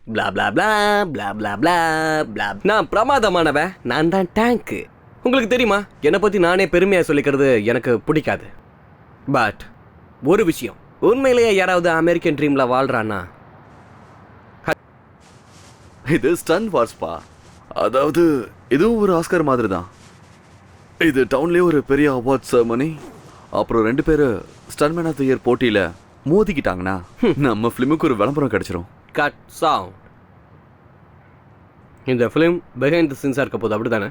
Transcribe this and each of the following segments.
blah blah blah blah blah blah blah. நான் பிரமாதமானவன், நான் தான் டேங்க். உங்களுக்கு தெரியுமா, என்னை பற்றி நானே பெருமையாக சொல்லிக்கிறது எனக்கு பிடிக்காது. பட் ஒரு விஷயம், உண்மையிலேயே யாராவது அமெரிக்கன் ட்ரீமில் வாழ்கிறான்னா இது ஸ்டன் வார்ஸ்பா. அதாவது இதுவும் ஒரு ஆஸ்கர் மாதிரி தான். இது டவுன்லேயே ஒரு பெரிய அவார்ட் செரமனி. அப்புறம் 2 பேர் ஸ்டன்மேன் ஆஃப் தி இயர் போட்டியில் மோதிக்கிட்டாங்கன்னா நம்ம ஃபிலிமுக்கு ஒரு விளம்பரம் கிடைச்சிரும். Cut sound. இந்த ஃபிலிம் பிஹைண்ட் தி சீன்ஸாக இருக்க போது, அப்படி தானே?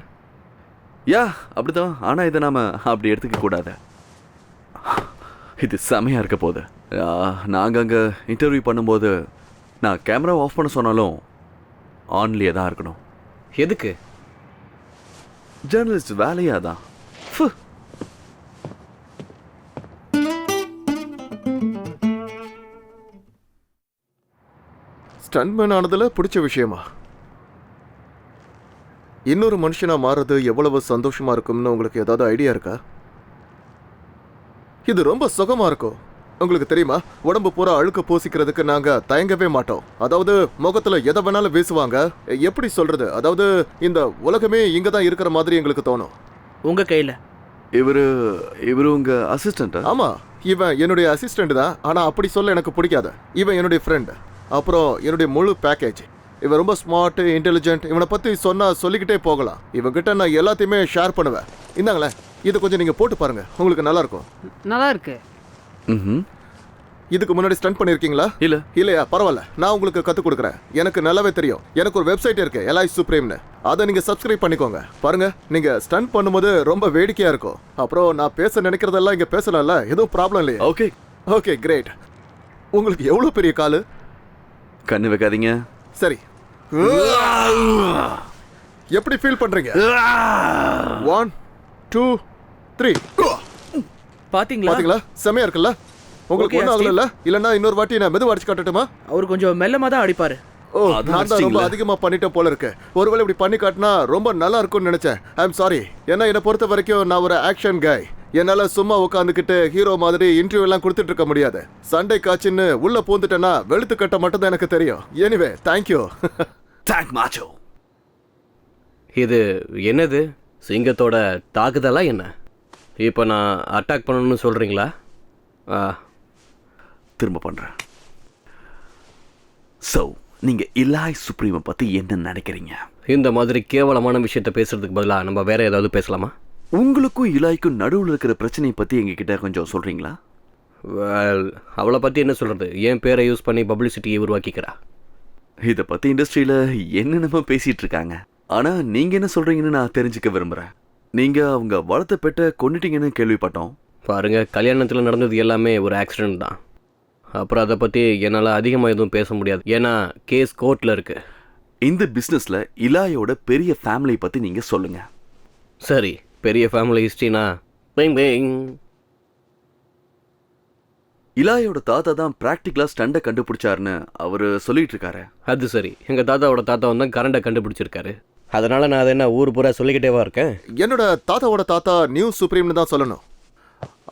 யா அப்படிதான். ஆனால் இதை நாம் அப்படி எடுத்துக்க கூடாது. இது செமையாக இருக்க போகுது. நாங்கள் அங்கே இன்டர்வியூ பண்ணும்போது நான் கேமரா ஆஃப் பண்ண சொன்னாலும் ஆன்லேயே தான் இருக்கணும். எதுக்கு? ஜேர்னலிஸ்ட் வேலையாக தான். ஸ்டன்மேன் ஆனதுல பிடிச்ச விஷயமா? இன்னொரு மனுஷனா மாறுறது எவ்வளவு சந்தோஷமா இருக்கும்னு உங்களுக்கு ஏதாவது ஐடியா இருக்கா? இது ரொம்ப சுகமா இருக்கும். உங்களுக்கு தெரியுமா, உடம்பு பூரா அழுக்க பூசிக்கிறதுக்கு நாங்க தயங்கவே மாட்டோம். அதாவது முகத்துல எதை வேணாலும் வீசுவாங்க. எப்படி சொல்றது, அதாவது இந்த உலகமே இங்க தான் இருக்கிற மாதிரி எங்களுக்கு தோணும். உங்க கையில இவரு உங்க அசிஸ்டன்ட்? ஆமா, இவன் என்னுடைய அசிஸ்டன்ட் தான். ஆனா அப்படி சொல்ல எனக்கு பிடிக்காது. இவன் என்னுடைய ஃப்ரெண்ட், அப்புறம் என்னுடைய முழு பேக்கேஜ். இவன் ரொம்ப ஸ்மார்ட், இன்டெலிஜென்ட். இவனை பத்தி சொன்னா சொல்லிக்கிட்டே போகலாம். இவன்கிட்ட நான் எல்லாத்தையுமே ஷேர் பண்ணுவேன். இந்தாங்களேன், இதை கொஞ்சம் நீங்க போட்டு பாருங்க, உங்களுக்கு நல்லா இருக்கும். நல்லா இருக்கு. இதுக்கு முன்னாடி ஸ்டண்ட் பண்ணிருக்கீங்களா? இல்லையா? பரவாயில்ல, நான் உங்களுக்கு கற்றுக் கொடுக்குறேன். எனக்கு நல்லாவே தெரியும். எனக்கு ஒரு வெப்சைட் இருக்கு, எலாய் சுப்ரீம்னு. அதை நீங்க சப்ஸ்கிரைப் பண்ணிக்கோங்க. பாருங்க, நீங்க ஸ்டண்ட் பண்ணும்போது ரொம்ப வேடிக்கையா இருக்கும். அப்புறம் நான் பேச நினைக்கிறதெல்லாம் இங்க பேசலாம்ல, எதுவும் ப்ராப்ளம் இல்லையா? Okay okay, great. உங்களுக்கு எவ்வளவு பெரிய காலு? கண்ணு வைக்காதீங்க. சரி, எப்படி ஃபீல் பண்றீங்க? 1 2 3. பாத்தீங்களா? செமையா இருக்குல்ல? உங்களுக்கு ஒன்றும் ஆகல? இல்லைன்னா இன்னொரு வாட்டி நான் மெதுவாக அடிச்சு காட்டட்டுமா? அவர் கொஞ்சம் மெல்லமாக தான் அடிப்பாரு. ஓ, நான் தான் ரொம்ப அதிகமாக பண்ணிட்டேன் போல இருக்கு. ஒருவேளை இப்படி பண்ணி காட்டினா ரொம்ப நல்லா இருக்கும்னு நினைச்சேன். ஐ எம் சாரி. ஏன்னா என்னை பொறுத்த வரைக்கும் நான் ஒரு ஆக்ஷன் காய். என்னால் சும்மா உட்காந்துக்கிட்டு ஹீரோ மாதிரி இன்டர்வியூ எல்லாம் கொடுத்துட்டு இருக்க முடியாது. சண்டை காட்சின்னு உள்ள பூந்துட்டேன்னா வெளுத்து கட்ட மட்டும் தான் எனக்கு தெரியும். Anyway, thank you. தேங்க் மாச்சோ. இது என்னது, சிங்கத்தோட தாக்குதலா என்ன? இப்போ நான் அட்டாக் பண்ணணும்னு சொல்கிறீங்களா? திரும்ப பண்ணுறேன். ஸோ நீங்கள் இலாய் சுப்ரீமை பற்றி என்ன நினைக்கிறீங்க? இந்த மாதிரி கேவலமான விஷயத்த பேசுறதுக்கு பதிலாக நம்ம வேற ஏதாவது பேசலாமா? உங்களுக்கும் இலாய்க்கும் நடுவில் இருக்கிற பிரச்சனையை பற்றி எங்ககிட்ட கொஞ்சம் சொல்கிறீங்களா? அவளை பற்றி என்ன சொல்கிறது? என் பேரை யூஸ் பண்ணி பப்ளிசிட்டியை உருவாக்கிக்கிறா. இதை பற்றி இண்டஸ்ட்ரியில் என்னென்னமோ பேசிகிட்டு இருக்காங்க. ஆனால் நீங்கள் என்ன சொல்கிறீங்கன்னு நான் தெரிஞ்சுக்க விரும்புகிறேன். நீங்கள் அவங்க வளர்த்த பெட்ட கொண்டுட்டீங்கன்னு கேள்விப்பட்டோம். பாருங்க, கல்யாணத்தில் நடந்தது எல்லாமே ஒரு ஆக்சிடென்ட் தான். அப்புறம் அதை பற்றி என்னால் அதிகமாக எதுவும் பேச முடியாது, ஏன்னா கேஸ் கோர்ட்டில் இருக்கு. இந்த பிஸ்னஸில் இலாயோட பெரிய ஃபேமிலியை பற்றி நீங்கள் சொல்லுங்கள். சரி, பெரிய ஃபேமிலி ஹிஸ்ட்ரினா இலாயோட தாத்தா தான் ப்ராக்டிக்கலாக ஸ்டண்டை கண்டுபிடிச்சாருன்னு அவர் சொல்லிட்டு இருக்காரு. அது சரி, எங்கள் தாத்தாவோட தாத்தா வந்து கரண்டை கண்டுபிடிச்சிருக்காரு. அதனால் நான் அதை என்ன ஊர் பூரா சொல்லிக்கிட்டேவா இருக்கேன்? என்னோட தாத்தாவோட தாத்தா நியூ சுப்ரீம்னு தான் சொல்லணும்.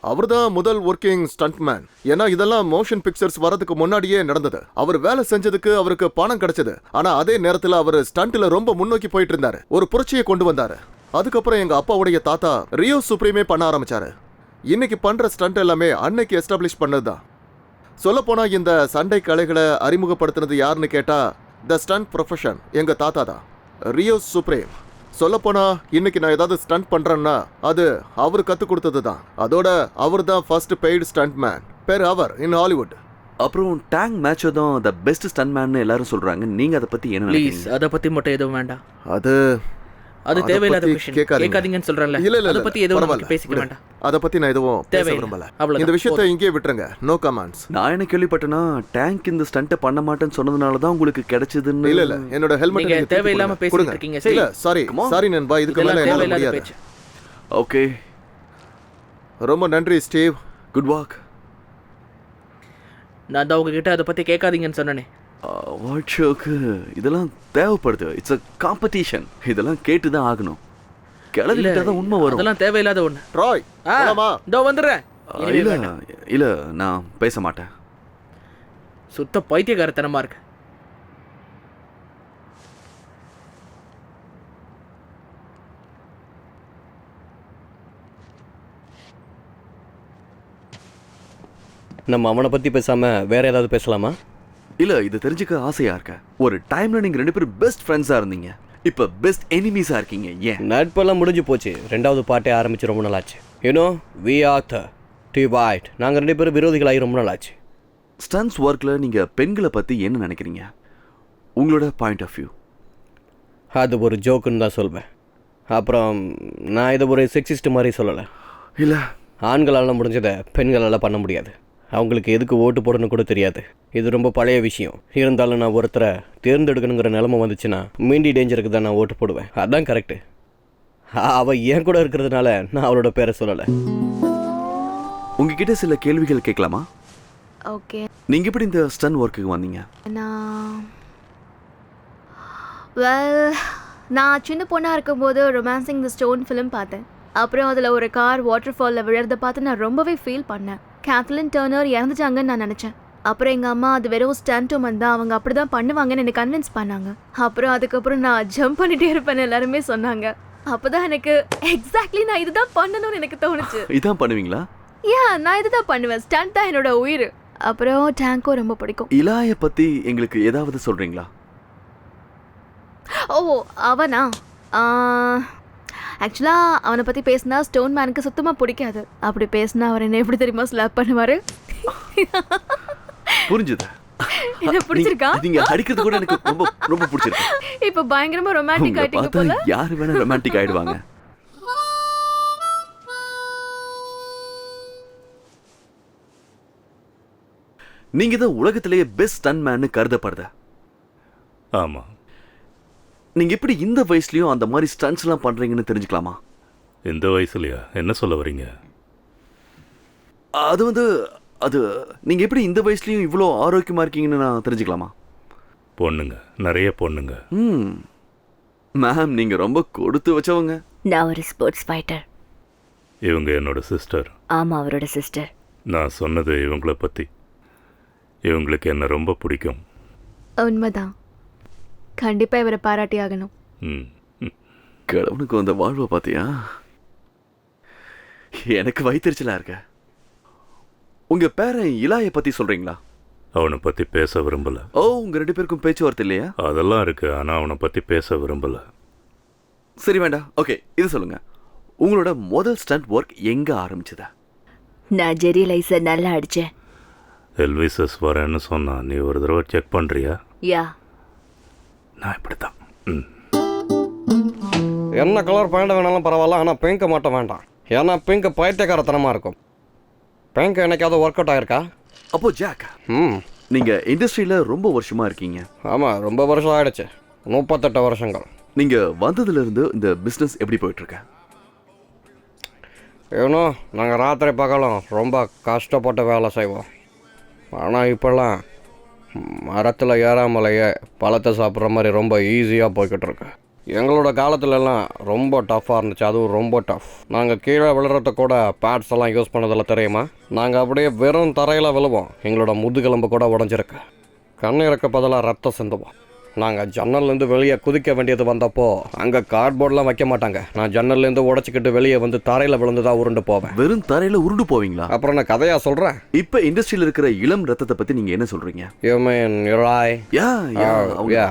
அவர் தான் முதல் ஒர்க்கிங் ஸ்டண்ட்மேன். ஏன்னா இதெல்லாம் மோஷன் பிக்சர்ஸ் வரதுக்கு முன்னாடியே நடந்தது. அவர் வேலை செஞ்சதுக்கு அவருக்கு பணம் கிடைச்சது. ஆனா அதே நேரத்தில் அவர் ஸ்டண்ட்ல ரொம்ப முன்னோக்கி போயிட்டு இருந்தாரு. ஒரு புரட்சியை கொண்டு வந்தாரு. அதுக்கப்புறம் எங்க அப்பாவுடைய தாத்தா ரியோ சுப்ரீமே பண்ண ஆரம்பிச்சாரு. இன்னைக்கு பண்ற ஸ்டண்ட் எல்லாமே அன்னைக்கு எஸ்டாப்ளிஷ் பண்ணதுதான். சொல்ல போனா இந்த சண்டை கலைகளை அறிமுகப்படுத்தினது யாருன்னு கேட்டா த ஸ்டண்ட் ப்ரொஃபஷன் எங்க தாத்தா தான், ரியோ சுப்ரீம். சொல்லப்போனா இன்னைக்கு நான் ஏதாவது ஸ்டண்ட் பண்றேன்னா அது அவர் கற்றுக் கொடுத்தது தான். அதோட அவர் தான் ஃபர்ஸ்ட் பெய்டு ஸ்டண்ட் மேன். பேர் அவர் இன் ஹாலிவுட். அப்புறம் டேங் மேட்சோ தான் த பெஸ்ட் ஸ்டண்ட் மேன் எல்லாரும் சொல்றாங்க. நீங்க அதை பத்தி என்ன நினைக்கிறீங்க? அதை பத்தி மட்டும் எதுவும் வேண்டாம். அது தேவையில்லாத விஷயம். கேட்காதீங்கன்னு சொல்றேன்ல. இல்ல அதை பத்தி எதுவும் பேசிக்க வேண்டாம். அதை பத்தி நான் எதுவும் பேச விரும்பல. இந்த விஷயத்தை இங்கே விட்டுருங்க. No comments. நான் என்ன கேள்விப்பட்டேன்னா டேங்க் இந்த ஸ்டண்ட்டை பண்ண மாட்டேன்னு சொன்னதுனால தான் உங்களுக்கு கிடைச்சதுன்னு. இல்ல என்னோட ஹெல்மெட் நீங்க தேவையில்லாம பேசிட்டு இருக்கீங்க. இல்ல சாரி நண்பா, இதுக்கு மேல என்னால முடியாது. ஓகே, ரொம்ப நன்றி ஸ்டீவ். Good walk. நான் தான் உங்ககிட்ட அதை பத்தி கேட்காதீங்கன்னு சொன்னேனே. அவார்ட் ஷோக்கு இதெல்லாம் தேவைப்படுது. It's a competition. இதெல்லாம் கேட்டு தான் ஆகணும். கிளறிட்டா தான் உண்மை வரும். அதெல்லாம் தேவையில்லாத ஒண்ணு. ராய், இதோ வந்துடுறேன். இல்ல நான் பேச மாட்டேன். சுத்த பைத்தியக்காரத்தனமா இருக்கு. நம்ம அவனை பற்றி பேசாமல் வேற ஏதாவது பேசலாமா? இல்ல இது தெரிஞ்சுக்க ஆசையா இருக்க. ஒரு டைம்ல நீங்க 2 பேரும் பெஸ்ட் ஃப்ரெண்ட்ஸா இருந்தீங்க, இப்ப பெஸ்ட் எனிமீஸா இருக்கீங்க. ஏன்? நட்பெல்லாம் முடிஞ்சு போச்சு. 2வது பாட்டே ஆரம்பிச்சு ரொம்ப நாள் ஆச்சு. You know we are the divide. நாங்கள் 2 பேரும் விரோதிகளாகி ரொம்ப நாள் ஆச்சு. ஸ்டன்ஸ் ஒர்க்ல நீங்க பெண்களை பத்தி என்ன நினைக்கிறீங்க? உங்களோட பாயிண்ட் ஆஃப் வியூ. அது ஒரு ஜோக்குன்னு தான் சொல்வேன். அப்புறம் நான் இதை ஒரு செக்ஸிஸ்ட் மாதிரி சொல்லலை. இல்ல ஆண்களால் முடிஞ்சதை பெண்களால் பண்ண முடியாது. அவங்களுக்கு எதுக்கு ஓட்டு போடணும் கூட தெரியாது. இது ரொம்ப பழைய விஷயம். இருந்தாலும் நான் ஒருத்தரை தேர்ந்தெடுக்கணுங்கிற நிலைமை வந்துச்சுன்னா மீண்டி டேஞ்சருக்கு தான் நான் ஓட்டு போடுவேன். அதுதான் கரெக்டு. அவள் என் கூட இருக்கிறதுனால நான் அவளோட பேரை சொல்லலை. உங்ககிட்ட சில கேள்விகள் கேட்கலாமா? ஓகே. நீங்க எப்படி இந்த ஸ்டன் ஒர்க்குக்கு வந்தீங்க? நான் சின்ன பொண்ணாக இருக்கும்போது ரொமான்சிங் தி ஸ்டோன் ஃபிலிம் பார்த்தேன். அப்புறம் அதில் ஒரு கார் வாட்டர் ஃபாலில் விழுறதை பார்த்து நான் ரொம்பவே ஃபீல் பண்ணேன். கேத்லின் டர்னர் இறந்துட்டாங்கன்னு நான் நினச்சேன். அப்புறம் எங்கள் அம்மா அது வெறும் ஸ்டண்ட் உமன் தான், அவங்க அப்படி தான் பண்ணுவாங்கன்னு எனக்கு கன்வின்ஸ் பண்ணாங்க. அப்புறம் அதுக்கப்புறம் நான் ஜம்ப் பண்ணிகிட்டே இருப்பேன்னு எல்லாருமே சொன்னாங்க. அப்போ தான் எனக்கு எக்ஸாக்ட்லி நான் இதுதான் பண்ணணும்னு எனக்கு தோணுச்சு. இதான் பண்ணுவீங்களா? நான் இதுதான் பண்ணுவேன். ஸ்டண்ட் தான் என்னோட உயிர். அப்புறம் டேங்கோ ரொம்ப பிடிக்கும். இலாயை பற்றி எங்களுக்கு ஏதாவது சொல்கிறீங்களா? ஓ அவனா? ஆக்சுவலாக அவனை பற்றி பேசினா ஸ்டோன் மேனுக்கு சுத்தமாக பிடிக்காது. அப்படி பேசினா அவர் என்ன எப்படி தெரியுமா ஸ்லாப் பண்ணுவார். புரிஞ்சுது. என்ன பிடிச்சிருக்கா? நீங்க அடிக்கிறது கூட எனக்கு ரொம்ப ரொம்ப பிடிச்சிருக்கு. இப்போ பயங்கரமா ரொமான்டிக் ஆயிட்டீங்க போல. யாரு வேணா ரொமான்டிக் ஆயிடுவாங்க. நீங்க தான் உலகத்திலேயே பெஸ்ட் ஸ்டன் மேன்னு கருதப்படுத. ஆமாம். நீங்க எப்படி இந்த வயசுலயும் அந்த மாதிரி ஸ்டன்ஸ் எல்லாம் பண்றீங்கன்னு தெரிஞ்சுக்கலாமா? இந்த வயசுலையா? என்ன சொல்ல வரீங்க? அது நீங்க எப்படி இந்த வயசுலயும் இவ்வளோ ஆரோக்கியமா இருக்கீங்கன்னு நான் தெரிஞ்சுக்கலாமா? பொண்ணுங்க, நிறைய பொண்ணுங்க. மேம் நீங்க ரொம்ப கொடுத்து வச்சவங்க. நான் ஒரு ஸ்போர்ட்ஸ் ஃபைட்டர். இவங்க என்னோட சிஸ்டர். ஆமாம், அவரோட சிஸ்டர். நான் சொன்னது இவங்கள பற்றி. இவங்களுக்கு என்ன ரொம்ப பிடிக்கும். உண்மைதான். கண்டிப்பா இவரை பாராட்டி ஆகணும். கடவுனுக்கு வந்த வாழ்வை பார்த்தியா? எனக்கு வயிற்றுச்சலா இருக்க. உங்க பேரன் இலாயை பத்தி சொல்றீங்களா? அவனை பற்றி பேச விரும்பல. உங்க 2 பேருக்கும் பேச்சுவார்த்தை இல்லையா? அதெல்லாம் இருக்கு, ஆனால் அவனை பற்றி பேச விரும்பல. சரி வேண்டாம். ஓகே, இது சொல்லுங்க, உங்களோட முதல் ஸ்டண்ட் ஒர்க் எங்க ஆரம்பிச்சதா? நான் ஜெரி லைசர் நல்லா அடித்தேன். எல்விசஸ் வரேன்னு சொன்னா, நீ ஒரு தடவை செக் பண்ணுறியா? யா. நான் இப்படி தான். என்ன கலர் பேண்ட் வேணாலும் பரவாயில்ல, ஆனால் பிங்க் மட்டும் வேண்டாம். ஏன்னா பிங்க் பைத்தியக்காரத்தனமாக இருக்கும். பிங்க் என்னைக்காவது ஒர்க் அவுட் ஆயிருக்கா? அப்போ ஜாக், நீங்க இண்டஸ்ட்ரியில ரொம்ப வருஷமா இருக்கீங்க. ஆமாம், ரொம்ப வருஷம் ஆயிடுச்சு. 38 வருஷங்கள். நீங்க வந்ததுல இருந்து இந்த பிஸ்னஸ் எப்படி போயிட்டு இருக்க? ஏன்னோ நாங்கள் ராத்திரி பகலும் ரொம்ப கஷ்டப்பட்டு வேலை செய்வோம். ஆனால் இப்போல்லாம் மரத்தில் ஏறாமலையே பழத்தை சாப்பிட்ற மாதிரி ரொம்ப ஈஸியாக போய்கிட்டு இருக்கு. எங்களோட காலத்துலலாம் ரொம்ப டஃப்பாக இருந்துச்சு. அதுவும் ரொம்ப டஃப். நாங்கள் கீழே விழுறத கூட பேட்ஸ் எல்லாம் யூஸ் பண்ணதில்ல, தெரியுமா? நாங்கள் அப்படியே வெறும் தரையில் விழுவோம். எங்களோட முதுகெலும்பு கூட உடஞ்சிருக்கு. கண்ணீருக்கு பதிலாக ரத்தம் சிந்துவோம். நாங்கள் ஜன்னல்லேருந்து வெளியே குதிக்க வேண்டியது வந்தப்போ அங்கே கார்ட்போர்டெலாம் வைக்க மாட்டாங்க. நான் ஜன்னல்லேருந்து உடச்சிக்கிட்டு வெளியே வந்து தரையில் விழுந்து தான் உருண்டு போவேன். வெறும் தரையில உருண்டு போவீங்களா? அப்புறம் நான் கதையாக சொல்கிறேன். இப்போ இண்டஸ்ட்ரியில் இருக்கிற இளம் ரத்தத்தை பற்றி நீங்கள் என்ன சொல்கிறீங்க? யூ மீன் இராய்?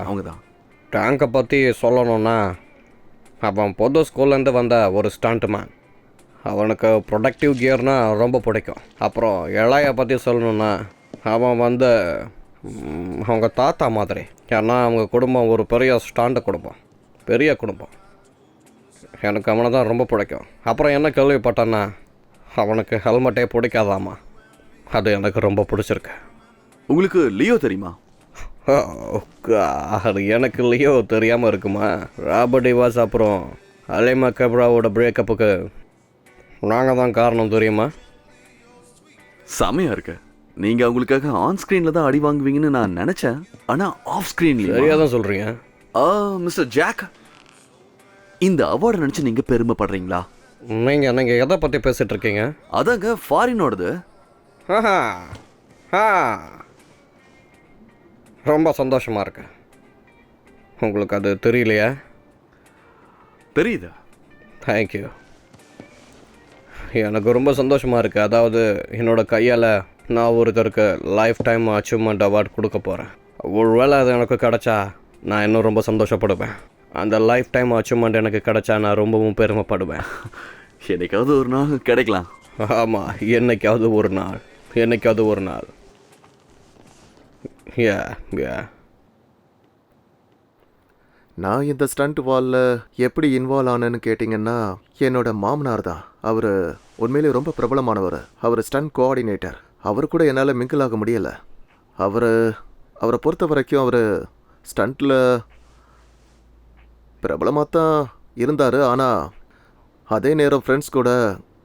அவங்க தான். டேங்கை பற்றி சொல்லணும்னா, அவன் பொது ஸ்கூல்லேருந்து வந்த ஒரு ஸ்டண்ட் மேன். அவனுக்கு ப்ரொடக்டிவ் கியர்னால் ரொம்ப பிடிக்கும். அப்புறம் இளைய பற்றி சொல்லணுன்னா, அவன் வந்து அவங்க தாத்தா மாதிரி. ஏன்னா அவங்க குடும்பம் ஒரு பெரிய ஸ்டாண்டு குடும்பம், பெரிய குடும்பம். எனக்கு அவனை தான் ரொம்ப பிடிக்கும். அப்புறம் என்ன கேள்விப்பட்டேன்னா, அவனுக்கு ஹெல்மெட்டே பிடிக்காதாமா. அது எனக்கு ரொம்ப பிடிச்சிருக்கு. உங்களுக்கு லியோ தெரியுமா? எனக்கு லியோ தெரியாமல் இருக்குமா? ராபர்ட் டிவாஸ் அப்புறம் அலிமா கப்ராவோட பிரேக்கப்புக்கு நாங்கள் தான் காரணம், தெரியுமா? செமையா இருக்கு. நீங்கள் அவங்களுக்காக ஆன் ஸ்க்ரீனில் தான் அடி வாங்குவீங்கன்னு நான் நினச்சேன். ஆனால் ஆஃப் ஸ்க்ரீன்ல சரியாக தான் சொல்கிறீங்க. மிஸ்டர் ஜாக், இந்த அவார்டை நினச்சி நீங்கள் பெருமைப்படுறீங்களா? நீங்கள் எதை பற்றி பேசிகிட்டு இருக்கீங்க? அதாங்க ஃபாரினோடது. ரொம்ப சந்தோஷமாக இருக்கு. உங்களுக்கு அது தெரியலையா? தெரியுது. தேங்க்யூ. எனக்கு ரொம்ப சந்தோஷமாக இருக்குது. அதாவது என்னோடய கையால் நான் ஒருத்தருக்கு லைஃப் டைம் அச்சீவ்மெண்ட் அவார்ட் கொடுக்க போகிறேன். ஒருவேளை அது எனக்கு கிடச்சா நான் இன்னும் ரொம்ப சந்தோஷப்படுவேன். அந்த லைஃப் டைம் அச்சீவ்மெண்ட் எனக்கு கிடச்சா நான் ரொம்பவும் பெருமைப்படுவேன். என்னைக்காவது ஒரு நாள் கிடைக்கலாம். ஆமாம், என்னைக்காவது ஒரு நாள். நான் இந்த ஸ்டண்ட் வாலில் எப்படி இன்வால்வ் ஆனேன்னு கேட்டிங்கன்னா என்னோட மாமனார் தான். அவர் உண்மையிலேயே ரொம்ப பிரபலமானவர். அவர் ஸ்டண்ட் கோஆர்டினேட்டர். அவர் கூட என்னால் மிங்கிள் ஆக முடியலை. அவரை பொறுத்த வரைக்கும் அவர் ஸ்டண்ட்டில் பிரபலமாக தான் இருந்தார். ஆனால் அதே நேரம் ஃப்ரெண்ட்ஸ் கூட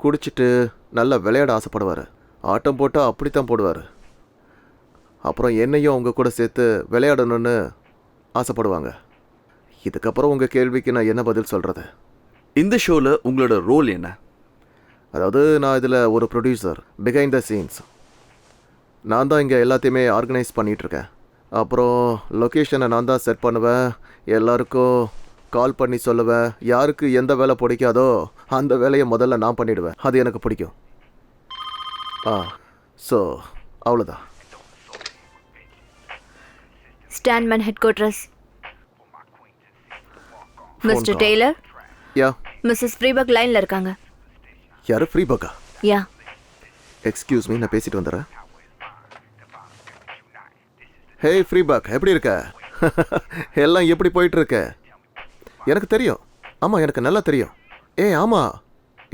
குடிச்சிட்டு நல்லா விளையாட ஆசைப்படுவார். ஆட்டம் போட்டால் அப்படி தான் போடுவார். அப்புறம் என்னையும் அவங்க கூட சேர்த்து விளையாடணும்னு ஆசைப்படுவாங்க. இதுக்கப்புறம் உங்கள் கேள்விக்கு நான் என்ன பதில் சொல்கிறது? இந்த ஷோவில் உங்களோட ரோல் என்ன? அதாவது நான் இதில் ஒரு ப்ரொடியூசர், பிஹைண்ட் த சீன்ஸ். நான் தான் இங்கே எல்லாத்தையுமே ஆர்கனைஸ் பண்ணிகிட்ருக்கேன். அப்புறம் லொக்கேஷனை நான் தான் செட் பண்ணுவேன். எல்லாருக்கும் கால் பண்ணி சொல்லுவேன். யாருக்கு எந்த வேலை பிடிக்காதோ அந்த வேலையை முதல்ல நான் பண்ணிவிடுவேன். அது எனக்கு பிடிக்கும். ஸோ அவ்வளோதான். ஸ்டாண்ட்மேன் ஹெட் குவார்ட்டர்ஸ். மிஸ்டர் டெய்லர், யா. மிஸ்ஸஸ் ஃப்ரீபர்க் லைனில் இருக்காங்க. யார்? ஃப்ரீபர்க்கா? யா. எக்ஸ்கியூஸ் மீ, நான் பேசிட்டு வந்துடுறேன். ஹே ஃப்ரீபர்க், எப்படி இருக்க? எல்லாம் எப்படி போயிட்டு இருக்க? எனக்கு தெரியும். ஆமாம், எனக்கு நல்லா தெரியும். ஆமாம்,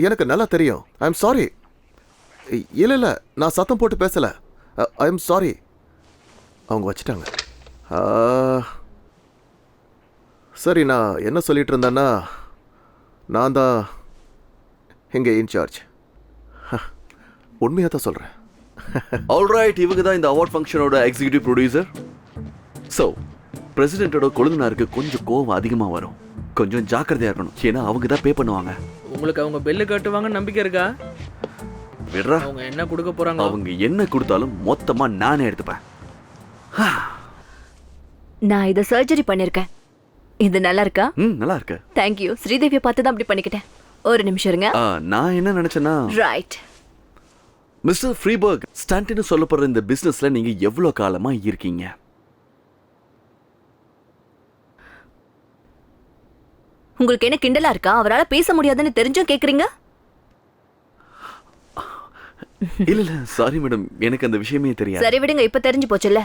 எனக்கு நல்லா தெரியும். ஐ எம் சாரி. இல்லை, நான் சத்தம் போட்டு பேசலை. ஐ எம் சாரி. அவங்க வச்சுட்டாங்க. சரி, நான் என்ன சொல்லிட்டு இருந்தேன்னா, நான் தான் இங்கே இன்சார்ஜ். உண்மையாக தான் சொல்கிறேன். ஆல்ரைட், இவங்க தான் இந்த அவார்ட் ஃபங்க்ஷனோட எக்ஸிக்யூட்டிவ் ப்ரொடியூசர். ஸோ பிரசிடென்ட்டோட கொழுந்தனாருக்கு கொஞ்சம் கோவம் அதிகமாக வரும். கொஞ்சம் ஜாக்கிரதையாக இருக்கணும். ஏன்னா அவங்க தான் பே பண்ணுவாங்க. உங்களுக்கு அவங்க பெல்லு கட்டுவாங்க நம்பிக்கை இருக்கா? விடுறா, அவங்க என்ன கொடுக்க போறாங்க? அவங்க என்ன கொடுத்தாலும் மொத்தமாக நானே எடுத்துப்பேன். நான் இதை சர்ஜரி பண்ணியிருக்கேன். இது நல்லா இருக்கா? நல்லா இருக்கு. தேங்க்யூ. ஸ்ரீதேவியை பார்த்து தான் அப்படி பண்ணிக்கிட்டேன். ஒரு நிமிஷம் இருங்க. நான் என்ன நினைச்சேன்னா, ரைட். மிஸ்டர் ஃப்ரீபர்க், ஸ்டண்ட்னு சொல்லப்படுற இந்த பிசினஸ்ல நீங்க எவ்வளவு காலமா இருக்கீங்க? உங்களுக்கு என்ன கிண்டலா இருக்கா? அவரால் பேச முடியாதுன்னு தெரிஞ்சும் கேக்குறீங்க? இல்ல சாரி மேடம், எனக்கு அந்த விஷயமே தெரியாது. சரி விடுங்க, இப்ப தெரிஞ்சு போச்சுல்ல.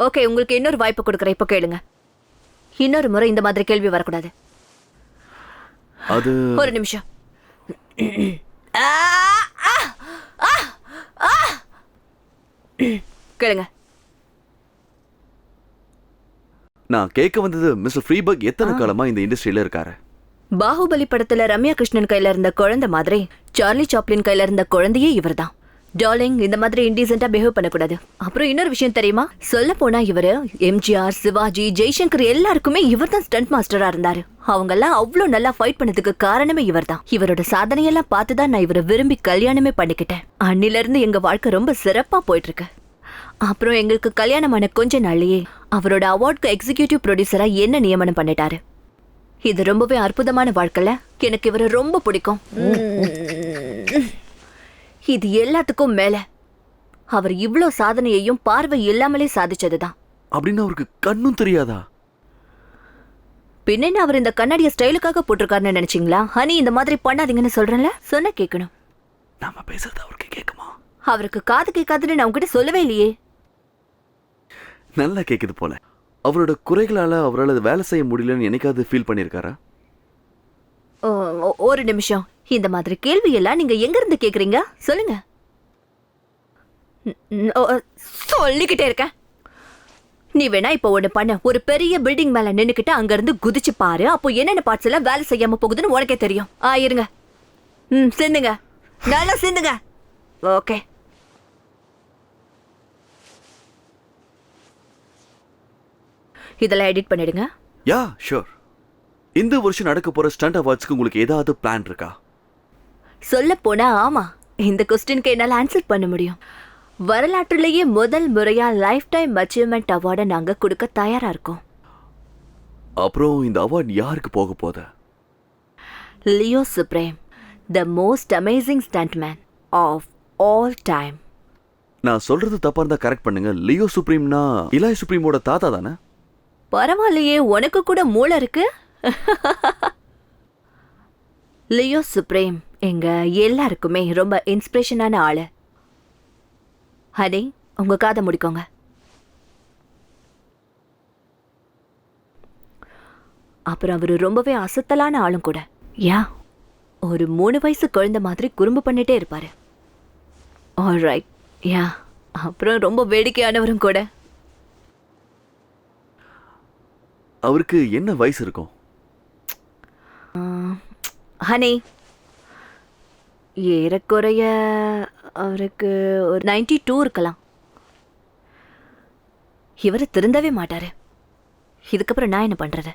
ஓகே, உங்களுக்கு இன்னொரு வாய்ப்பு கொடுக்குறேன். இப்ப கேளுங்க. இன்னொரு முறை இந்த மாதிரி கேள்வி வரக்கூடாது. அது ஒரு நிமிஷம். கேளுங்க. நான் கேட்க வந்தது, மிஸ்டர் ஃப்ரீபர்க் எத்தனை காலமா இந்த இண்டஸ்ட்ரியில இருக்காரு? பாகுபலி படத்துல ரம்யா கிருஷ்ணன் கையில இருந்த குழந்தை மாதிரி சார்லி சாப்ளின் கையில இருந்த குழந்தையே இவர்தான். டார்லிங், இந்த மாதிரி இன்டீசென்ட்டா பிஹேவ் பண்ணக்கூடாது. அப்புறம் இன்னொரு விஷயம் தெரியுமா? சொல்ல போனா இவரு எம்ஜிஆர், சிவாஜி, ஜெய்சங்கர் எல்லாருக்குமே இவர் தான் ஸ்டண்ட் மாஸ்டரா இருந்தாரு. அவங்க எல்லாம் அவ்வளவு நல்லா ஃபைட் பண்ணதுக்கு காரணமே இவர் தான். இவரோட சாதனையெல்லாம் பார்த்துதான் நான் இவரை விரும்பி கல்யாணமே பண்ணிக்கிட்டேன். அன்னில இருந்து எங்க வாழ்க்கை ரொம்ப சிறப்பா போயிட்டு இருக்கு. அப்புறம் எங்களுக்கு கல்யாணமான கொஞ்ச நாள்லயே அவரோட அவார்டுக்கு எக்ஸிகியூட்டிவ் ப்ரொடியூசரா என்ன நியமனம் பண்ணிட்டாரு. இது ரொம்பவே அற்புதமான வாழ்க்கைல. எனக்கு இவரை ரொம்ப பிடிக்கும். இது எல்லாத்துக்கும் மேல அவர் இவ்ளோ சாதனையையும் பார்வை இல்லாமலே சாதிச்சதுதான். அப்படின்னு அவருக்கு கண்ணும் தெரியாதா? பின்ன அவர் இந்த கண்ணாடிய ஸ்டைலுக்காக போட்டிருக்காருன்னு நினைச்சீங்களா? ஹனி, இந்த மாதிரி பண்ணாதீங்கன்னு சொல்றேன்ல, சொன்ன கேட்கணும். நாம பேசுறது அவருக்கு கேட்குமா? அவருக்கு காது கேட்காதுன்னு நான் உங்ககிட்ட சொல்லவே இல்லையே. நல்லா கேக்குது போல. அவரோட குறைகளால அவரால் வேலை செய்ய முடியலன்னு என்னைக்காவது ஃபீல் பண்ணியிருக்காரா? ஒரு நிமிஷம். இந்த மாதிரி கேள்வி எல்லாம் நீங்க எங்க இருந்து கேக்குறீங்க? சொல்லுங்க. சொல்லிக்கிட்டே இருக்க. நீ வேணா இப்ப ஒண்ணு பண்ண. ஒரு பெரிய பில்டிங் மேல நின்னுக்கிட்டு அங்க இருந்து குதிச்சு பாரு. அப்போ என்னென்ன பார்ட்ஸ் எல்லாம் வேலை செய்யாம போகுதுன்னு உனக்கே தெரியும். இருங்க. சிந்துங்க, நல்லா சிந்துங்க. ஓகே. இதெல்லாம் எடிட் பண்ணிடுங்க. Yeah sure. இந்த வருஷம் நடக்க போற ஸ்டண்ட் அவார்ட்ஸ்க்கு உங்களுக்கு ஏதாவது பிளான் இருக்கா? சொல்ல போனா ஆமா, இந்த கொஸ்டினுக்கு என்னால ஆன்சர் பண்ண முடியும். வரலாற்றிலேயே முதல் முறையா லைஃப் டைம் அச்சீவ்மெண்ட் அவார்டை நாங்க கொடுக்க தயாரா இருக்கோம். அப்புறம் இந்த அவார்ட் யாருக்கு போக போகுது? Leo Supreme, the most amazing stuntman of all time. நான் சொல்றது தப்பா இருந்தா கரெக்ட் பண்ணுங்க. லியோ சுப்ரீம்னா இலாய் சுப்ரீமோட தாத்தா தானே? பரவாயில்லையே, உனக்கு கூட மூளை இருக்கு. லியோ சுப்ரீம் எங்க எல்லாருக்குமே ரொம்ப இன்ஸ்பிரேஷனான ஆளு. ஹனி, உங்க காதை முடிக்கோங்க. அப்புறம் அவரு ரொம்பவே அசத்தலான ஆளும் கூட. யா, ஒரு 3 வயசு குழந்தை மாதிரி குறும்பு பண்ணிட்டே இருப்பாரு. ஆல்ரைட், யா. அப்புறம் ரொம்ப வேடிக்கையானவரும் கூட. அவருக்கு என்ன வயசு இருக்கும்? ஹனி, ஏறக்குறைய அவருக்கு ஒரு 92 இருக்கலாம். இவர் திருந்தவே மாட்டாரு. இதுக்கப்புறம் நான் என்ன பண்றது?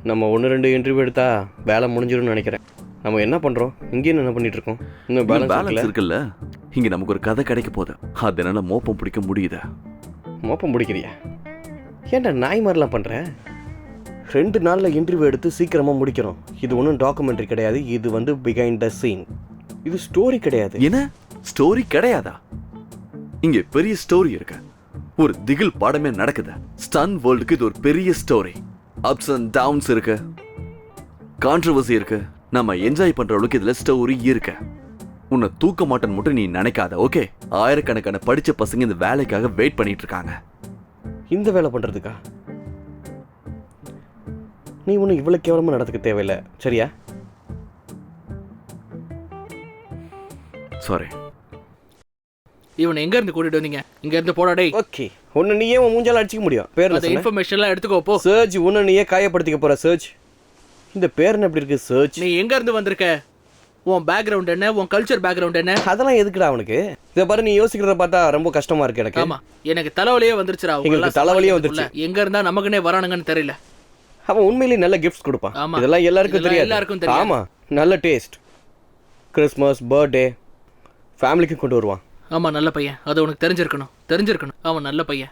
நம்ம 1-2 இன்டர்வியூ எடுத்தா வேலை முடிஞ்சிடும்னு நினைக்கிறேன். நம்ம என்ன பண்ணுறோம்? இங்கேயும் என்ன பண்ணிட்டு இருக்கோம்? இன்னும் பேலன்ஸ் பேலன்ஸ் இருக்குல்ல. இங்க நமக்கு ஒரு கதை கிடைக்க போகுது. அதனால மோப்பம் பிடிக்க முடியுது. மோப்பம் பிடிக்கிறியா? ஏன்டா நாய் மாதிரிலாம் பண்ணுற? 2 நாளில் இன்டர்வியூ எடுத்து சீக்கிரமாக முடிக்கிறோம். இது ஒன்றும் டாக்குமெண்ட்ரி கிடையாது. இது வந்து பிஹைண்ட் த சீன். இது ஸ்டோரி கிடையாது. என்ன ஸ்டோரி கிடையாதா? இங்க பெரிய ஸ்டோரி இருக்கு. ஒரு திகில் பாடமே நடக்குது. ஸ்டன் வேர்ல்டுக்கு இது ஒரு பெரிய ஸ்டோரி. அப்ஸ் அண்ட் டவுன்ஸ் இருக்கு, கான்ட்ரவர்சி இருக்கு. நம்ம என்ஜாய் பண்ற அளவுக்கு இதுல ஸ்டோரி இருக்கு. உன்னை தூக்க மாட்டேன்னு மட்டும் நீ நினைக்காத, ஓகே? ஆயிரக்கணக்கான படிச்ச பசங்க இந்த வேலைக்காக வெயிட் பண்ணிட்டு இருக்காங்க. இந்த வேலை பண்ணுறதுக்கா? நீ ஒன்றும் இவ்வளோ கேவலமாக நடத்துக்க தேவையில்லை, சரியா? சாரி. இவனை எங்க இருந்து கூட்டிட்டு வந்தீங்க? இங்க இருந்து போடா டேய். ஓகே, ஒன்று நீயே உன் மூஞ்சால அடிச்சிக்க முடியும். பேர் அந்த இன்ஃபர்மேஷன்லாம் எடுத்துக்கோ போ. சர்ச், ஒன்று நீயே காயப்படுத்திக்க போகிற சர்ச். இந்த பேர் என்ன எப்படி இருக்கு சர்ச்? நீ எங்க இருந்து வந்திருக்க? உன் பேக்ரவுண்ட் என்ன? உன் கல்ச்சர் பேக்ரவுண்ட் என்ன? அதெல்லாம் எதுக்குடா அவனுக்கு? இதை பாரு, நீ யோசிக்கிறத பார்த்தா ரொம்ப கஷ்டமா இருக்கு எனக்கு. ஆமா, எனக்கு தலைவலியே வந்துருச்சுடா. எங்களுக்கு தலைவலியே வந்துருச்சு. எங்க இருந்தா நமக்குனே வரானுங்கன்னு தெரியல. அவன் உண்மையிலேயே நல்ல கிஃப்ட்ஸ் கொடுப்பான். ஆமா. இதெல்லாம் எல்லாருக்கும் இதெல்லாம் தெரியாது. எல்லாருக்கும் தெரியாது. ஆமா, நல்ல டேஸ்ட். கிறிஸ்மஸ், பர்த்டே, ஃபேமிலிக்கு கொண்டு வருவான். ஆமா, நல்ல பையன். அது உனக்கு தெரிஞ்சிருக்கணும். அவன் நல்ல பையன்.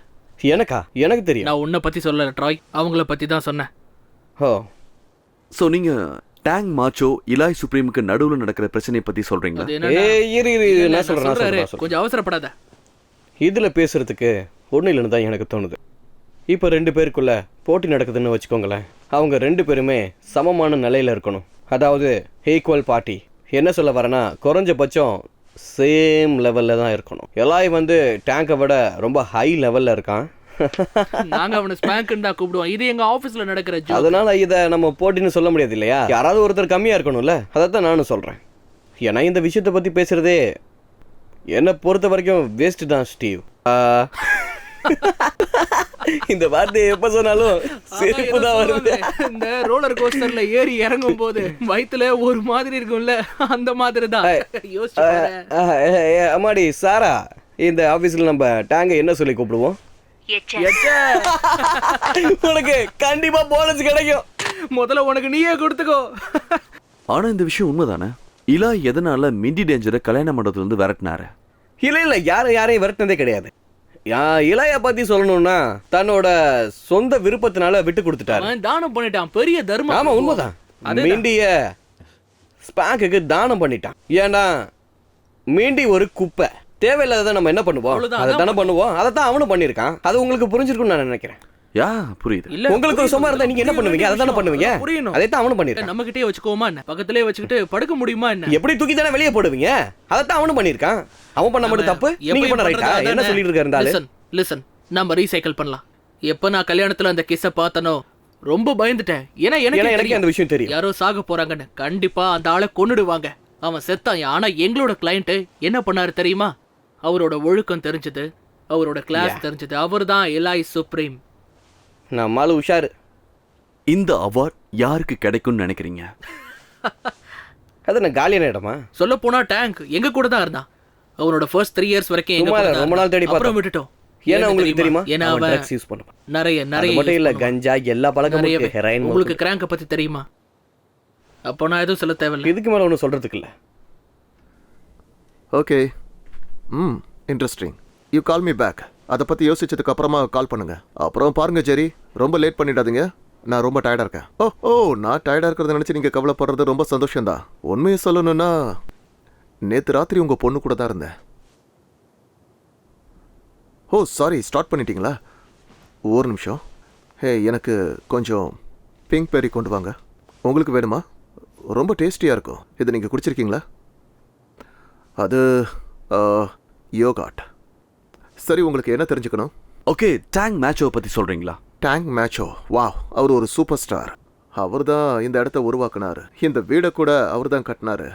எனக்கா? எனக்கு தெரியும். நான் உன்னை பத்தி சொல்லல ட்ராய், அவங்கள பத்தி தான் சொன்னேன். ஓ, சோ நீங்க டேங் மாச்சோ இலாய் சுப்ரீமுக்கு நடுவுல நடக்கிற பிரச்சனையை பத்தி சொல்றீங்களா? அது என்னன்னா, இரு இல்ல, நான் சொல்றேன். கொஞ்சம் அவசரப்படாத. இதுல பேசுறதுக்கு ஒண்ணு இல்லைன்னு தான் எனக்கு தோணுது. இப்போ 2 பேருக்குள்ள போட்டி நடக்குதுன்னு வச்சுக்கோங்களேன். அவங்க 2 பேருமே சமமான நிலையில இருக்கணும். அதாவது ஈக்குவல் பார்ட்டி. என்ன சொல்ல வரேன்னா, குறைஞ்சபட்சம் சேம் லெவல்ல தான் இருக்கணும். எலாய் வந்து டேங்கை விட ரொம்ப ஹை லெவல்ல இருக்கான். நாங்க அவனை ஸ்பேங்க்னு தான் கூப்பிடுவோம். இது எங்க ஆபீஸ்ல நடக்கிற ஜோக். அதனால இதை நம்ம போட்டின்னு சொல்ல முடியாது இல்லையா? யாராவது ஒருத்தர் கம்மியா இருக்கணும்ல, அதைத்தான் நானும் சொல்றேன். ஏன்னா இந்த விஷயத்தை பத்தி பேசுறதே என்னை பொறுத்த வரைக்கும் வேஸ்ட் தான் ஸ்டீவ். இந்த வார்த்தையை எப்ப சொன்னாலும் சிரிப்பு தான் வருது. இந்த ரோலர் கோஸ்டர்ல ஏறி இறங்கும் போது வயித்துல ஒரு மாதிரி இருக்கும்ல, அந்த மாதிரி தான். அம்மாடி சாரா, இந்த ஆபீஸ்ல நம்ம டேங்க என்ன சொல்லி கூப்பிடுவோம்? உனக்கு கண்டிப்பா போனஸ் கிடைக்கும். முதல்ல உனக்கு நீயே கொடுத்துக்கோ. ஆனா இந்த விஷயம் உண்மைதானே? இலாய் எதனால மிண்டி டேஞ்சரை கல்யாண மண்டபத்துல இருந்து விரட்டினாரு? இல்ல, யாரையும் விரட்டினதே கிடையாது. இளைய பத்தி சொல்லணும்னா தன்னோட சொந்த விருப்பத்தினால விட்டு கொடுத்துட்டாரு. அவன் தானம் பண்ணிட்டான், பெரிய தர்மம். ஆமா, உண்மைதான். மிண்டிய ஸ்பாங்குக்கு தானம் பண்ணிட்டான். ஏன்னா மிண்டி ஒரு குப்பை. தேவையில்லாத நம்ம என்ன பண்ணுவோம்? அதை தானே பண்ணுவோம். அதை தான் அவனும் பண்ணியிருக்கான். அது உங்களுக்கு புரிஞ்சிருக்கும்னு நான் நினைக்கிறேன். யா, புரியுது. இல்ல, உங்களுக்கு ஒரு சும்மா இருந்தா நீங்க என்ன பண்ணுவீங்க? அதை தானே பண்ணுவீங்க. புரியணும். அதை தான் அவனும் பண்ணியிருக்கான். நம்ம கிட்டே வச்சுக்கோமா என்ன? பக்கத்திலே வச்சுக்கிட்டு படுக்க முடியுமா என்ன? எப்படி தூக்கி தானே வெளியே போடுவீங்க? அதை தான் அவனும் பண்ணியிருக்கான். அவன் பண்ண மட்டும் தப்பு, நீங்க பண்ண ரைட்டா? என்ன சொல்லிட்டு இருக்காரு? லிசன், நம்ம ரீசைக்கிள் பண்ணலாம். எப்ப நான் கல்யாணத்துல அந்த கிஸ்ஸ பார்த்தனோ ரொம்ப பயந்துட்டேன். ஏன்னா எனக்கு அந்த விஷயம் தெரியும். யாரோ சாக போறாங்கன்னு. கண்டிப்பா அந்த ஆளை கொன்னுடுவாங்க. அவன் செத்தான். ஆனா எங்களோட கிளையண்ட் என்ன பண்ணாரு தெரியுமா? அவரோட ஒழுக்கம் தெரிஞ்சது, அவரோட கிளாஸ் தெரிஞ்சது. அவர்தான் எலாய் சுப்ரீம். நம்மால உஷாரு. இந்த அவார்ட் யாருக்கு கிடைக்கும்னு நினைக்கிறீங்க? அது நான் காலியான இடமா? சொல்ல போனா டேங்க் எங்க கூட தான் இருந்தான். அவனோட ஃபர்ஸ்ட் 3 இயர்ஸ் வரைக்கும் எங்க கூட தான் ரொம்ப நாள் தேடி அப்புறம் விட்டுட்டோம். ஏன்னா உங்களுக்கு தெரியுமா? ஏன்னா அவன் அவன் ட்ரக்ஸ் யூஸ் பண்ணுவான். நிறைய மட்டும் இல்ல, கஞ்சா எல்லா பழக்கமும் இருக்கு. ஹெராயின். உங்களுக்கு கிராங்க பத்தி தெரியுமா? அப்போ நான் எதுவும் சொல்ல தேவையில்லை. இதுக்கு மேல ஒன்றும் சொல்றதுக்கு இல்ல. Okay, interesting. You call me back. அதை பத்தி யோசிச்சதுக்கு அப்புறமா கால் பண்ணுங்க. அப்புறம் பாருங்க ஜெரி, ரொம்ப லேட் பண்ணிடாதீங்க. நான் ரொம்ப டயர்டா இருக்கேன். ஓ நான் டயர்டா இருக்கிறத நினைச்சு நீங்க கவலைப்படுறது ரொம்ப சந்தோஷம்தான். உண்மையை சொல்லணும்னா நேத்து ராத்திரி உங்க பொண்ணு கூட தான் இருந்தேன். ஓ சாரி, ஸ்டார்ட் பண்ணிட்டீங்களா? ஒரு நிமிஷம். ஹே, எனக்கு கொஞ்சம் பிங்க் பெரி கொண்டு வாங்க. உங்களுக்கு வேணுமா? ரொம்ப டேஸ்டியாக இருக்கும். இது நீங்கள் குடிச்சிருக்கீங்களா? அது யோகாட். சரி, உங்களுக்கு என்ன தெரிஞ்சுக்கணும்? ஓகே, டேங் மேட்சோவை பற்றி சொல்கிறீங்களா? டேங் மேட்சோ, வாவ், அவர் ஒரு சூப்பர் ஸ்டார். அவர் தான் இந்த இடத்த உருவாக்குனாரு. இந்த வீடை கூட அவர் தான் கட்டினாரு.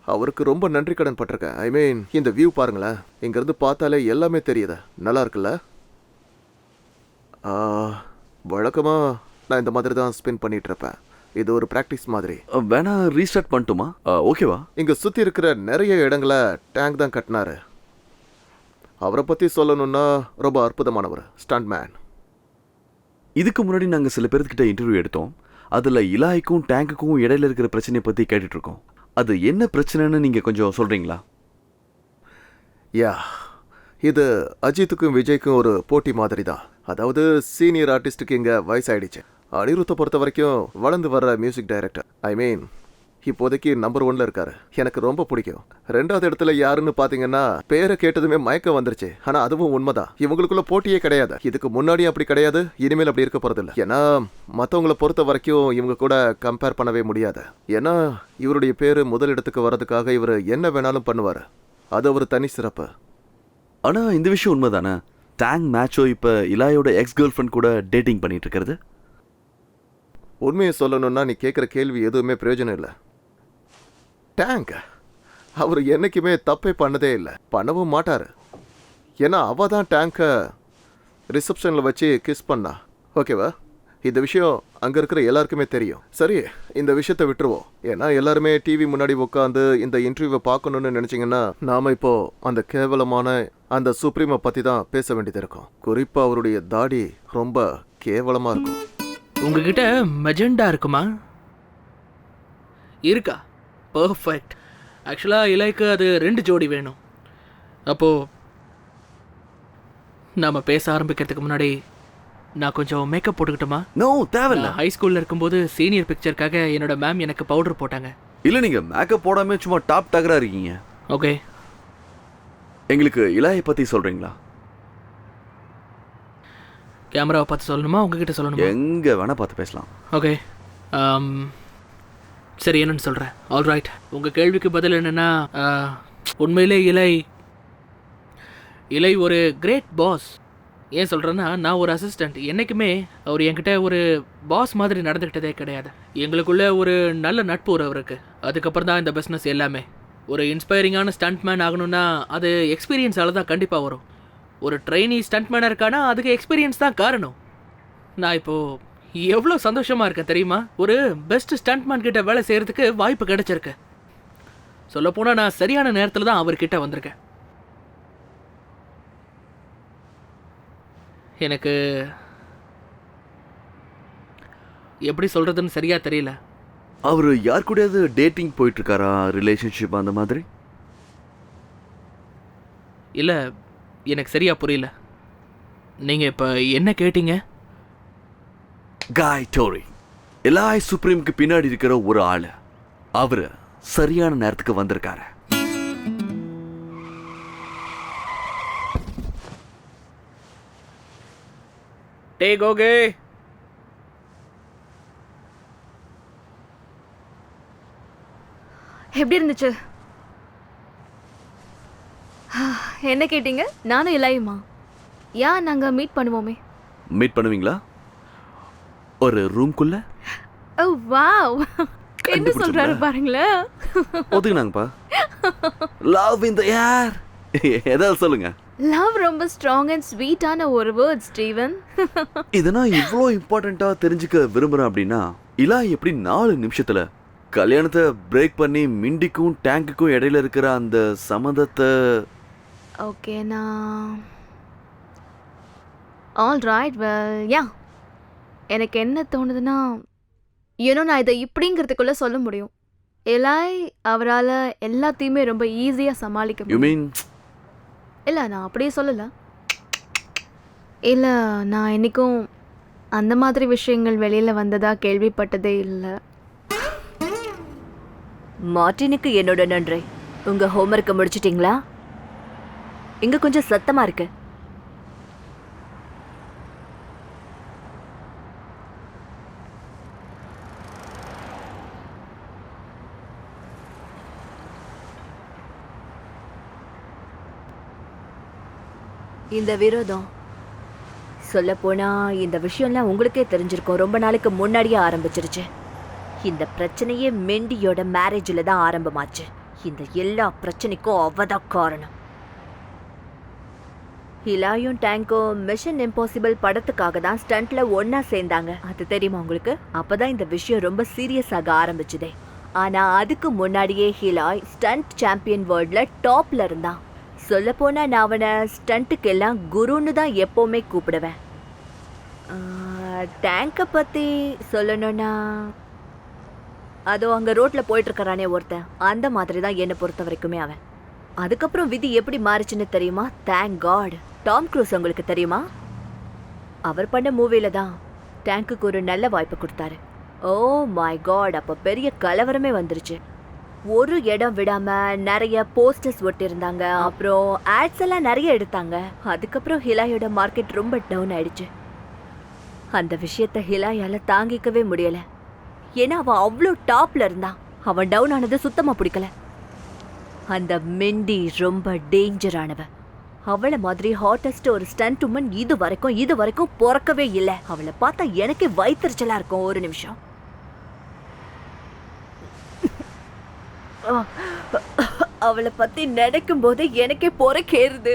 அவருக்கு ரொம்ப நன்றி கடன் பட்டிருக்கேன். ஐ மீன், இந்த வியூ பாருங்களேன். இங்கேருந்து பார்த்தாலே எல்லாமே தெரியுது. நல்லா இருக்குல்ல? வழக்கமாக நான் இந்த மாதிரி தான் ஸ்பெண்ட் பண்ணிட்டு இருப்பேன். இது ஒரு ப்ராக்டிஸ் மாதிரி. வேணா ரீஸ்டார்ட் பண்ணட்டுமா? ஓகேவா? இங்கே சுற்றி இருக்கிற நிறைய இடங்களை டேங்க் தான் கட்டினாரு. அவரை பற்றி சொல்லணும்னா ரொம்ப அற்புதமானவர், ஸ்டண்ட்மேன். இதுக்கு முன்னாடி நாங்கள் சில பேர்கிட்ட இன்டர்வியூ எடுத்தோம். அதில் இலாய்க்கும் டேங்குக்கும் இடையில இருக்கிற பிரச்சனையை பற்றி கேட்டுட்ருக்கோம். அது என்ன பிரச்சனைன்னு நீங்கள் கொஞ்சம் சொல்கிறீங்களா? யா, இது அஜித்துக்கும் விஜய்க்கும் ஒரு போட்டி மாதிரி தான். அதாவது சீனியர் ஆர்டிஸ்ட்டுக்கு இங்கே வயசாயிடுச்சு. அனிருத்தை பொறுத்த வரைக்கும் வளர்ந்து வர்ற மியூசிக் டைரக்டர். ஐ மீன், இப்போதைக்கு நம்பர் 1ல இருக்காரு. எனக்கு ரொம்ப பிடிக்கும். 2வது இடத்துல யாருன்னு பார்த்தீங்கன்னா, பேரை கேட்டதுமே மயக்கம் வந்துருச்சு. ஆனால் அதுவும் உண்மைதான். இவங்களுக்குள்ள போட்டியே கிடையாது. இதுக்கு முன்னாடி அப்படி கிடையாது, இனிமேல் அப்படி இருக்க போறதில்ல. ஏன்னா மற்றவங்கள பொறுத்த வரைக்கும் இவங்க கூட கம்பேர் பண்ணவே முடியாது. ஏன்னா இவருடைய பேர் முதல் இடத்துக்கு வர்றதுக்காக இவர் என்ன வேணாலும் பண்ணுவார். அது ஒரு தனி சிறப்பு. ஆனால் இந்த விஷயம் உண்மைதானே? டேங் மேட்சோ இப்போ இலாயோட எக்ஸ் கேர்ள் ஃப்ரெண்ட் கூட டேட்டிங் பண்ணிட்டு இருக்கிறது. உண்மையை சொல்லணும்னா நீ கேட்குற கேள்வி எதுவுமே பிரயோஜனம் இல்லை. டேங்க் அவர் என்னைக்குமே தப்பே பண்ணதே இல்லை, பண்ணவும் மாட்டார். ஏன்னா அவ தான் டேங்கை ரிசப்ஷனில் வச்சு கிஸ் பண்ணா. ஓகேவா? இந்த விஷயம் அங்கே இருக்கிற எல்லாருக்குமே தெரியும். சரி, இந்த விஷயத்தை விட்டுருவோம். ஏன்னா எல்லாருமே டிவி முன்னாடி உட்காந்து இந்த இன்டர்வியூவை பார்க்கணுன்னு நினச்சிங்கன்னா நாம் இப்போ அந்த கேவலமான அந்த சுப்ரீமை பற்றி தான் பேச வேண்டியது இருக்கும். குறிப்பாக அவருடைய தாடி ரொம்ப கேவலமாக இருக்கும். உங்ககிட்ட மெஜெண்டா இருக்குமா? இருக்கா? பர்ஃபெக்ட். ஆக்சுவலாக இலைக்கு அது 2 ஜோடி வேணும். அப்போது நாம் பேச ஆரம்பிக்கிறதுக்கு முன்னாடி நான் கொஞ்சம் மேக்கப் போட்டுக்கிட்டோமா? நோ, தேவையில்ல. ஹை ஸ்கூலில் இருக்கும்போது சீனியர் பிக்சருக்காக என்னோட மேம் எனக்கு பவுடர் போட்டாங்க. இல்லை, நீங்கள் மேக்கப் போடாம சும்மா டாப் டகரா இருக்கீங்க. ஓகே, எங்களுக்கு இலாயை பற்றி சொல்கிறீங்களா? கேமராவை பார்த்து சொல்லணுமா உங்ககிட்ட சொல்லணுமா? எங்கே வேணால் பார்த்து பேசலாம். ஓகே, சரி, என்னன்னு சொல்கிறேன். ஆல்ரைட், உங்கள் கேள்விக்கு பதில் என்னென்னா, உண்மையிலே இலை ஒரு கிரேட் பாஸ். ஏன் சொல்கிறேன்னா, நான் ஒரு அசிஸ்டண்ட். என்றைக்குமே அவர் என்கிட்ட ஒரு பாஸ் மாதிரி நடந்துக்கிட்டதே கிடையாது. எங்களுக்குள்ளே ஒரு நல்ல நட்பு அவருக்கு. அதுக்கப்புறம் தான் இந்த பிஸ்னஸ் எல்லாமே. ஒரு இன்ஸ்பைரிங்கான ஸ்டண்ட்மேன் ஆகணும்னா அது எக்ஸ்பீரியன்ஸால் தான் கண்டிப்பாக வரும். ஒரு ட்ரெயினி ஸ்டண்ட்மேனாக இருக்கானா அதுக்கு எக்ஸ்பீரியன்ஸ் தான் காரணம். நான் இப்போது எவ்வளோ சந்தோஷமாக இருக்கேன் தெரியுமா? ஒரு பெஸ்ட் ஸ்டண்ட்மேன் கிட்ட வேலை செய்கிறதுக்கு வாய்ப்பு கிடைச்சிருக்கு. சொல்லப்போனால் நான் சரியான நேரத்தில் தான் அவர்கிட்ட வந்திருக்கேன். எனக்கு எப்படி சொல்கிறதுன்னு சரியாக தெரியல. அவர் யார் கூடயாவது டேட்டிங் போயிட்டுருக்காரா? ரிலேஷன்ஷிப் அந்த மாதிரி? இல்லை, எனக்கு சரியாக புரியல. நீங்கள் இப்போ என்ன கேட்டீங்க? காய் டோரி, எலாய் சுப்ரீம்க்கு பின்னாடி இருக்கிற ஒரு ஆள். அவர் சரியான நேரத்துக்கு வந்திருக்காரு. Take okay. எப்படி இருந்துச்சு? என்ன கேட்டீங்க? நானும் இலையுமா? நாங்கள் மீட் பண்ணுவோமே. மீட் பண்ணுவீங்களா? ஒரு ரூம்குள்ள? ஓ வாவ், என்ன சொல்றாரு பாருங்களேன். ஒத்துக்கினாங்கப்பா. லவ் இன் தி ஏர். ஏதாவது சொல்லுங்க. லவ் ரொம்ப ஸ்ட்ராங் அண்ட் ஸ்வீட்டான ஒரு வேர்ட் ஸ்டீவன். இதனா இவ்வளோ இம்பார்ட்டண்ட்டாக தெரிஞ்சுக்க விரும்புகிறேன் அப்படின்னா, இலா எப்படி 4 நிமிஷத்தில் கல்யாணத்தை பிரேக் பண்ணி மிண்டிக்கும் டேங்குக்கும் இடையில இருக்கிற அந்த சம்மந்தத்தை... ஓகே, நான் ஆல் ரைட், வெல் எனக்கு என்ன தோணுதுன்னா, நான் இதை இப்படிங்கிறதுக்குள்ள சொல்ல முடியும். எலாய் அவரால் எல்லாத்தையுமே ரொம்ப ஈஸியாக சமாளிக்க யூ முடியும். மீன்? இல்லை, நான் அப்படியே சொல்லலை. இல்லை, நான் என்றைக்கும் அந்த மாதிரி விஷயங்கள் வெளியில வந்ததா கேள்விப்பட்டதே இல்லை. மார்ட்டினுக்கு என்னோட நன்றி. உங்க ஹோம்ஒர்க்கை முடிச்சிட்டீங்களா? இங்க கொஞ்சம் சத்தமா இருக்கு. இந்த விரோதம் சொல்லப்போனா இந்த விஷயம்லாம் உங்களுக்கே தெரிஞ்சிருக்கும். ரொம்ப நாளுக்கு முன்னாடியே ஆரம்பிச்சிருச்சு. இந்த பிரச்சனையே மெண்டியோட மேரேஜில் தான் ஆரம்பமாச்சு. இந்த எல்லா பிரச்சனைக்கும் அவதான் காரணம். ஹிலாயும் டேங்கும் மிஷன் இம்பாசிபிள் படத்துக்காக தான் ஸ்டண்ட்ல ஒன்னா சேர்ந்தாங்க. அது தெரியுமா உங்களுக்கு? அப்பதான் இந்த விஷயம் ரொம்ப சீரியஸ் ஆக ஆரம்பிச்சுதே. ஆனா அதுக்கு முன்னாடியே ஹிலாய் ஸ்டண்ட் சாம்பியன் வேர்ல்ட்ல டாப்ல இருந்தான். சொல்லப்போனா நான் அவனை ஸ்டண்ட்டுக்கு எல்லாம் குருன்னு தான் எப்போவுமே கூப்பிடுவேன். டேங்கை பற்றி சொல்லணும்னா அதோ அங்கே ரோட்டில் போயிட்டுருக்கிறானே ஒருத்தன், அந்த மாதிரி தான் என்னை பொறுத்த வரைக்குமே அவன். அதுக்கப்புறம் விதி எப்படி மாறிச்சுன்னு தெரியுமா? Thank God. டாம் க்ரூஸ் உங்களுக்கு தெரியுமா? அவர் பண்ண மூவில தான் டேங்குக்கு ஒரு நல்ல வாய்ப்பு கொடுத்தாரு. ஓ மை காட், அப்போ பெரிய கலவரமே வந்துருச்சு. ஒரு இடம் விடாம நிறைய போஸ்டர்ஸ் ஒட்டியிருந்தாங்க. அப்புறம் ஆட்ஸ் எல்லாம் நிறைய எடுத்தாங்க. அதுக்கப்புறம் ஹிலாயோட மார்க்கெட் ரொம்ப டவுன் ஆயிடுச்சு. அந்த விஷயத்த ஹிலாயால தாங்கிக்கவே முடியல. ஏன்னா அவன் அவ்வளோ டாப்ல இருந்தான். அவன் டவுன் ஆனது சுத்தமா பிடிக்கல. அந்த மெண்டி ரொம்ப டேஞ்சரானவ. அவளை மாதிரி ஹாட்டஸ்ட் ஒரு ஸ்டண்ட் உமன் இது வரைக்கும் பிறக்கவே இல்லை. அவளை பார்த்தா எனக்கே வயிற்றுச்சலா இருக்கும். ஒரு நிமிஷம். அவளை பத்தி நினைக்கும் போது எனக்கே பொறக்கேறுது.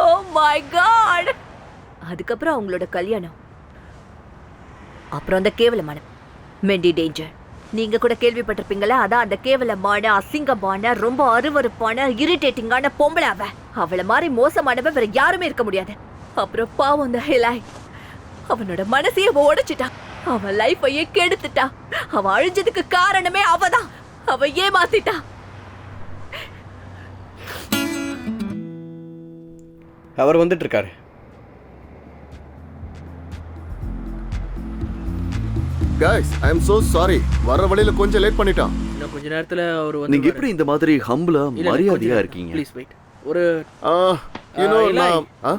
Oh my God. அதுக்கப்புறம் அவங்களோட கல்யாணம். அப்புறம் அந்த கேவலமான மெண்டி டேஞ்சர். நீங்க கூட கேள்விப்பட்டிருப்பீங்களா? அதான் அந்த கேவலமான, அசிங்கமான, ரொம்ப அருவருப்பான, இரிட்டேட்டிங்கான பொம்பளை அவ. அவளை மாதிரி மோசமானவ வேற யாருமே இருக்க முடியாது. அப்புறம் பாவம் அந்த ஹிலாய், அவனோட மனசையே உடைச்சிட்டான். அவன் லைஃபையே கெடுத்துட்டா. அவன் அழிஞ்சதுக்கு காரணமே அவதான். அவ ஏமாத்திட்டா. அவர் வந்துட்டு இருக்காரு. கைஸ், ஐ அம் so sorry. வர வழியில கொஞ்சம் லேட் பண்ணிட்டான். இன்னும் கொஞ்ச நேரத்துல அவர் வந்து நீங்க எப்படி இந்த மாதிரி ஹம்பிளா மரியாதையா இருக்கீங்க? Please wait. ஒரு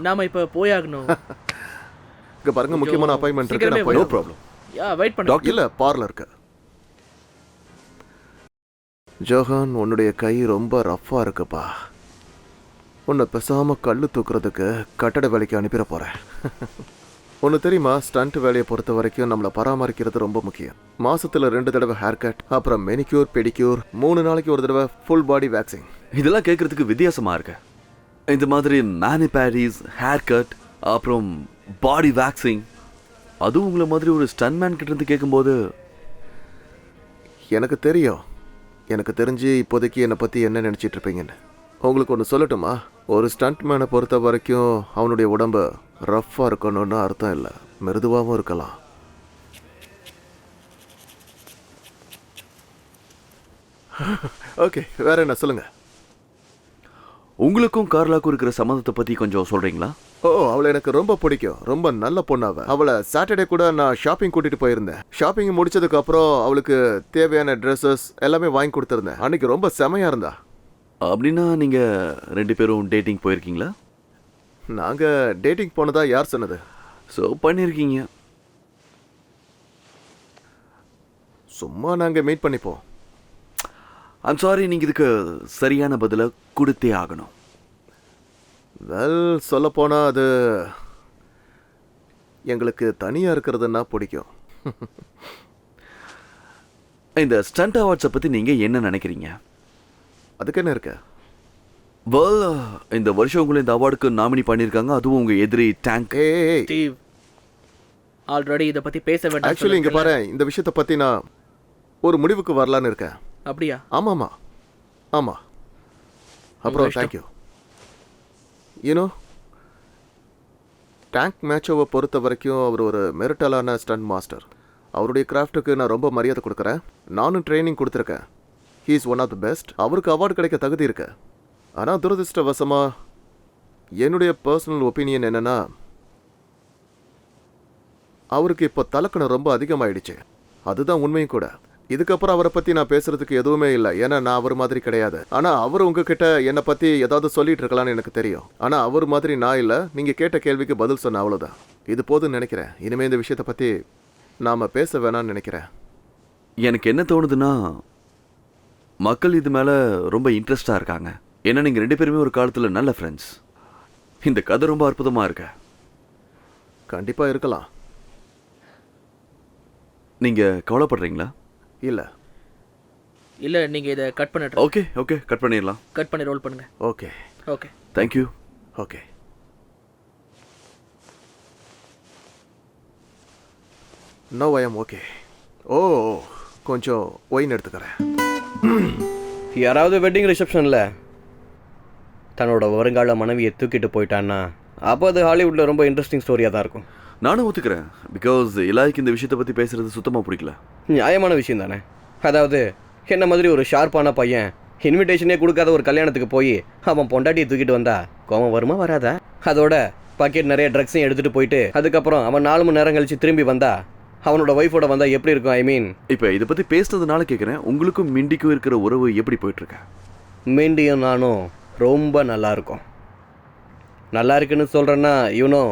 நாம இப்ப போயாகணும். இங்க பாருங்க, முக்கியமான அப்பாயின்மென்ட் இருக்கு. நான் நோ ப்ராப்ளம். யா வெயிட் பண்ணு. இல்ல, பார்லருக்கு. ஜோஹான், உன்னுடைய கை ரொம்ப ரஃப்பா இருக்குப்பா. உன்னை பேசாம கல்லு தூக்குறதுக்கு கட்டட வேலைக்கு அனுப்பிட போறேன். ஒன்று தெரியுமா, ஸ்டண்ட் வேலையை பொறுத்த வரைக்கும் நம்மளை பராமரிக்கிறது ரொம்ப முக்கியம். மாசத்துல 2 தடவை ஹேர் கட், அப்புறம் மெனிக்யூர், பெடிக்யூர், 3 நாளைக்கு ஒரு தடவை ஃபுல் பாடி வேக்சிங். இதெல்லாம் கேட்கறதுக்கு வித்தியாசமா இருக்கு. இந்த மாதிரி மேனிபேரிஸ், ஹேர் கட், அப்புறம் பாடி வேக்சிங், அதுவும் உங்களை மாதிரி ஒரு ஸ்டன்மேன் கிட்ட இருந்து கேட்கும்போது எனக்கு தெரியும். எனக்கு தெரிஞ்சு இப்போதைக்கு என்னை பற்றி என்ன நினச்சிட்டு இருப்பீங்கன்னு. உங்களுக்கு ஒன்று சொல்லட்டுமா? ஒரு ஸ்டண்ட் மேனை பொறுத்த வரைக்கும் அவனுடைய உடம்பு ரஃப்பாக இருக்கணும்னு அர்த்தம் இல்லை, மிருதுவாகவும் இருக்கலாம். ஓகே, வேற என்ன சொல்லுங்க. உங்களுக்கும் கார்லாக்கும் இருக்கிற சம்மந்தத்தை பற்றி கொஞ்சம் சொல்கிறீங்களா? ஓ, அவளை எனக்கு ரொம்ப பிடிக்கும். ரொம்ப நல்ல பொண்ணாவ. அவளை சாட்டர்டே கூட நான் ஷாப்பிங் கூட்டிட்டு போயிருந்தேன். ஷாப்பிங் முடிச்சதுக்கு அப்புறம் அவளுக்கு தேவையான ட்ரெஸ்ஸஸ் எல்லாமே வாங்கி கொடுத்துருந்தேன். அன்னைக்கு ரொம்ப செமையா இருந்தா. அப்படின்னா நீங்கள் 2 பேரும் டேட்டிங் போயிருக்கீங்களா? நாங்கள் டேட்டிங் போனதா யார் சொன்னது? ஸோ பண்ணியிருக்கீங்க. சும்மா நாங்கள் மீட் பண்ணிப்போம். ஐம் சாரி, நீங்கள் இதுக்கு சரியான பதிலை கொடுத்தே ஆகணும். வெல், சொல்லப்போனால் அது எங்களுக்கு தனியாக இருக்கிறதுன்னா பிடிக்கும். இந்த ஸ்டண்ட் அவார்ட்ஸை பற்றி நீங்கள் என்ன நினைக்கிறீங்க? அதுக்கு என்ன இருக்கு? வெல், இந்த வருஷம் உங்களை இந்த அவார்டுக்கு நாமினி பண்ணியிருக்காங்க, அதுவும் உங்கள் எதிரி டேங்க். ஸ்டீவ் ஆல்ரெடி இதை பற்றி பேச வேண்டாம். ஆக்சுவலி இங்கே பாரு, இந்த விஷயத்தை பற்றி நான் ஒரு முடிவுக்கு வரலான்னு இருக்கேன். அப்படியா? ஆமாம். அப்புறம் தேங்க்யூ. யூனோ, டேங்க் மேட்சோவை பொறுத்த வரைக்கும் அவர் ஒரு மெரிட்டலான ஸ்டண்ட் மாஸ்டர். அவருடைய கிராஃப்ட்டுக்கு நான் ரொம்ப மரியாதை கொடுக்குறேன். நானும் ட்ரைனிங் கொடுத்துருக்கேன். He is one of the best. அவருக்கு அவார்டு கிடைக்க தகுதி இருக்கு. ஆனால் துரதிருஷ்டவசமாக என்னுடைய பர்சனல் ஒப்பீனியன் என்னென்னா, அவருக்கு இப்போ தலக்கணம் ரொம்ப அதிகமாயிடுச்சு. அதுதான் உண்மையும் கூட. இதுக்கப்புறம் அவரை பத்தி நான் பேசுறதுக்கு எதுவுமே இல்லை, ஏன்னா நான் அவர் மாதிரி கிடையாது. ஆனா அவர் உங்ககிட்ட என்னை பத்தி ஏதாவது சொல்லிட்டு இருக்கலாம்னு எனக்கு தெரியும். ஆனா அவர் மாதிரி நான் இல்லை. நீங்க கேட்ட கேள்விக்கு பதில் சொன்ன அவ்வளவுதான். இது போதும்னு நினைக்கிறேன். இனிமே இந்த விஷயத்தை பத்தி நாம பேச வேணாம்னு நினைக்கிறேன். எனக்கு என்ன தோணுதுன்னா, மக்கள் இது மேல ரொம்ப இன்ட்ரெஸ்டா இருக்காங்க. ஏன்னா நீங்க 2 பேருமே ஒரு காலத்துல நல்ல ஃப்ரெண்ட்ஸ். இந்த கதை ரொம்ப அற்புதமா இருக்கு. கண்டிப்பா இருக்கலாம். நீங்க கவலைப்படுறீங்களா? இல்ல. இல்லை நீங்கள் இதை கட் பண்ணிட்டு ஓகே ஓகே, கட் பண்ணிடலாம். கட் பண்ணி ரோல் பண்ணுங்க. Okay okay. Thank you. Okay. No I am okay. Oh, கொஞ்சம் ஒயின் எடுத்துக்கிறேன். யாராவது வெட்டிங் ரிசப்ஷனில் தன்னோட வருங்கால மனைவியை தூக்கிட்டு போயிட்டான்னா அப்போ அது ஹாலிவுட்டில் ரொம்ப இன்ட்ரெஸ்டிங் ஸ்டோரியாக தான் இருக்கும். நானும் ஒத்துக்கிறேன். பிகாஸ் இலாய்க்கு இந்த விஷயத்தை பற்றி பேசுறது சுத்தமாக பிடிக்கல. நியாயமான விஷயம் தானே. அதாவது என்ன மாதிரி ஒரு ஷார்ப்பான பையன் இன்விடேஷனே கொடுக்காத ஒரு கல்யாணத்துக்கு போய் அவன் பொண்டாட்டியை தூக்கிட்டு வந்தா கோவம் வருமா வராதா? அதோட பாக்கெட் நிறைய ட்ரக்ஸையும் எடுத்துகிட்டு போயிட்டு அதுக்கப்புறம் அவன் 4 மணி நேரம் கழிச்சு திரும்பி வந்தா அவனோட ஒய்ஃபோட வந்தா எப்படி இருக்கும்? ஐ மீன், இப்போ இதை பற்றி பேசுனதுனால கேட்குறேன், உங்களுக்கும் மிண்டிக்கும் இருக்கிற உறவு எப்படி போயிட்டுருக்க? மிண்டியும் நானும் ரொம்ப நல்லா இருக்கும். நல்லா இருக்குன்னு சொல்கிறேன்னா இவனோ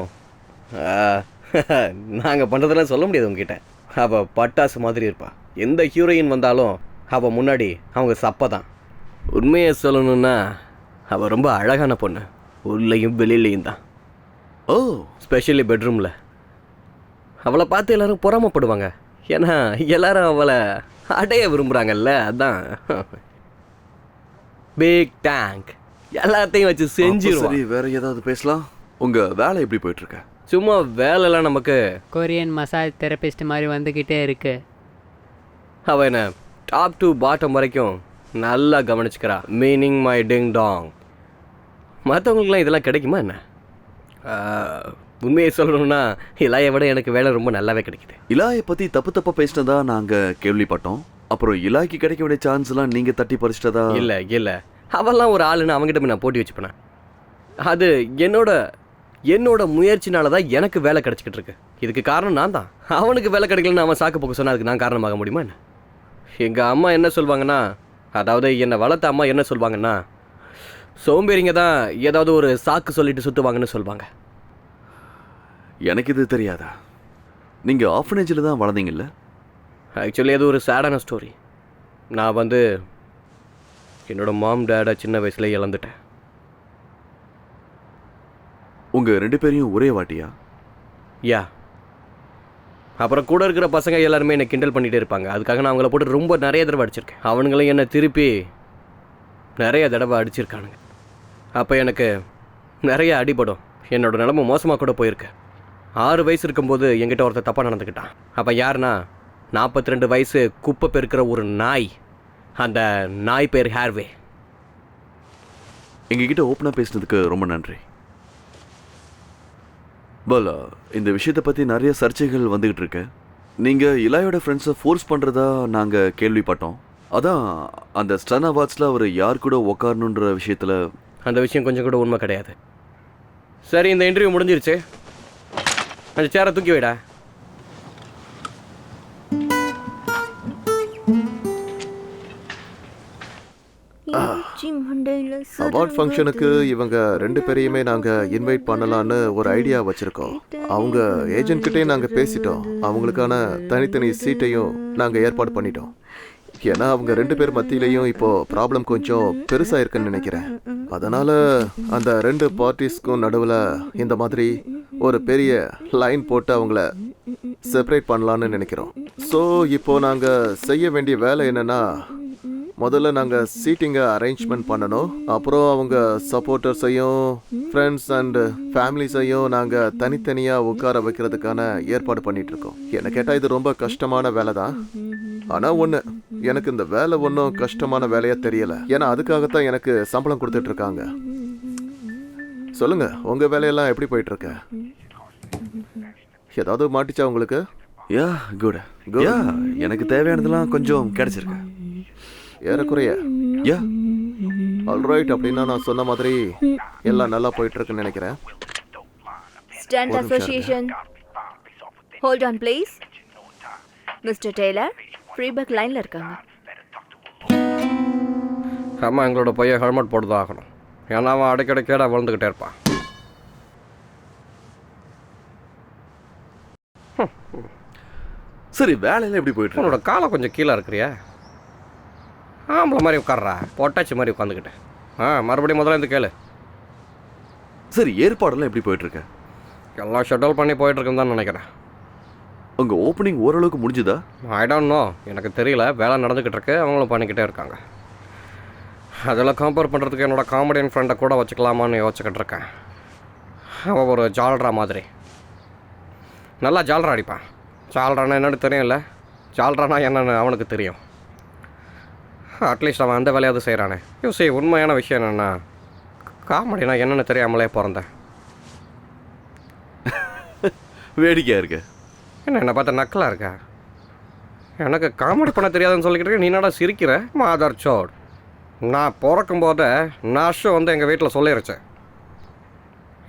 நாங்கள் பண்ணுறதெல்லாம் சொல்ல முடியாது உங்ககிட்ட. அவள் பட்டாசு மாதிரி இருப்பா. எந்த ஹீரோயின் வந்தாலும் அவள் முன்னாடி அவங்க சப்பை தான். உண்மையை சொல்லணுன்னா அவள் ரொம்ப அழகான பொண்ணு, உள்ளேயும் வெளியிலையும் தான். ஓ, ஸ்பெஷலி பெட்ரூமில் அவளை பார்த்து எல்லோரும் பொறாமப்படுவாங்க. ஏன்னா எல்லாரும் அவளை அடைய விரும்புகிறாங்கல்ல, அதான். பிக் டேங்க் எல்லாத்தையும் வச்சு செஞ்சிருவோம். சரி, வேற ஏதாவது பேசலாம். உங்க வேலை எப்படி போயிட்டு இருக்க? சும்மா வேலைலாம் நமக்கு கொரியன் மசாஜ் தெரபிஸ்ட் மாதிரி வந்துக்கிட்டே இருக்கு. அவ என்ன டாப் டு பாட்டம் வரைக்கும் நல்லா கவனிச்சுக்கிறா. Meaning my ding dong. மற்றவங்களுக்குலாம் இதெல்லாம் கிடைக்குமா என்ன? உண்மையை சொல்லணும்னா இலாயை விட எனக்கு வேலை ரொம்ப நல்லாவே கிடைக்குது. இலாயை பத்தி தப்பா பேசினதா நாங்க கேள்விப்பட்டோம். அப்புறம் இலாய்க்கு கிடைக்க வேண்டிய சான்ஸ்லாம் நீங்க தட்டி பறிச்சிட்டதா? இல்லை அவெல்லாம் ஒரு ஆளுன்னு அவங்ககிட்ட போய் நான் போட்டி வச்சுப்பேன். அது என்னோட முயற்சினால தான் எனக்கு வேலை கிடைச்சிக்கிட்டு இருக்கு. இதுக்கு காரணம் நான் தான். அவனுக்கு வேலை கிடைக்கலன்னு அவன் சாக்கு போக்க சொன்னா அதுக்கு நான் காரணமாக முடியுமா என்ன? எங்கள் அம்மா என்ன சொல்வாங்கன்னா, அதாவது என்னை வளர்த்த அம்மா என்ன சொல்வாங்கன்னா, சோம்பேறிங்க தான் ஏதாவது ஒரு சாக்கு சொல்லிட்டு சுற்றுவாங்கன்னு சொல்லுவாங்க. எனக்கு இது தெரியாதா? நீங்க ஆர்ஃபனேஜில் தான் வளர்ந்தீங்கல்ல? ஆக்சுவலி அது ஒரு சேடான ஸ்டோரி. நான் என்னோட மாம் டேடை சின்ன வயசுல இழந்துட்டேன். உங்க 2 பேரையும் ஒரே வாட்டியா? யா. அப்புறம் கூட இருக்கிற பசங்க எல்லாருமே என்னை கிண்டல் பண்ணிகிட்டே இருப்பாங்க. அதுக்காக நான் அவங்கள போட்டு ரொம்ப நிறைய தடவை அடிச்சிருக்கேன். அவனுங்களும் என்னை திருப்பி நிறைய தடவை அடிச்சிருக்கானுங்க. அப்போ எனக்கு நிறைய அடிபடும். என்னோட நிலைமை மோசமாக கூட போயிருக்கு. 6 வயசு இருக்கும்போது என்கிட்ட ஒருத்தர் தப்பாக நடந்துக்கிட்டான். அப்போ யாருன்னா 42 வயசு குப்பை பெருக்கிற ஒரு நாய். அந்த நாய் பேர் ஹேர்வே. எங்ககிட்ட ஓப்பனாக பேசினதுக்கு ரொம்ப நன்றி. பல இந்த விஷயத்தை பற்றி நிறைய சர்ச்சைகள் வந்துக்கிட்டு இருக்கு. நீங்கள் இலாயோட ஃப்ரெண்ட்ஸை ஃபோர்ஸ் பண்ணுறதா நாங்கள் கேள்விப்பட்டோம். அதான் அந்த ஸ்டன் அவார்ட்ஸில் அவர் யார் கூட உக்காரணுன்ற விஷயத்தில் அந்த விஷயம் கொஞ்சம் கூட உண்மை கிடையாது. சரி, இந்த இன்டர்வியூ முடிஞ்சிருச்சு. அந்த சேரை தூக்கி வைடா. அவார்ட் ஃபங்க்ஷனுக்கு இவங்க 2 பேரையுமே நாங்க இன்வைட் பண்ணலான்னு ஒரு ஐடியா வச்சிருக்கோம். அவங்க ஏஜென்ட் கிட்டே நாங்க பேசிட்டோம். அவங்களுக்கான தனித்தனி சீட்டையும் நாங்க ஏற்பாடு பண்ணிட்டோம். ஏன்னா அவங்க 2 பேர் மத்தியிலையும் இப்போ ப்ராப்ளம் கொஞ்சம் பெருசா இருக்குன்னு நினைக்கிறேன். அதனால அந்த 2 பார்ட்டிஸ்க்கும் நடுவில் இந்த மாதிரி ஒரு பெரிய லைன் போட்டு அவங்கள செப்பரேட் பண்ணலான்னு நினைக்கிறோம். ஸோ இப்போ நாங்கள் செய்ய வேண்டிய வேலை என்னன்னா, முதல்ல நாங்கள் சீட்டிங்கை அரேஞ்ச்மெண்ட் பண்ணணும். அப்புறம் அவங்க சப்போர்ட்டர்ஸையும் ஃப்ரெண்ட்ஸ் அண்ட் ஃபேமிலிஸையும் நாங்கள் தனித்தனியாக உட்கார வைக்கிறதுக்கான ஏற்பாடு பண்ணிட்டு இருக்கோம். என்ன கேட்டால் இது ரொம்ப கஷ்டமான வேலை தான். ஆனால் ஒன்று, எனக்கு இந்த வேலை ஒன்றும் கஷ்டமான வேலையாக தெரியலை. ஏன்னா அதுக்காகத்தான் எனக்கு சம்பளம் கொடுத்துட்டு இருக்காங்க. சொல்லுங்க, உங்கள் வேலையெல்லாம் எப்படி போயிட்டு இருக்கு? ஏதாவது மாட்டிச்சா உங்களுக்கு? யா குட். யா, எனக்கு தேவையானதெல்லாம் கொஞ்சம் கிடைச்சிருக்கு. ஏறக்குறைய. Yeah, alright. அப்படின்னா நான் சொன்ன மாதிரி எல்லாம் நல்லா போயிட்டு இருக்குன்னு நினைக்கிறேன். Stunt association hold on please. Mister Taylor, ஃப்ரீபேக் லைனில் இருக்காங்க. ஆமாம், எங்களோட பையன் ஹெல்மெட் போட்டு தான் ஆகணும். ஏன்னா அவன் அடைக்கடை கேடாக விழுந்துக்கிட்டே இருப்பான். சரி, வேலையெல்லாம் எப்படி போயிட்டு இருக்கு? உன்னோட காலை கொஞ்சம் கீழே இருக்கிறியா? ஆம்பளை மாதிரி உட்கார்றா, பொட்டாச்சி மாதிரி உட்காந்துக்கிட்டு. மறுபடியும் முதல்ல இருந்து கேளு. சரி, ஏற்பாடெல்லாம் எப்படி போயிட்டு இருக்கு? எல்லாம் ஷெட்யூல் பண்ணி போயிட்டுருக்குன்னு தான் நினைக்கிறேன். உங்க ஓப்பனிங் ஓரளவுக்கு முடிஞ்சுதா? ஐ டோன்ட் நோ, எனக்கு தெரியல. வேலை நடந்துக்கிட்டு இருக்கு, அவங்களும் பண்ணிக்கிட்டே இருக்காங்க. அதெல்லாம் கம்பேர் பண்ணுறதுக்கு என்னோட காமெடியன் ஃப்ரெண்டை கூட வச்சுக்கலாமான்னு யோசிச்சுக்கிட்டு இருக்கேன். அவன் ஒரு ஜால்ரா மாதிரி, நல்லா ஜால்ரா அடிப்பான். ஜால்ரானா என்னன்னு தெரியும்ல, ஜால்ரானா என்னன்னு அவனுக்கு தெரியும். அட்லீஸ்ட் அவன் அந்த வேலையாவது செய்கிறானே. யூசி, உண்மையான விஷயம் என்னென்னா, காமெடினா என்னென்னு தெரியாமலே பிறந்தேன். வேடிக்கையா இருக்கு. என்னை பார்த்தா நக்கலாக இருக்கா? எனக்கு காமெடி பண்ண தெரியாதுன்னு சொல்லிக்கிட்டு நீ என்னடா சிரிக்கிற? மாதர் சோட், நான் பிறக்கும்போதே நர்ஸு வந்து எங்கள் வீட்டில் சொல்லிருச்சேன்.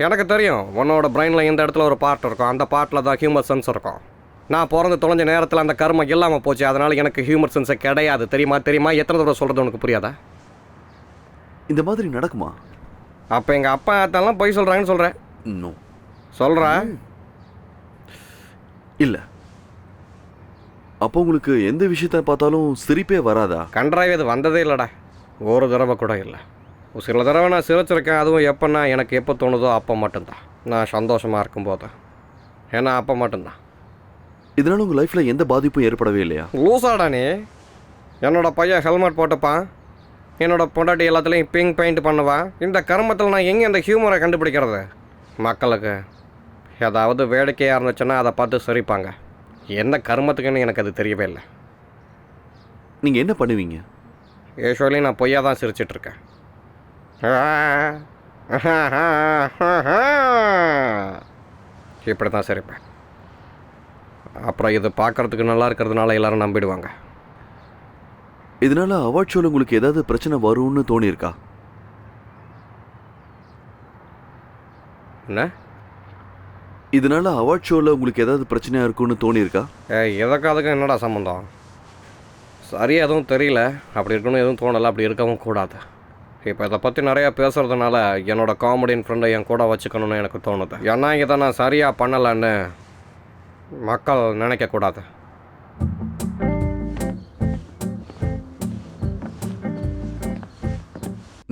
எனக்கு தெரியும் உன்னோட பிரெயினில் இந்த இடத்துல ஒரு பார்ட் இருக்கும், அந்த பார்ட்டில் தான் ஹியூமர் சென்ஸ் இருக்கும். நான் பிறந்து தொலைஞ்ச நேரத்தில் அந்த கர்மம் இல்லாமல் போச்சு, அதனால் எனக்கு ஹியூமர் சென்ஸே கிடையாது. தெரியுமா? எத்தனை தடவை சொல்கிறது உனக்கு புரியாதா? இந்த மாதிரி நடக்குமா? அப்போ எங்கள் அப்பா அத்தெல்லாம் பொய் சொல்கிறாங்கன்னு சொல்கிறேன். நோ. சொல்கிறேன் இல்லை. அப்போ உங்களுக்கு எந்த விஷயத்தை பார்த்தாலும் சிரிப்பே வராதா? கன்றாவே அது வந்ததே இல்லைடா, ஒரு தடவை கூட இல்லை. சில தடவை நான் சிரிச்சிருக்கேன், அதுவும் எப்போன்னா எனக்கு எப்போ தோணுதோ அப்போ மட்டும்தான். நான் சந்தோஷமாக இருக்கும்போது, ஏன்னா அப்போ மட்டும்தான். இதனால் உங்கள் லைஃப்பில் எந்த பாதிப்பும் ஏற்படவே இல்லையா? லூசாடா நீ. என்னோட பையன் ஹெல்மெட் போட்டுப்பான், என்னோட பொண்டாட்டி எல்லாத்துலேயும் பிங்க் பெயிண்ட் பண்ணுவான். இந்த கர்மத்தில் நான் எங்கே அந்த ஹியூமரை கண்டுபிடிக்கிறது? மக்களுக்கு ஏதாவது வேடிக்கையாக இருந்துச்சுன்னா அதை பார்த்து சிரிப்பாங்க. என்ன கர்மத்துக்குன்னு எனக்கு அது தெரியவே இல்லை. நீங்கள் என்ன பண்ணுவீங்க? யூஸ்வலி நான் பொய்யா தான் சிரிச்சிட்ருக்கேன். இப்படி தான் சிரிப்பேன். அப்புறம் இது பார்க்குறதுக்கு நல்லா இருக்கிறதுனால எல்லாரும் நம்பிடுவாங்க. இதனால அவார்ட் ஷோவில் உங்களுக்கு ஏதாவது பிரச்சனை வரும்னு தோணியிருக்கா? என்ன? இதனால அவார்ட் ஷோவில் உங்களுக்கு ஏதாவது பிரச்சனையாக இருக்கும்னு தோணியிருக்கா? எதற்கு அதுக்கும் என்னடா சம்மந்தம்? சரியாக எதுவும் தெரியல. அப்படி இருக்கணும் எதுவும் தோணலை, அப்படி இருக்கவும் கூடாது. இப்போ இதை பற்றி நிறையா பேசுகிறதுனால என்னோட காமெடியன் ஃப்ரெண்டை என் கூட வச்சுக்கணும்னு எனக்கு தோணுது. ஏன்னா இதை நான் சரியாக பண்ணலைன்னு மக்கள் நினைக்கக்கூடாது.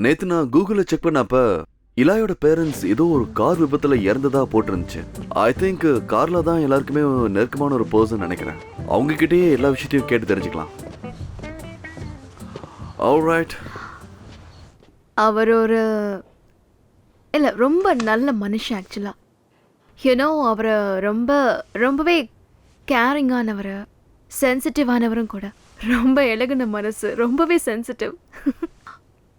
நேற்று நான் கூகுளில் செக் பண்ணப்ப இலாயோட பேரண்ட்ஸ் ஏதோ ஒரு கார் விபத்தில் இறந்ததா போட்டிருந்துச்சு. ஐ திங்க் கார்ல தான் எல்லாருக்குமே நெருக்கமான ஒரு பர்சன் நினைக்கிறேன். அவங்க கிட்டேயே எல்லா விஷயத்தையும் கேட்டு தெரிஞ்சுக்கலாம். ஆல்ரைட். அவர் ஒரு இல்லை ரொம்ப நல்ல மனுஷன் ஆக்சுவலாக. யூனோ அவர் ரொம்பவே கேரிங்கானவர், சென்சிட்டிவானவரும் கூட. ரொம்ப எழகுன மனசு, ரொம்பவே சென்சிட்டிவ்.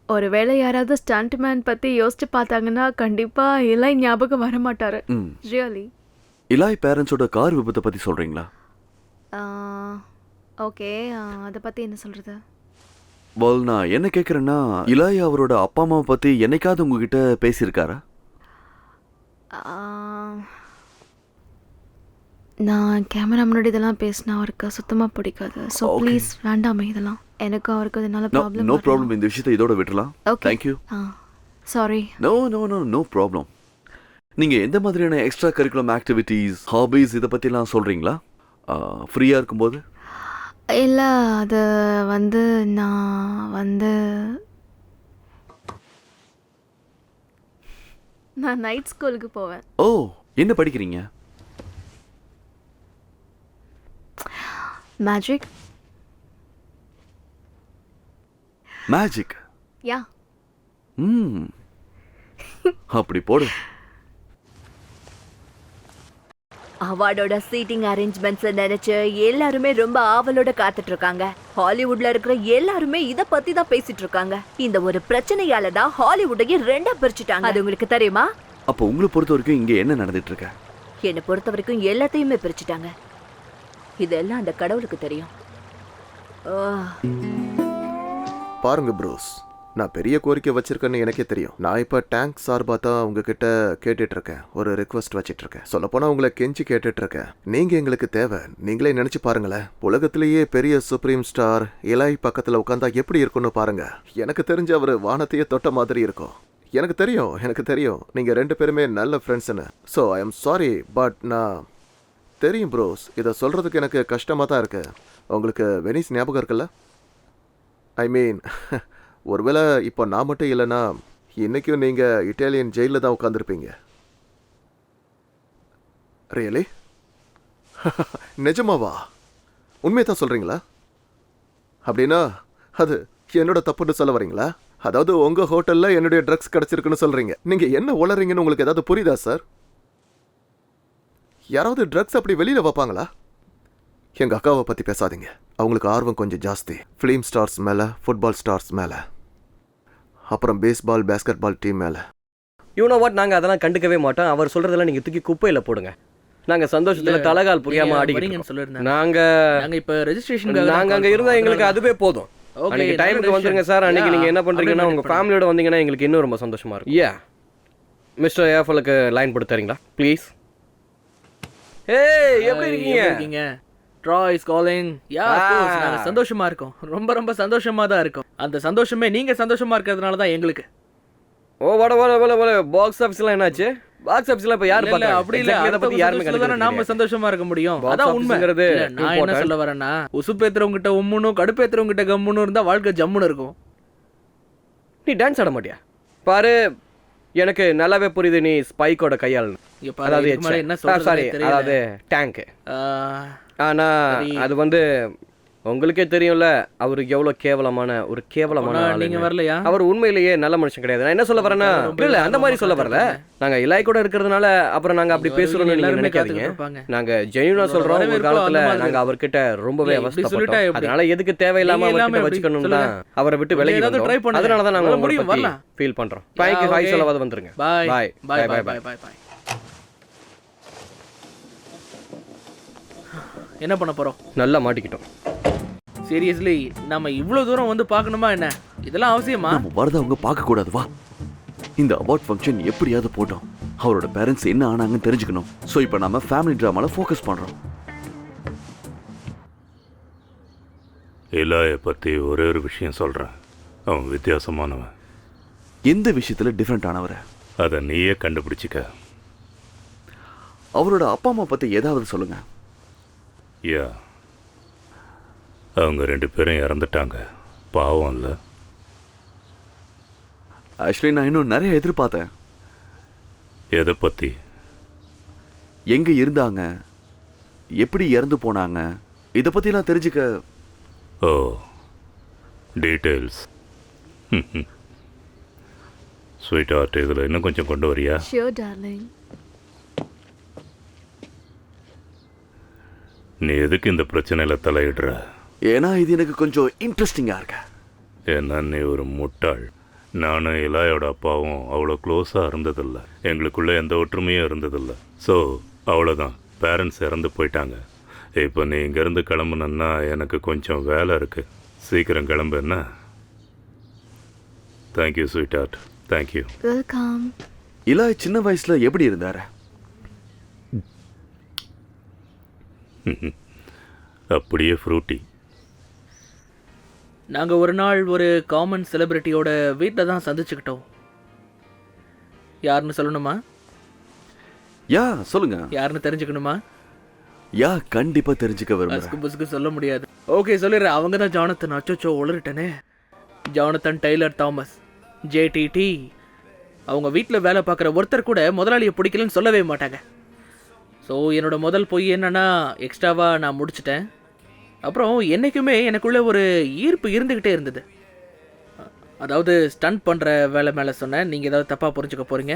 ஒருவேளை யாராவது ஸ்டண்ட் மேன் பற்றி யோசிச்சு பார்த்தாங்கன்னா கண்டிப்பாக இலை ஞாபகம் வர மாட்டார். ரியலி. இலாய் பேரண்ட்ஸோட கார் விபத்தை பற்றி சொல்கிறீங்களா? ஓகே, அதை பற்றி என்ன சொல்கிறது? நான் என்ன கேட்குறேன்னா, இலாய் அவரோட அப்பா அம்மாவை பற்றி என்னைக்காவது உங்ககிட்ட பேசியிருக்காரா? நான் கேமரா முன்னாடி இதெல்லாம் பேசினா அவருக்கு சுத்தமாக பிடிக்காது. ஸோ ப்ளீஸ் வேண்டாமே இதெல்லாம். எனக்கு அவருக்கு அதனால ப்ராப்ளம். No problem. இந்த விஷயத்தை இதோட விட்டுலாம். Okay, thank you. Sorry. No problem. நீங்கள் எந்த மாதிரியான எக்ஸ்ட்ரா கரிக்குலம் ஆக்டிவிட்டீஸ், ஹாபீஸ் இதை பற்றிலாம் சொல்கிறீங்களா ஃப்ரீயாக இருக்கும்போது? இல்லை, அது நான் நைட் ஸ்கூலுக்கு போவேன். ஓ, என்ன படிக்கிறீங்க? மேஜிக். மேஜிக்? யா. அப்படி போடு. அவார்டோட சீட்டிங் அரேஞ்ச்மெண்ட்ஸை நினைச்சு எல்லாருமே ரொம்ப ஆவலோட காத்துட்டு இருக்காங்க. ஹாலிவுட்ல இருக்கிற எல்லாருமே இத பத்தி தான் பேசிட்டு இருக்காங்க. இந்த ஒரு பிரச்சனையால தான் ஹாலிவுட்டையே ரெண்டா பிரிச்சுட்டாங்க. அது உங்களுக்கு தெரியுமா? அப்போ உங்களை பொறுத்த வரைக்கும் இங்க என்ன நடந்துட்டு இருக்கு? என்னை பொறுத்த வரைக்கும் எல்லாத்தையுமே பிரிச்சுட்டாங்க. இதெல்லாம் அந்த கடவுளுக்கு தெரியும். பாருங்க ப்ரூஸ், நான் பெரிய கோரிக்கை வச்சிருக்கேன்னு எனக்கே தெரியும். நான் இப்போ டேங்க் சார்பாக தான் உங்ககிட்ட கேட்டுட்டு இருக்கேன், ஒரு ரிக்வஸ்ட் வச்சிட்டு இருக்கேன். சொல்லப்போனால் உங்களை கெஞ்சி கேட்டுட்டு இருக்கேன். நீங்கள் எங்களுக்கு தேவை. நீங்களே நினச்சி பாருங்களேன், உலகத்திலேயே பெரிய சுப்ரீம் ஸ்டார் இலாய் பக்கத்தில் உட்காந்தா எப்படி இருக்குன்னு பாருங்க. எனக்கு தெரிஞ்ச அவர் வானத்தையே தொட்ட மாதிரி இருக்கும். எனக்கு தெரியும் நீங்கள் 2 பேருமே நல்ல ஃப்ரெண்ட்ஸ்னு. So I am sorry, but நான் தெரியும் ப்ரோஸ், இதை சொல்கிறதுக்கு எனக்கு கஷ்டமாக தான் இருக்கு. உங்களுக்கு வெனிஸ் ஞாபகம் இருக்குல்ல? ஐ மீன் ஒருவேளை இப்போ நான் மட்டும் இல்லைன்னா இன்றைக்கும் நீங்கள் இட்டாலியன் ஜெயிலில் தான் உட்காந்துருப்பீங்க. ரியலி? நிஜமாவா? உண்மையை தான் சொல்கிறீங்களா? அப்படின்னா அது என்னோட தப்புன்னு சொல்ல வரீங்களா? அதாவது உங்கள் ஹோட்டலில் என்னுடைய ட்ரக்ஸ் கிடச்சிருக்குன்னு சொல்கிறீங்க. நீங்கள் என்ன உளறீங்கன்னு உங்களுக்கு ஏதாவது புரியுதா சார்? யாராவது ட்ரக்ஸ் அப்படி வெளியில் வைப்பாங்களா? எங்கள் அக்காவை பற்றி பேசாதீங்க. அவங்களுக்கு ஆர்வம் கொஞ்சம் ஜாஸ்தி. ஃபிலிம் ஸ்டார்ஸ் மேலே, ஃபுட்பால் ஸ்டார்ஸ் மேலே, அப்புறம் பேஸ்பால் பேஸ்கெட் பால் டீம் மேலே. யூனோ வாட், நாங்கள் அதெல்லாம் கண்டுக்கவே மாட்டோம். அவர் சொல்கிறதெல்லாம் நீங்கள் தூக்கி குப்பையில் போடுங்க. நாங்கள் சந்தோஷத்தில் தலகால் புரியாமல் ஆடிக்கிறீங்கன்னு சொல்லியிருந்தேன். நாங்கள் இப்போ ரெஜிஸ்ட்ரேஷன் அங்கே இருந்தால் எங்களுக்கு அதுவே போதும். அன்னைக்கு டைமுக்கு வந்துருங்க சார். அன்னைக்கு நீங்கள் என்ன பண்ணுறீங்கன்னா உங்கள் ஃபேமிலியோட வந்தீங்கன்னா எங்களுக்கு இன்னும் ரொம்ப சந்தோஷமாக இருக்கும். யா மிஸ்டர் ஏஃபலுக்கு லைன் போட்டு தரீங்களா ப்ளீஸ்? ஏய், எப்படி இருக்கீங்க? TRAI is calling. யா, நாங்க சந்தோஷமா இருக்கோம். ரொம்ப ரொம்ப சந்தோஷமா தான் இருக்கோம். அந்த சந்தோஷமே நீங்க சந்தோஷமா இருக்கிறதுனால தான் எங்களுக்கு. ஓ வட பாக்ஸ் ஆஃபீஸ்லாம் என்னாச்சு? பாக்ஸ் ஆஃபீஸ்ல இப்ப யார் பார்த்தா? அப்படி இல்ல, இத பத்தி யாருமே கண்டுக்கல. நாம சந்தோஷமா இருக்க முடியும். அதான் உண்மைங்கிறது. நான் என்ன சொல்ல வரேன்னா, உசுப்பேத்துறவங்க கிட்ட உம்முனும் கடுப்பேத்துறவங்க கிட்ட கம்முன்னு இருந்தா வாழ்க்கை ஜம்முன்னு இருக்கும். நீ டான்ஸ் ஆட மாட்டியா? பாரு, எனக்கு நல்லாவே புரியுது நீ ஸ்பைக்கோட கையாள். அதாவது என்ன சொல்றது தெரியல. அதாவது டேங்க். ஆனா அது வந்து உங்களுக்கே தெரியும்ல, அவரு எவ்வளவு கேவலமான ஆளு. நீங்க வரலையா? அவர் உண்மையிலேயே நல்ல மனுஷன் கிடையாது. நான் என்ன சொல்ல வரேன்னா, இல்ல அந்த மாதிரி சொல்ல வரல. நாங்க இலாய் கூட இருக்கிறதுனால அப்புறம் நாங்க அப்படி பேசுறோம்னு நீங்க நினைக்காதீங்க. நாங்க ஜெனியூனா சொல்றோம். ஒரு காலத்துல நாங்க அவர்கிட்ட ரொம்பவே அவஸ்தைப்பட்டோம். அதனால எதுக்கு தேவையில்லாம அவர்கிட்ட வச்சுக்கணும் தான் அவரை விட்டு விலகி வந்தோம். அதனால தான் நாங்க உங்களை ஃபீல் பண்றோம். பைக்கு ஹாய் சொல்லவாத வந்துருங்க. பாய் பாய் பாய் பாய் பாய் பாய். என்ன பண்ண போறோம்? நல்லா மாட்டிக்கிட்டோம். சீரியஸ்லி நாம இவ்வளவு தூரம் வந்து பார்க்கணுமா என்ன? இதெல்லாம் அவசியமா? நம்ம வரத அவங்க பார்க்க கூடாது. வா, இந்த அவார்ட் ஃபங்க்ஷன் எப்படியாவது போட்டோம். அவரோட பேரண்ட்ஸ் என்ன ஆனாங்கன்னு தெரிஞ்சுக்கணும். ஸோ இப்போ நம்ம ஃபேமிலி ட்ராமால ஃபோக்கஸ் பண்றோம். இலாயை பற்றி ஒரே ஒரு விஷயம் சொல்கிறேன். அவன் வித்தியாசமானவன். எந்த விஷயத்துல டிஃப்ரெண்ட் ஆனவரை அதை நீயே கண்டுபிடிச்சிக்க. அவரோட அப்பா அம்மா பத்தி ஏதாவது சொல்லுங்க. யா, அவங்க 2 பேரும் இறந்துட்டாங்க. பாவம் இல்லை? ஆக்சுவலி நான் இன்னும் நிறைய எதிர்பார்த்தேன். எதை பற்றி? எங்க இருந்தாங்க, எப்படி இறந்து போனாங்க, இதை பத்திலாம் தெரிஞ்சுக்க. ஓ, டீட்டெயில்ஸ். ஸ்வீட் ஹார்ட், இதில் இன்னும் கொஞ்சம் கொண்டு வரியா? Sure, darling. நீ எதுக்கு இந்த பிரச்சனையில் தலையிடுற? ஏன்னா இது எனக்கு கொஞ்சம் இன்ட்ரெஸ்டிங்கா இருக்கு. ஏன்னா நீ ஒரு முட்டாள். நானும் இலாயோட அப்பாவும் அவ்வளோ க்ளோஸாக இருந்ததில்லை. எங்களுக்குள்ளே எந்த ஒற்றுமையும் இருந்ததில்லை. ஸோ அவ்வளோதான், பேரண்ட்ஸ் இறந்து போயிட்டாங்க. இப்போ நீ இங்கேருந்து கிளம்புனா எனக்கு கொஞ்சம் வேலை இருக்குது. சீக்கிரம் கிளம்பு என்ன? Thank you sweetheart, thank you. Welcome. இலாய் சின்ன வயசுல எப்படி இருந்தாரு? அப்படியே ஃப்ரூட்டி. நாங்க ஒரு நாள் ஒரு காமன் செலிபிரிட்டியோட வீட்டில் தான் சந்திச்சுக்கிட்டோம். யாருன்னு சொல்லணுமா? யா சொல்லுங்க. யாருன்னு தெரிஞ்சுக்கணுமா? யா கண்டிப்பா தெரிஞ்சுக்க விரும்புறேன். அஸ்கு புஸ்கு சொல்ல முடியாது. ஓகே சொல்லிடுறேன். அவங்க தான் ஜானத்தன். அச்சோச்சோ உளறிட்டனே. Jonathan Taylor Thomas, JTT. அவங்க வீட்டில் வேலை பார்க்குற ஒருத்தர் கூட முதலாளியை பிடிக்கலன்னு சொல்லவே மாட்டாங்க. ஸோ என்னோட முதல் பொய் என்னன்னா, எக்ஸ்ட்ராவாக நான் முடிச்சிட்டேன். அப்புறம் என்றைக்குமே எனக்குள்ளே ஒரு ஈர்ப்பு இருந்துக்கிட்டே இருந்தது. அதாவது ஸ்டண்ட் பண்ணுற வேலை மேலே சொன்னேன். நீங்கள் ஏதாவது தப்பாக புரிஞ்சுக்க போகிறீங்க.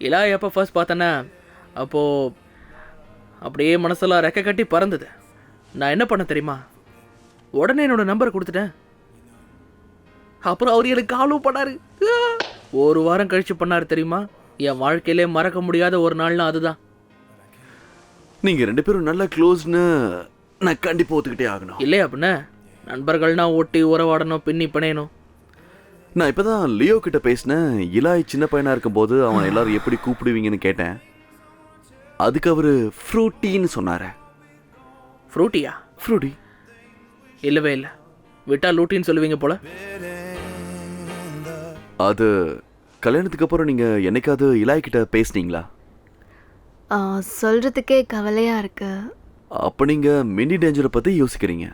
இலா எப்போ ஃபர்ஸ்ட் பார்த்தேன்னா, அப்போது அப்படியே மனசெல்லாம் ரெக்க கட்டி பறந்தது. நான் என்ன பண்ண தெரியுமா? உடனே என்னோட நம்பரை கொடுத்துட்டேன். அப்புறம் அவர் எனக்கு காலும் பண்ணார். 1 வாரம் கழிச்சு பண்ணார் தெரியுமா? என் வாழ்க்கையிலே மறக்க முடியாத ஒரு நாள்னா அதுதான். நீங்க 2 பேரும் நல்ல க்ளோஸ்னு நான் கண்டிப்பா ஒத்துக்கிட்டே ஆகணும். இல்லையா அப்படின்னா? நண்பர்கள்னா ஒட்டி உறவாடணும், பின்னி பிணையணும். நான் இப்பதான் லியோ கிட்ட பேசினேன். இலாய் சின்ன பையனா இருக்கும்போது அவன் எல்லாரும் எப்படி கூப்பிடுவீங்கன்னு கேட்டேன். அதுக்கு அவரு ஃப்ரூட்டின்னு சொன்னாரு. ஃப்ரூட்டியா? ஃப்ரூட்டி? இல்லவே இல்லை, விட்டா லூட்டின்னு சொல்லுவீங்க போல. அது கல்யாணத்துக்கு அப்புறம் நீங்க என்னைக்காவது இலாய் கிட்ட பேசுனீங்களா? சொல்றதுக்கே கவலையா இருக்கு. அப்ப நீங்க மிண்டி டேஞ்சரை பத்தி யோசிக்கிறீங்க.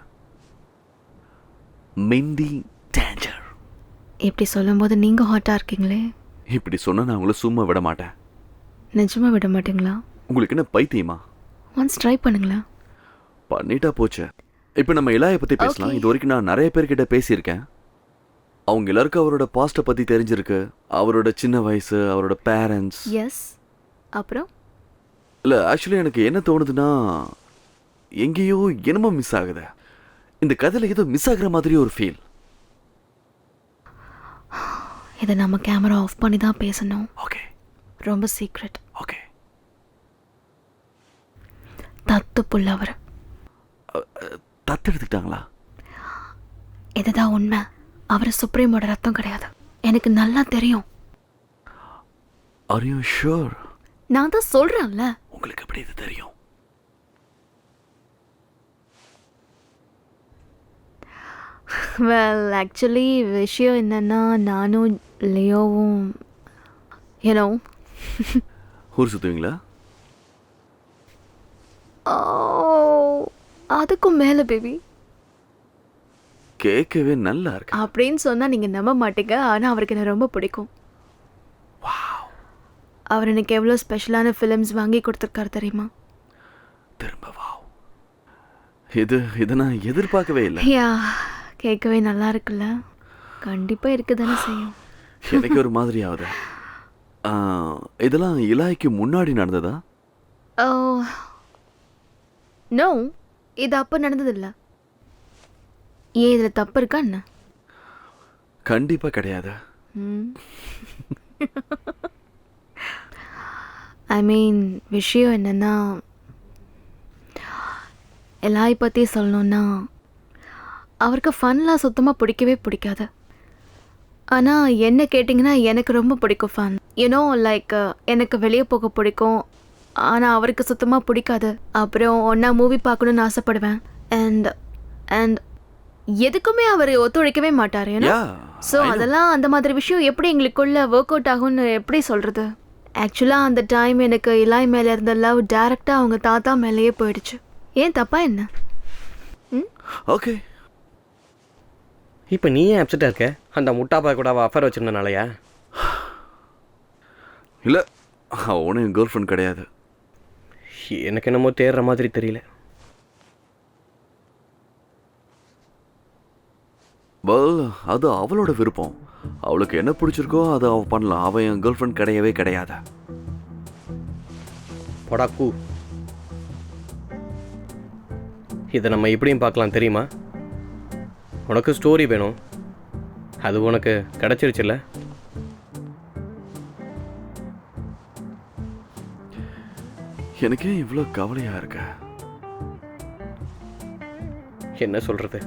மிண்டி டேஞ்சர் இப்படி சொல்லும்போது நீங்க ஹாட்டா இருக்கீங்களே. இப்படி சொன்னா நான் உங்களை சும்மா விட மாட்டேன். நிஜமா விட மாட்டீங்களா? உங்களுக்கு என்ன பைத்தியமா? ஒன்ஸ் ட்ரை பண்ணுங்களேன். பண்ணிட்டா போச்சு. இப்போ நம்ம இலாயை பத்தி பேசலாம். Okay. இது வரைக்கும் நான் நிறைய பேர்கிட்ட பேசியிருக்கேன். அவங்க எல்லாருக்கும் அவரோட பாஸ்ட்டை பத்தி தெரிஞ்சிருக்கு. அவரோட சின்ன வயசு, அவரோட பேரண்ட்ஸ். எஸ். அப்புறம் இல்லை, ஆக்சுவலி எனக்கு என்ன தோணுதுன்னா, எங்கேயோ என்னமோ மிஸ் ஆகுது. இந்த கதையில் ஏதோ மிஸ் ஆகுற மாதிரி ஒரு ஃபீல். இதை நம்ம கேமரா ஆஃப் பண்ணி தான் பேசணும். ஓகே ரொம்ப சீக்ரெட். ஓகே. தத்து புள்ளவர். தத்தெடுத்துக்கிட்டாங்களா? இதுதான் உண்மை. அவர் சுப்ரீமோட ரத்தம் கிடையாது. எனக்கு நல்லா தெரியும். Are you sure? நான் தான் சொல்றேன்ல. உங்களுக்கு எப்படி இது தெரியும்? வெல், ஆக்சுவலி விஷயம் என்னன்னா, நானும் லியோவும் ஏனோ ஊர் சுற்றுவீங்களா? அதுக்கும் மேலே பேபி. கேட்கவே நல்லா இருக்கு. அப்படின்னு சொன்னா நீங்க நம்ப மாட்டீங்க. ஆனா அவருக்கு என்ன ரொம்ப பிடிக்கும். அவர் எனக்கு எவ்வளோ ஸ்பெஷலான ஃபிலிம்ஸ் வாங்கி கொடுத்துருக்காரு தெரியுமா? திரும்ப வாவ். இதை நான் எதிர்பார்க்கவே இல்லை. யா, கேட்கவே நல்லா இருக்குல்ல? கண்டிப்பா இருக்கு தானே செய்யும். எனக்கு ஒரு மாதிரி ஆகுது. இதெல்லாம் இலாய்க்கு முன்னாடி நடந்ததா? நோ, இது அப்போ நடந்ததில்ல. ஏன் இதில் தப்பு இருக்கா என்ன? கண்டிப்பா கிடையாது. ஐ மீன், விஷயம் என்னன்னா, எல்லாரை பற்றி சொல்லணுன்னா, அவருக்கு ஃபன்லாம் சுத்தமாக பிடிக்கவே பிடிக்காது. ஆனால் என்ன கேட்டிங்கன்னா, எனக்கு ரொம்ப பிடிக்கும் ஃபன். யூனோ லைக், எனக்கு வெளியே போக பிடிக்கும். ஆனால் அவருக்கு சுத்தமாக பிடிக்காது. அப்புறம் ஒன்றா மூவி பார்க்கணுன்னு ஆசைப்படுவேன். அண்ட் அண்ட் எதுக்குமே அவர் ஒத்துழைக்கவே மாட்டார். ஏன்னா Yeah, ஸோ I know. அதெல்லாம் அந்த மாதிரி விஷயம் எப்படி எங்களுக்குள்ள ஒர்க் அவுட் ஆகும்னு எப்படி சொல்கிறது? ஆக்சுவலாக அந்த டைம் எனக்கு இலாய் மேலே இருந்த லவ் டேரெக்டாக அவங்க தாத்தா மேலேயே போயிடுச்சு. ஏன் தப்பா என்ன? ஓகே. இப்போ நீ ஏன் அப்செட்டாக இருக்க? அந்த முட்டாப்பா கூட அவள் அஃபேர் வச்சிருந்தனாலயா? இல்லை, அவனும் என் கேர்ள் ஃப்ரெண்ட் கிடையாது. எனக்கு என்னமோ தேடுற மாதிரி தெரியல. வெல், அது அவளோட விருப்பம். அவளுக்கு என்ன பிடிச்சிருக்கோ அதை அவள் பண்ணலாம். அவன் என் கேர்ள் ஃப்ரெண்ட் கிடையவே கிடையாது. பொடாக்கூ, இதை நம்ம எப்படியும் பார்க்கலாம் தெரியுமா? உனக்கு ஸ்டோரி வேணும், அது உனக்கு கிடச்சிருச்சுல்ல? எனக்கே இவ்வளோ கவலையா இருக்க. என்ன சொல்கிறது?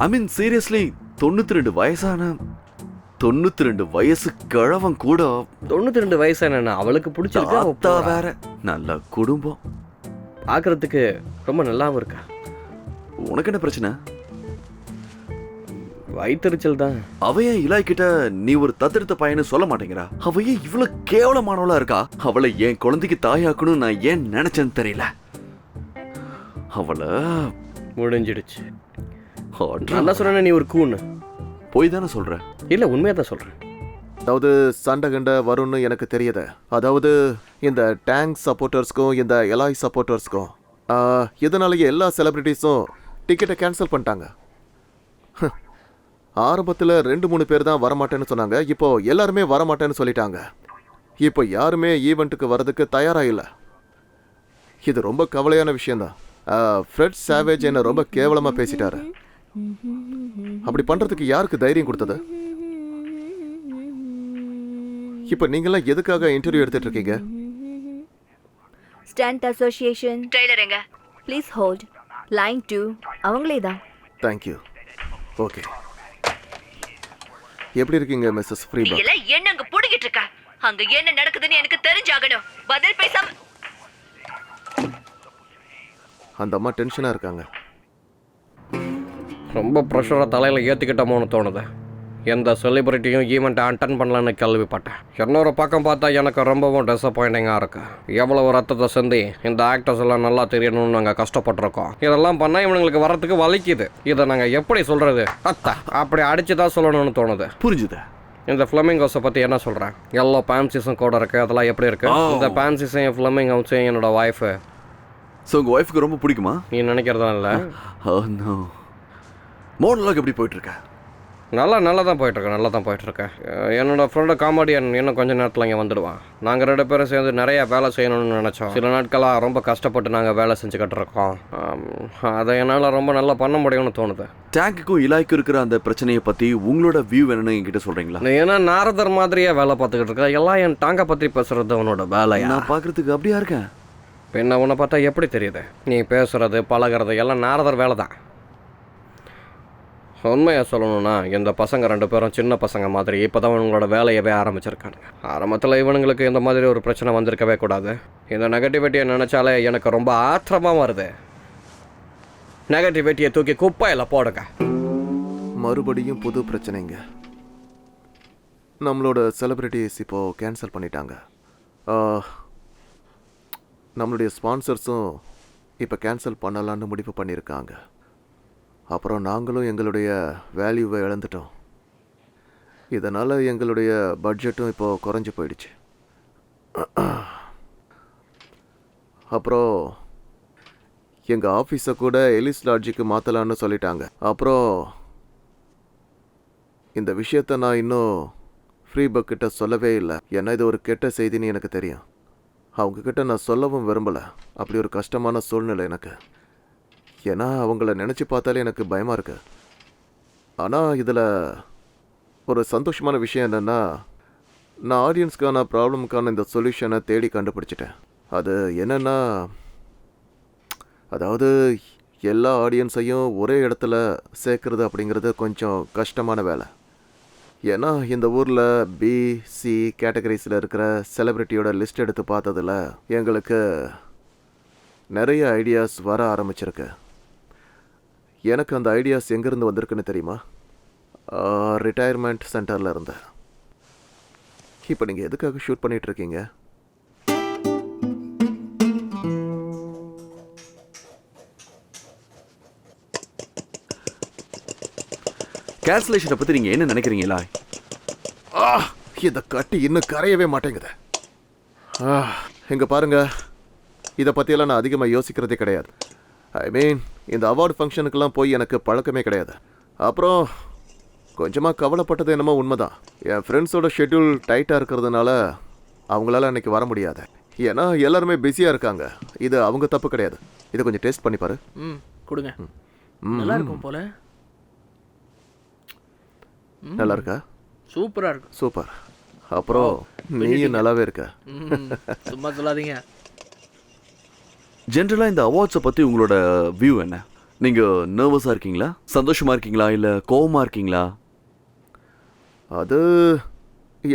ஐ மீன் சீரியஸ்லி, 92 வயசான 92 வயசு கிழவன் கூட 92 வயசான அவளுக்கு பிடிச்சிருக்கு. தாத்தா வேற, நல்ல குடும்பம், பார்க்கறதுக்கு ரொம்ப நல்லாவும் இருக்கா. உனக்கு என்ன பிரச்சனை? வயிற்றுச்சல் தான். அவ ஏன் இலாய் கிட்ட நீ ஒரு தத்தெடுத்த பையனை சொல்ல மாட்டேங்கிறா? அவ ஏன் இவ்வளவு கேவலமானவளா இருக்கா? அவளை என் குழந்தைக்கு தாயாக்கணும் நான் ஏன் நினைச்சேன்னு தெரியல. அவளை முடிஞ்சிடுச்சு. நல்லா சொன்ன, நீ ஒரு கூன்னு. போய் தானே சொல்ற? இல்லை, உண்மையாக தான் சொல்கிறேன். அதாவது சண்டை கண்ட வரும்னு எனக்கு தெரியுது. அதாவது இந்த டேங்க் சப்போர்ட்டர்ஸ்க்கும் இந்த எலாய் சப்போர்ட்டர்ஸ்க்கும் இதனாலேயே எல்லா செலிபிரிட்டிஸும் டிக்கெட்டை கேன்சல் பண்ணிட்டாங்க. ஆரம்பத்தில் 2-3 பேர் தான் வரமாட்டேன்னு சொன்னாங்க. இப்போ எல்லாருமே வரமாட்டேன்னு சொல்லிட்டாங்க. இப்போ யாருமே ஈவெண்ட்டுக்கு வர்றதுக்கு தயாராக இல்லை. இது ரொம்ப கவலையான விஷயம்தான். ஃப்ரெட் சாவேஜ் என்னை ரொம்ப கேவலமாக பேசிட்டாரு. அப்படி பண்ணுறதுக்கு யாருக்கு தைரியம் கொடுத்தது? இப்போ நீங்களாம் எதுக்காக இன்டர்வியூ எடுத்துட்டு இருக்கீங்க? ஸ்டண்ட் அசோசியேஷன் ட்ரெய்லர் எங்க? Please hold. லைன் 2 அவங்களே தான். தேங்க்யூ. ஓகே, எப்படி இருக்கீங்க மிஸ்ஸஸ் ஃப்ரீபா? எல்லாம் என்ன அங்க புடிக்கிட்டு இருக்க? அங்க என்ன நடக்குதுன்னு எனக்கு தெரிஞ்சாகணும். பதில் பேசாம. அந்த அம்மா டென்ஷனா இருக்காங்க. ரொம்ப ப்ரெஷரை தலையில் ஏற்றிக்கிட்டோமோன்னு தோணுது. எந்த செலிபிரிட்டியும் ஈவெண்ட்டை அட்டன் பண்ணலான்னு கேள்விப்பட்டேன். இன்னொரு பக்கம் பார்த்தா எனக்கு ரொம்பவும் டிசப்பாயிண்டிங்காக இருக்கு. எவ்வளவு ரத்தத்தை சிந்தி இந்த ஆக்டர்ஸ் எல்லாம் நல்லா தெரியணும்னு நாங்கள் கஷ்டப்பட்டிருக்கோம். இதெல்லாம் பண்ணால் இவனுங்களுக்கு வரத்துக்கு வலிக்குது. இதை நாங்கள் எப்படி சொல்கிறது? அப்படி அடிச்சு தான் சொல்லணும்னு தோணுது. புரிஞ்சுது. இந்த ஃப்ளமிங்கோஸை பற்றி என்ன சொல்கிறேன்? எல்லோ பேன்சிஸும் கூட இருக்குது. அதெல்லாம் எப்படி இருக்குது? இந்த பேன்சிஸையும் ஃப்ளமிங்கோஸையும் என்னோட ஒய்ஃபு. ஸோ உங்கள் ஒய்ஃபுக்கு ரொம்ப பிடிக்குமா? நீ நினைக்கிறதா இல்லை? மாடலாக எப்படி போயிட்டுருக்க? நல்லா தான் போயிட்டுருக்கேன். என்னோட ஃப்ரெண்டு காமெடியன் இன்னும் கொஞ்சம் நேரத்தில் இங்கே வந்துடுவான். நாங்கள் 2 பேரும் சேர்ந்து நிறையா வேலை செய்யணும்னு நினச்சோம். சில நாட்களாக ரொம்ப கஷ்டப்பட்டு நாங்கள் வேலை செஞ்சுக்கிட்டு இருக்கோம். அதை என்னால் ரொம்ப நல்லா பண்ண முடியும்னு தோணுது. டேங்குக்கும் இலாய்க்கும் இருக்கிற அந்த பிரச்சனையை பற்றி உங்களோட வியூ என்னன்னு என்கிட்ட சொல்கிறீங்களா? ஏன்னா நாரதர் மாதிரியே வேலை பார்த்துக்கிட்டு இருக்கேன். எல்லாம் என் டாங்கை பற்றி பேசுகிறது அவனோட வேலையா? நான் பார்க்குறதுக்கு அப்படியா இருக்கேன்? பின்ன உன்னை பார்த்தா எப்படி தெரியுது? நீ பேசுகிறது பழகிறது எல்லாம் நாரதர் வேலை தான். உண்மையாக சொல்லணும்னா இந்த பசங்க 2 பேரும் சின்ன பசங்க மாதிரி இப்போ தான் இவங்களோட வேலையவே ஆரம்பிச்சிருக்கானுங்க. ஆரம்பத்தில் இவனுங்களுக்கு இந்த மாதிரி ஒரு பிரச்சனை வந்திருக்கவே கூடாது. இந்த நெகட்டிவிட்டியை நினச்சாலே எனக்கு ரொம்ப ஆத்திரமாக வருது. நெகட்டிவிட்டியை தூக்கி குப்பையில் போடுங்க. மறுபடியும் புது பிரச்சனைங்க. நம்மளோட செலிபிரிட்டிஸ் இப்போ கேன்சல் பண்ணிட்டாங்க. நம்மளுடைய ஸ்பான்சர்ஸும் இப்போ கேன்சல் பண்ணலான்னு முடிவு பண்ணியிருக்காங்க. அப்புறம் நாங்களும் எங்களுடைய வேல்யூவை இழந்துட்டோம். இதனால் எங்களுடைய பட்ஜெட்டும் இப்போது குறைஞ்சி போயிடுச்சு. அப்புறம் எங்கள் ஆஃபீஸை கூட எலிஸ் லாட்ஜுக்கு மாற்றலான்னு சொல்லிட்டாங்க. அப்புறம் இந்த விஷயத்த நான் இன்னும் ஃப்ரீபக் கிட்ட சொல்லவே இல்லை. ஏன்னா இது ஒரு கெட்ட செய்தின்னு எனக்கு தெரியும். அவங்கக்கிட்ட நான் சொல்லவும் விரும்பலை. அப்படி ஒரு கஷ்டமான சூழ்நிலை எனக்கு. ஏன்னா அவங்கள நினச்சி பார்த்தாலே எனக்கு பயமாக இருக்கு. ஆனால் இதில் ஒரு சந்தோஷமான விஷயம் என்னென்னா, நான் ஆடியன்ஸ்க்கான ப்ராப்ளமுக்கான இந்த சொல்யூஷனை தேடி கண்டுபிடிச்சிட்டேன். அது என்னென்னா, அதாவது எல்லா ஆடியன்ஸையும் ஒரே இடத்துல சேர்க்குறது அப்படிங்கிறது கொஞ்சம் கஷ்டமான வேலை. ஏன்னா இந்த ஊரில் பிசி கேட்டகரிஸில் இருக்கிற செலிப்ரிட்டியோட லிஸ்ட் எடுத்து பார்த்ததில் எங்களுக்கு நிறைய ஐடியாஸ் வர ஆரம்பிச்சிருக்கு. எனக்கு அந்த ஐடியாஸ் எங்கேருந்து வந்திருக்குன்னு தெரியுமா? ரிட்டையர்மெண்ட் சென்டரில் இருந்தேன். இப்போ நீங்கள் எதுக்காக ஷூட் பண்ணிகிட்ருக்கீங்க? கேன்சலேஷனை பற்றி நீங்கள் என்ன நினைக்கிறீங்களா? இதை கட்டி இன்னும் கரையவே மாட்டேங்குது. இங்கே பாருங்கள், இதை பற்றியெல்லாம் நான் அதிகமாக யோசிக்கிறதே கிடையாது. ஐ மீன், இந்த அவார்டு ஃபங்க்ஷனுக்கெல்லாம் போய் எனக்கு பழக்கமே கிடையாது. அப்புறம் கொஞ்சமாக கவலைப்பட்டது என்னமோ உண்மைதான். என் ஃப்ரெண்ட்ஸோட ஷெட்யூல் டைட்டாக இருக்கிறதுனால அவங்களால அன்றைக்கி வர முடியாது. ஏன்னா எல்லாருமே பிஸியாக இருக்காங்க. இது அவங்க தப்பு கிடையாது. இதை கொஞ்சம் டேஸ்ட் பண்ணி பாரு. கொடுங்க. நல்லா இருக்கும் போல. நல்லா இருக்கா? சூப்பராக இருக்கும். சூப்பர். அப்புறம் நீயும் நல்லாவே இருக்க. சும்மா சொல்லாதீங்க. ஜென்ரலாக இந்த அவார்ட்ஸை பற்றி உங்களோட வியூ என்ன? நீங்கள் நர்வஸாக இருக்கீங்களா, சந்தோஷமாக இருக்கீங்களா, இல்லை கோவமாக இருக்கீங்களா? அது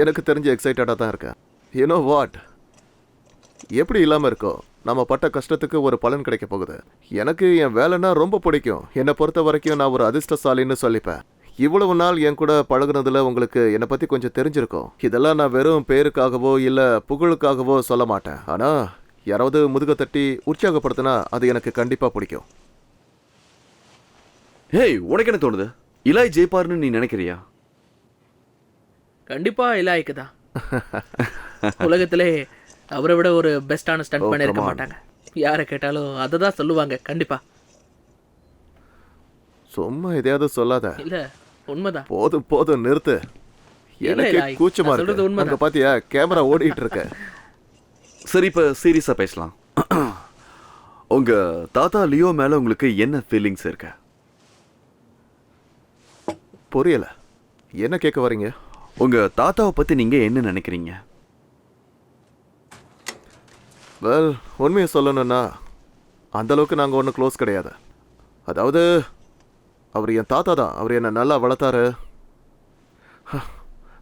எனக்கு தெரிஞ்ச எக்ஸைட்டடாக தான் இருக்கேன். யூனோ வாட், எப்படி இல்லாமல் இருக்கோ, நம்ம பட்ட கஷ்டத்துக்கு ஒரு பலன் கிடைக்க போகுது. எனக்கு என் வேலைன்னா ரொம்ப பிடிக்கும். என்னை பொறுத்த வரைக்கும் நான் ஒரு அதிர்ஷ்டசாலின்னு சொல்லிப்பேன். இவ்வளவு நாள் என் கூட பழகுனதுல உங்களுக்கு என்னை பற்றி கொஞ்சம் தெரிஞ்சிருக்கும். இதெல்லாம் நான் வெறும் பேருக்காகவோ இல்லை புகழுக்காகவோ சொல்ல மாட்டேன். ஆனால் யாராவது முதுக தட்டி உற்சாகப்படுத்தினா அது எனக்கு கண்டிப்பாக பிடிக்கும். ஹேய், உனக்கு என்ன தோணுது? இலாய் ஜெயிப்பார்னு நீ நினைக்கிறியா? கண்டிப்பா இலாய்க்கு தான். உலகத்திலே அவரை விட ஒரு பெஸ்டான ஸ்டண்ட் பண்ணியிருக்க மாட்டாங்க. யாரை கேட்டாலும் அதை தான் சொல்லுவாங்க. கண்டிப்பா. சும்மா எதையாவது சொல்லாத. இல்ல, உண்மைதான். போதும் போதும் நிறுத்து. எனக்கு கூச்சமா இருக்கு. அங்க பாத்தியா, கேமரா ஓடிட்டு இருக்க. சரி, இப்போ சீரியஸாக பேசலாம். உங்கள் தாத்தா லியோ மேலே உங்களுக்கு என்ன ஃபீலிங்ஸ் இருக்கு? புரியல, என்ன கேட்க வரீங்க? உங்கள் தாத்தாவை பற்றி நீங்கள் என்ன நினைக்கிறீங்க? வெல், உண்மையை சொல்லணும்னா அந்தளவுக்கு நாங்கள் ஒன்றும் க்ளோஸ் கிடையாது. அதாவது அவர் என் தாத்தா தான். அவர் என்னை நல்லா வளர்த்தாரு.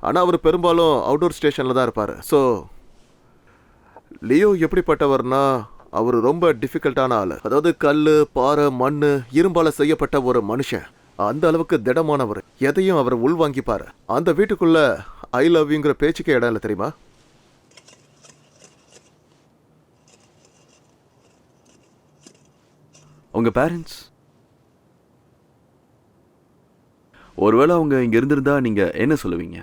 ஆனால் அவர் பெரும்பாலும் அவுட்டோர் ஸ்டேஷனில் தான் இருப்பார். ஸோ லியோ எப்படிப்பட்டவர்னா, அவர் ரொம்ப டிஃபிகல்ட்டான ஆள். அதாவது கல், பாறை, மண், இரும்பால செய்யப்பட்ட ஒரு மனுஷன். அந்த அளவுக்கு திடமானவர். எதையும் அவர் உள்வாங்கிப்பாரு. அந்த வீட்டுக்குள்ள ஐ லவ் யூங்கிற பேச்சுக்கே இடம் இல்லை, தெரியுமா? உங்க பேரண்ட்ஸ் ஒருவேளை அவங்க இங்க இருந்திருந்தா நீங்க என்ன சொல்லுவீங்க?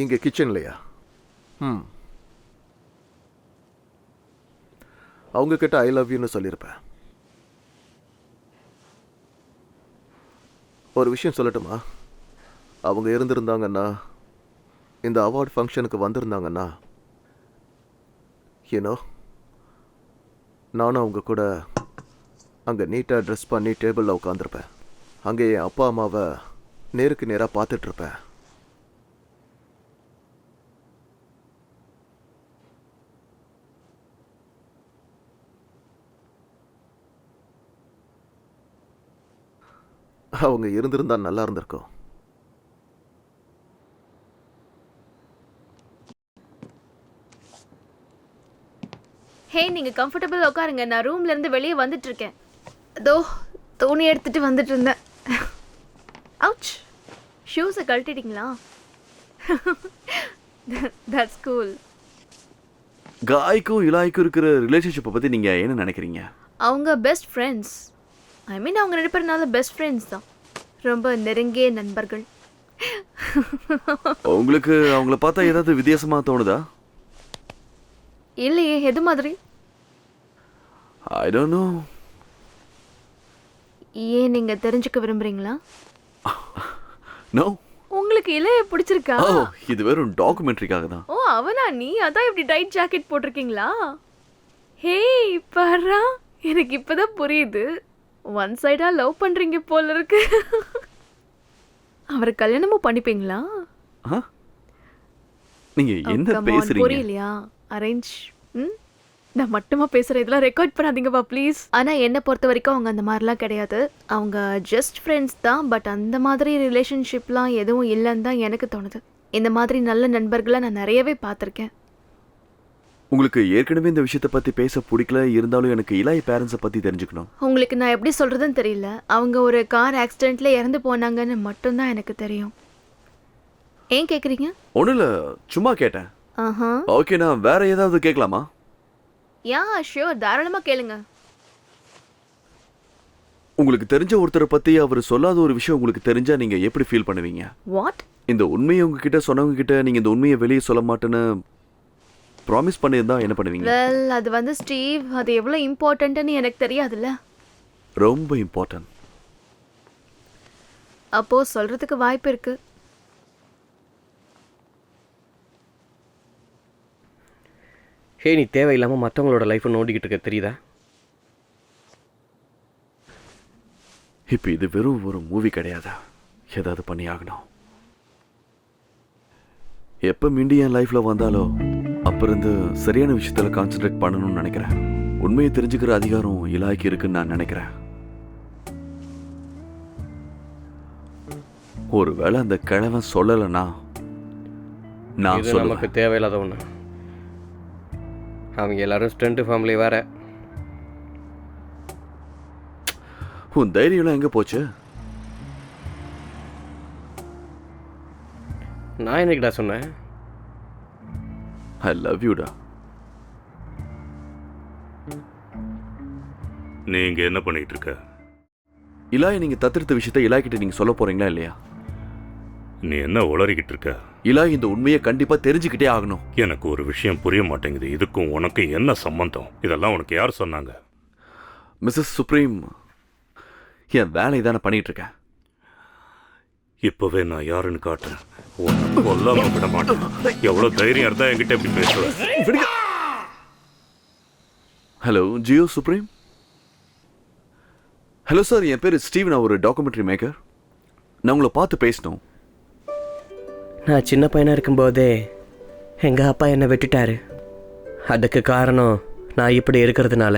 இங்கே கிச்சன்லையா? அவங்க கிட்ட ஐ லவ் யூன்னு சொல்லியிருப்பேன். ஒரு விஷயம் சொல்லட்டுமா? அவங்க இருந்திருந்தாங்கன்னா, இந்த அவார்ட் ஃபங்க்ஷனுக்கு வந்திருந்தாங்கன்னா, ஏனோ நானும் அவங்க கூட அங்கே நீட்டாக ட்ரெஸ் பண்ணி டேபிளில் உட்காந்துருப்பேன். அங்கே என் அப்பா அம்மாவை நேருக்கு நேராக பார்த்துட்ருப்பேன். அவங்க இருந்திருந்தா நல்லா இருந்திருக்கும். ஹே, நீங்க கம்ஃபர்டபுள் உட்காருங்க. நான் ரூம்ல இருந்து வெளியே வந்துட்டு இருக்கேன். அதோ துணி எடுத்துட்டு வந்துட்டு இருந்தேன். அவுச், ஷூஸை கழட்டிட்டீங்களா? That's cool. காய்க்கும் இலாய்க்கும் இருக்கிற ரிலேஷன்ஷிப்பை பத்தி நீங்க என்ன நினைக்கிறீங்க? அவங்க பெஸ்ட் ஃப்ரெண்ட்ஸ். ஐ மீன், அவங்க ரெண்டு பேரும் நல்ல பெஸ்ட் ஃப்ரெண்ட்ஸ் தான். ரொம்ப நெருங்கிய நண்பர்கள். உங்களுக்கு அவங்கள பார்த்தா ஏதாவது வித்தியாசமா தோணுதா? இல்லையே, எது மாதிரி? I don't know. ஏன், நீங்க தெரிஞ்சுக்க விரும்புறீங்களா? நோ. உங்களுக்கு இலைய பிடிச்சிருக்கா? ஓ, இது வெறும் டாக்குமெண்ட்ரிக்காக தான். ஓ, அவனா நீ? அதான் இப்படி டைட் ஜாக்கெட் போட்டிருக்கீங்களா? ஹே பாரா, எனக்கு இப்பதான் புரியுது. ஒன் சைடா லவ் பண்றீங்க போல இருக்கு. அவரை கல்யாணமும் பண்ணிப்பீங்களா? நீங்க என்ன பேசுறீங்க? புரியலையா? அரேஞ்ச். நான் மட்டுமா பேசுறேன், இதெல்லாம் ரெக்கார்ட் பண்ணாதீங்கப்பா ப்ளீஸ். ஆனா என்னை பொறுத்த வரைக்கும் அவங்க அந்த மாதிரிலாம் கிடையாது. அவங்க ஜஸ்ட் ஃப்ரெண்ட்ஸ் தான். பட் அந்த மாதிரி ரிலேஷன்ஷிப்லாம் எதுவும் இல்லைன்னு தான் எனக்கு தோணுது. இந்த மாதிரி நல்ல நண்பர்களை நான் நிறையவே பார்த்துருக்கேன். உங்களுக்கு ஏற்கனவே இந்த விஷயத்தை பத்தி பேச பிடிக்கல, இருந்தாலும் எனக்கு இலாய் பேரண்ட்ஸை பத்தி தெரிஞ்சுக்கணும். உங்களுக்கு நான் எப்படி சொல்றதுன்னு தெரியல. அவங்க ஒரு கார் ஆக்சிடென்ட்ல இறந்து போனாங்கன்னு மட்டும்தான் எனக்கு தெரியும். ஏன் கேக்குறீங்க? ஒன்றும் இல்லை, சும்மா கேட்டேன். ஆஹா. ஓகே, நான் வேற ஏதாவது கேட்கலாமா? யா ஷியோர், தாராளமா கேளுங்க. உங்களுக்கு தெரிஞ்ச ஒருத்தரை பத்தி அவர் சொல்லாத ஒரு விஷயம் உங்களுக்கு தெரிஞ்சா நீங்க எப்படி ஃபீல் பண்ணுவீங்க? வாட்? இந்த உண்மையை உங்ககிட்ட சொன்னவங்க கிட்ட நீங்க இந்த உண்மையை வெளியே சொல்ல மாட்டேன்னு ப்ராமிஸ் பண்ணியிருந்தா என்ன பண்ணுவீங்க? வெல், அது வந்து ஸ்டீவ், அது எவ்வளவு இம்பார்ட்டன்ட்னு எனக்கு தெரியாதுல்ல. ரொம்ப இம்பார்ட்டன்ட். அப்போ சொல்றதுக்கு வாய்ப்பு இருக்கு. ஹே, நீ தேவையில்லாமல் மற்றவங்களோட லைஃப்பை நோண்டிக்கிட்டு இருக்க தெரியுதா? இப்போ இது வெறும் ஒரு மூவி கிடையாதா? ஏதாவது பண்ணி ஆகணும். எப்போ மீண்டி என் லைஃப்பில் வந்தாலோ அப்போ இருந்து சரியான விஷயத்தில் கான்சென்ட்ரேட் பண்ணணும்னு நினைக்கிறேன். உண்மையை தெரிஞ்சுக்கிற அதிகாரம் இலாய்க்கு இருக்குன்னு நான் நினைக்கிறேன். ஒருவேளை அந்த கிழவன் சொல்லலைன்னா நான் இது நமக்கு சொல்லுவேன். தேவையில்லாத ஒன்று. அவங்க எல்லாரும் ஸ்டண்ட் ஃபேமிலி வேற. உன் தைரியம்லாம் எங்கே போச்சு? நான் என்னைக்கிடா சொன்னேன்? ஐ லவ் யூடா. நீங்க என்ன பண்ணிட்டு இருக்க? இலாய், நீங்கள் தத்தெடுத்த விஷயத்தை இலாய் கிட்ட நீங்கள் சொல்ல போறீங்களா இல்லையா? நீ என்ன உளறிக்கிட்டு இருக்க? இலாய் இந்த உண்மையை கண்டிப்பாக தெரிஞ்சுக்கிட்டே ஆகணும். எனக்கு ஒரு விஷயம் புரிய மாட்டேங்குது. இதுக்கும் உனக்கு என்ன சம்பந்தம்? இதெல்லாம் உனக்கு யார் சொன்னாங்க? மிஸ்ஸஸ் சுப்ரீம், என் வேலை தானே பண்ணிட்டு இருக்கேன். இப்பவே நான் யாருன்னு காட்டுறேன். உன்னை கொல்லாம விட மாட்டேன். எவ்வளவு தைரியம் இருந்தா என்கிட்ட எப்படி பேசுவேன்? Hello Jio Supreme. Hello sir, என் பேர் ஸ்டீவ். நான் ஒரு டாக்குமெண்ட்ரி மேக்கர். நான் உங்களை பார்த்து பேசணும். நான் சின்ன பையனாக இருக்கும்போதே எங்கள் அப்பா என்னை விட்டுட்டாரு. அதுக்கு காரணம் நான் இப்படி இருக்கிறதுனால.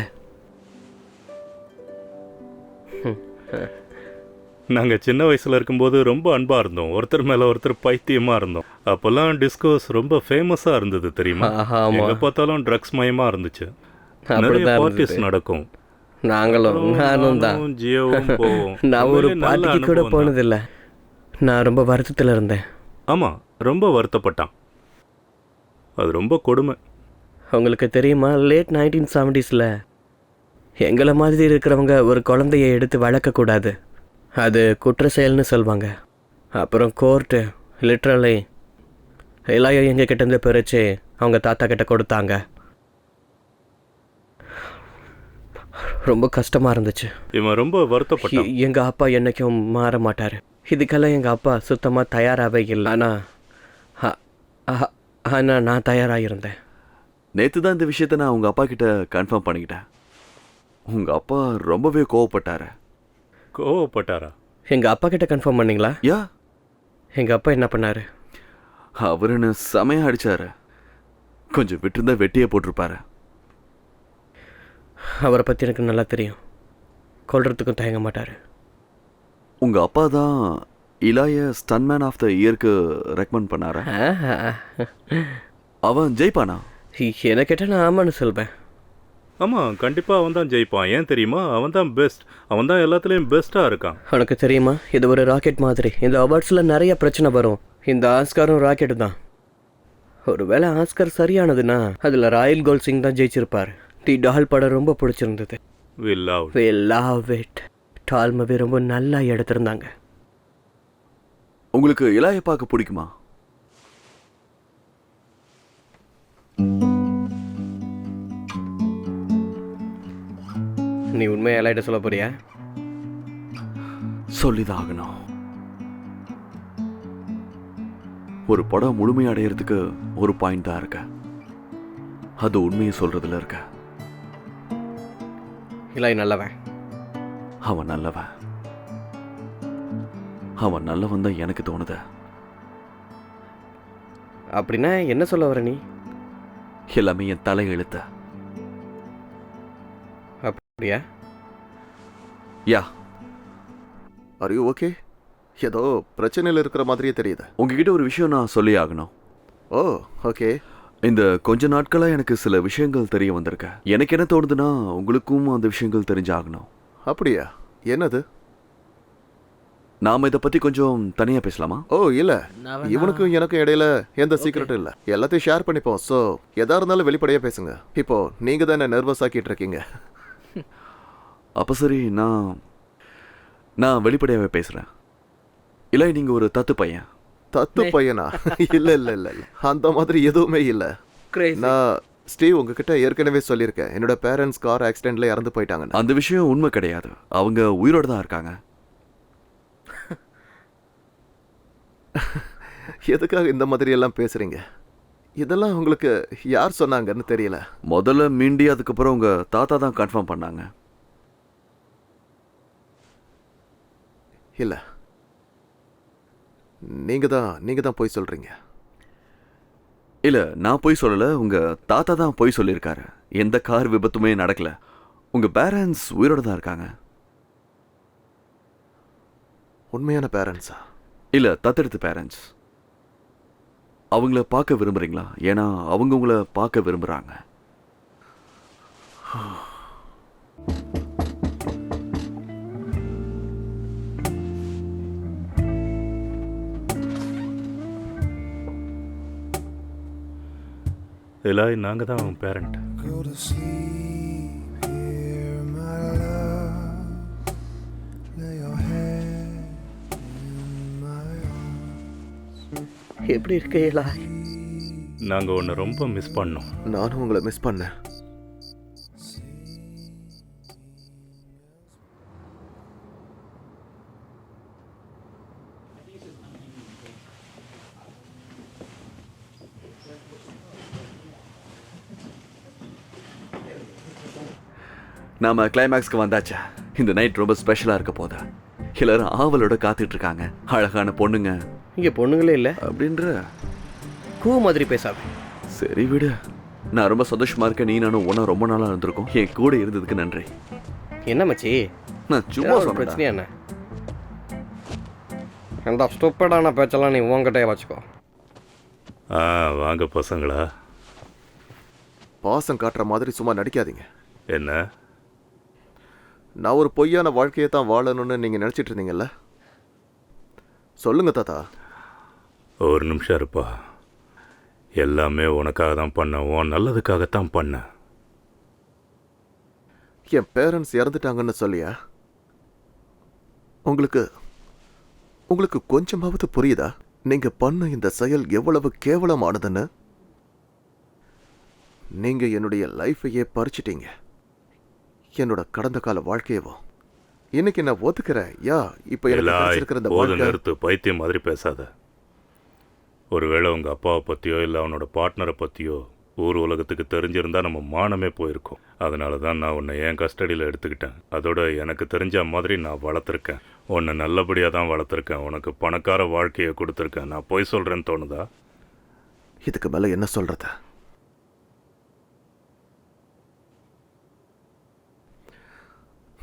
நாங்கள் சின்ன வயசில் இருக்கும்போது ரொம்ப அன்பாக இருந்தோம், ஒருத்தர் மேலே ஒருத்தர் பைத்தியமாக இருந்தோம். அப்போல்லாம் டிஸ்கோஸ் ரொம்ப ஃபேமஸாக இருந்தது தெரியுமா? ஆமா. எங்கே பார்த்தாலும் ட்ரக்ஸ் மயமாக இருந்துச்சு. நிறைய அப்படிதான் பார்ட்டிஸ் இருந்தது. நடக்கும். நானும் தான். ஜியோவும் போவோம். நான் ஒரு உண்மையிலே நல்ல பார்ட்டிக்கு கூட அனுபவம் தான். போனதில்லை. நான் ரொம்ப வருத்தத்தில் இருந்தேன். ஆமாம், ரொம்ப வருத்தப்பட்டான். அது ரொம்ப கொடுமை. உங்களுக்கு தெரியுமா, லேட் 1970s எங்களை மாதிரி இருக்கிறவங்க ஒரு குழந்தைய எடுத்து வளர்க்கக்கூடாது, அது குற்ற செயல்னு சொல்லுவாங்க. அப்புறம் கோர்ட்டு லிட்ரலி எல்லாயும் எங்கள் கிட்டேருந்து பிரித்து அவங்க தாத்தா கிட்ட கொடுத்தாங்க. ரொம்ப கஷ்டமாக இருந்துச்சு. இவன் ரொம்ப வருத்தப்பட்டான். எங்கள் அப்பா என்றைக்கும் மாற மாட்டார். இதுக்கெல்லாம் எங்கள் அப்பா சுத்தமாக தயாராகவே இல்லை. ஆனால் நான் தயாராக இருந்தேன். நேற்று தான் இந்த விஷயத்த நான் உங்கள் அப்பா கிட்ட கன்ஃபார்ம் பண்ணிக்கிட்டேன். உங்கள் அப்பா ரொம்பவே கோவப்பட்டாரு. கோவப்பட்டாரா? எங்கள் அப்பா கிட்ட கன்ஃபார்ம் பண்ணீங்களா? யா, எங்கள் அப்பா என்ன பண்ணாரு? அவர் என்ன செமையாக அடித்தாரு. கொஞ்சம் விட்டுருந்தா வெட்டியே போட்டிருப்பாரு. அவரை பற்றி எனக்கு நல்லா தெரியும். கொல்றதுக்கும் தயங்க மாட்டார். உங்கள் அப்பா தான் இலாய ஸ்டன்மேன் ஆஃப் த இயருக்கு ரெக்கமெண்ட் பண்ணாரா? அவன் ஜெயிப்பானா? என்ன கேட்டால் நான் ஆமான்னு சொல்வேன். ஆமாம், கண்டிப்பாக அவன் தான் ஜெயிப்பான். ஏன் தெரியுமா? அவன் தான் பெஸ்ட். அவன் தான் எல்லாத்துலேயும் பெஸ்ட்டாக இருக்கான். உனக்கு தெரியுமா, இது ஒரு ராக்கெட் மாதிரி. இந்த அவார்ட்ஸில் நிறைய பிரச்சனை வரும். இந்த ஆஸ்காரும் ராக்கெட்டு தான். ஒருவேளை ஆஸ்கர் சரியானதுன்னா அதில் ராயல் கோல்ட் சிங் தான் ஜெயிச்சிருப்பார். தி டால் படம் ரொம்ப பிடிச்சிருந்தது. We loved. We love it. டால் மூவி ரொம்ப நல்லா எடுத்திருந்தாங்க. உங்களுக்கு இலாய பார்க்க பிடிக்குமா? நீ உண்மையை எல்லாயிட்ட சொல்ல போறியா? சொல்லிதான் ஆகணும். ஒரு படம் முழுமையடைகிறதுக்கு ஒரு பாயிண்ட் தான் இருக்க. அது உண்மையை சொல்றதுல இருக்க. இல்லை நல்லவன். அவன் நல்லவன். அவன் நல்லவன் தான் எனக்கு தோணுது. அப்படின்னா என்ன சொல்ல வர நீ? எல்லாமே என் தலை எழுத்த. அப்படியா? யா, ஆர் யூ ஓகே? ஏதோ பிரச்சனையில் இருக்கிற மாதிரியே தெரியுது. உங்ககிட்ட ஒரு விஷயம் நான் சொல்லி ஆகணும். ஓ ஓகே. இந்த கொஞ்ச நாட்களாக எனக்கு சில விஷயங்கள் தெரிய வந்திருக்க. எனக்கு என்ன தோணுதுன்னா உங்களுக்கும் அந்த விஷயங்கள் தெரிஞ்சாகணும். அப்படியா? என்னது? நாம இதை பத்தி கொஞ்சம் தனியா பேசலாமா? ஓ இல்ல, நான் வேணா- இவனுக்கும் எனக்கும் இடையில எந்த சீக்கிரட்டும் இல்ல. எல்லாத்தையும் ஷேர் பண்ணிப்போம். ஸோ எதா இருந்தாலும் வெளிப்படையா பேசுங்க. இப்போ நீங்க தான் என்ன நர்வஸ் ஆக்கிட்டு இருக்கீங்க. அப்ப சரி, நான் வெளிப்படையாவே பேசுறேன். இல்லை, நீங்க ஒரு தத்து பையன். தத்து பையனா? இல்ல இல்ல இல்ல இல்ல, அந்த மாதிரி எதுவுமே இல்ல. நான் ஸ்டீவ் உங்ககிட்ட ஏற்கனவே சொல்லியிருக்கேன், என்னோட பேரண்ட்ஸ் கார் ஆக்சிடென்ட்ல இறந்து போயிட்டாங்க. அந்த விஷயம் உண்மை கிடையாது. அவங்க உயிரோட தான் இருக்காங்க. எதுக்காக இந்த மாதிரி எல்லாம் பேசுறீங்க? இதெல்லாம் உங்களுக்கு யார் சொன்னாங்கன்னு தெரியல. முதல்ல மீண்டி, அதுக்கப்புறம் உங்க தாத்தா தான் கன்ஃபார்ம் பண்ணாங்க. இல்ல, நீங்க தான் போய் சொல்றீங்க. இல்ல, நான் போய் சொல்லல. உங்க தாத்தா தான் போய் சொல்லியிருக்காரு. எந்த கார் விபத்துமே நடக்கல. உங்க பேரண்ட்ஸ் உயிரோட தான் இருக்காங்க. உண்மையான பேரண்ட்ஸா? இல்ல, தத்தெடுத்து பேரண்ட்ஸ். அவங்கள பார்க்க விரும்புறீங்களா? ஏன்னா அவங்க உங்களை பார்க்க விரும்புறாங்க. எலாய், நாங்கள் தான் அவன் parent. Go to sleep here, my love. Lay your head in my arms. எப்படி இருக்கீங்களா? நாங்கள் உன்னை ரொம்ப மிஸ் பண்ணோம். நானும் உங்களை மிஸ் பண்ணேன். நாம கிளைமேக்ஸ்க்கு வந்தாச்சா? இந்த நைட் ரொம்ப ஸ்பெஷலா இருக்க போதா? எல்லாரும் ஆவலோட காத்துட்டு இருக்காங்க. அழகான பொண்ணுங்க இங்கே பொண்ணுங்களே இல்லை. அப்படின்ற. கூ மாதிரி பேசாத. சரி விடு. நான் ரொம்ப சந்தோஷமா இருக்கேன். நீ நானும் ஒன்றா ரொம்ப நாளாக இருந்திருக்கோம். என் கூட இருந்ததுக்கு நன்றி. என்ன மச்சி, நான் சும்மா ஏதாவது ஒரு சொன்னேன். பிரச்சனையா என்ன? அந்த ஸ்டூப்பிடான பேச்செல்லாம் நீ உன்கிட்டயே வச்சுக்கோ. வாங்க பசங்களா. பாசம் காட்டுற மாதிரி சும்மா நடிக்காதீங்க. என்ன? நான் ஒரு பொய்யான வாழ்க்கையை தான் வாழணும்னு நீங்க நினைச்சிட்டு இருந்தீங்கல்ல? சொல்லுங்க தாத்தா. ஒரு நிமிஷம் இருப்பா. எல்லாமே உனக்காக தான் பண்ணேன், உன் நல்லதுக்காகத்தான் பண்ணேன். என் பேரண்ட்ஸ் இறந்துட்டாங்கன்னு சொல்லியா? உங்களுக்கு உங்களுக்கு கொஞ்சமாவது புரியுதா நீங்க பண்ண இந்த செயல் எவ்வளவு கேவலமானதுன்னு? நீங்க என்னுடைய லைஃபையே பறிச்சிட்டீங்க, என்னோட கடந்த கால வாழ்க்கையவோ. இன்னைக்கு நான் ஒத்துக்கிறேன். இப்ப எனக்கு எல்லாம் கிடைச்சிருக்கிற இந்த போது வாழ்க்கை நிறுத்து, பைத்தியம் மாதிரி பேசாத. ஒருவேளை உங்கள் அப்பாவை பற்றியோ இல்லை அவனோட பார்ட்னரை பற்றியோ ஊர் உலகத்துக்கு தெரிஞ்சிருந்தா நம்ம மானமே போயிருக்கோம். அதனால தான் நான் உன்னை என் கஸ்டடியில் எடுத்துக்கிட்டேன். அதோட எனக்கு தெரிஞ்ச மாதிரி நான் வளர்த்துருக்கேன். உன்னை நல்லபடியாக தான் வளர்த்துருக்கேன். உனக்கு பணக்கார வாழ்க்கையை கொடுத்துருக்கேன். நான் பொய் சொல்கிறேன்னு தோணுதா? இதுக்கு மேல என்ன சொல்றது?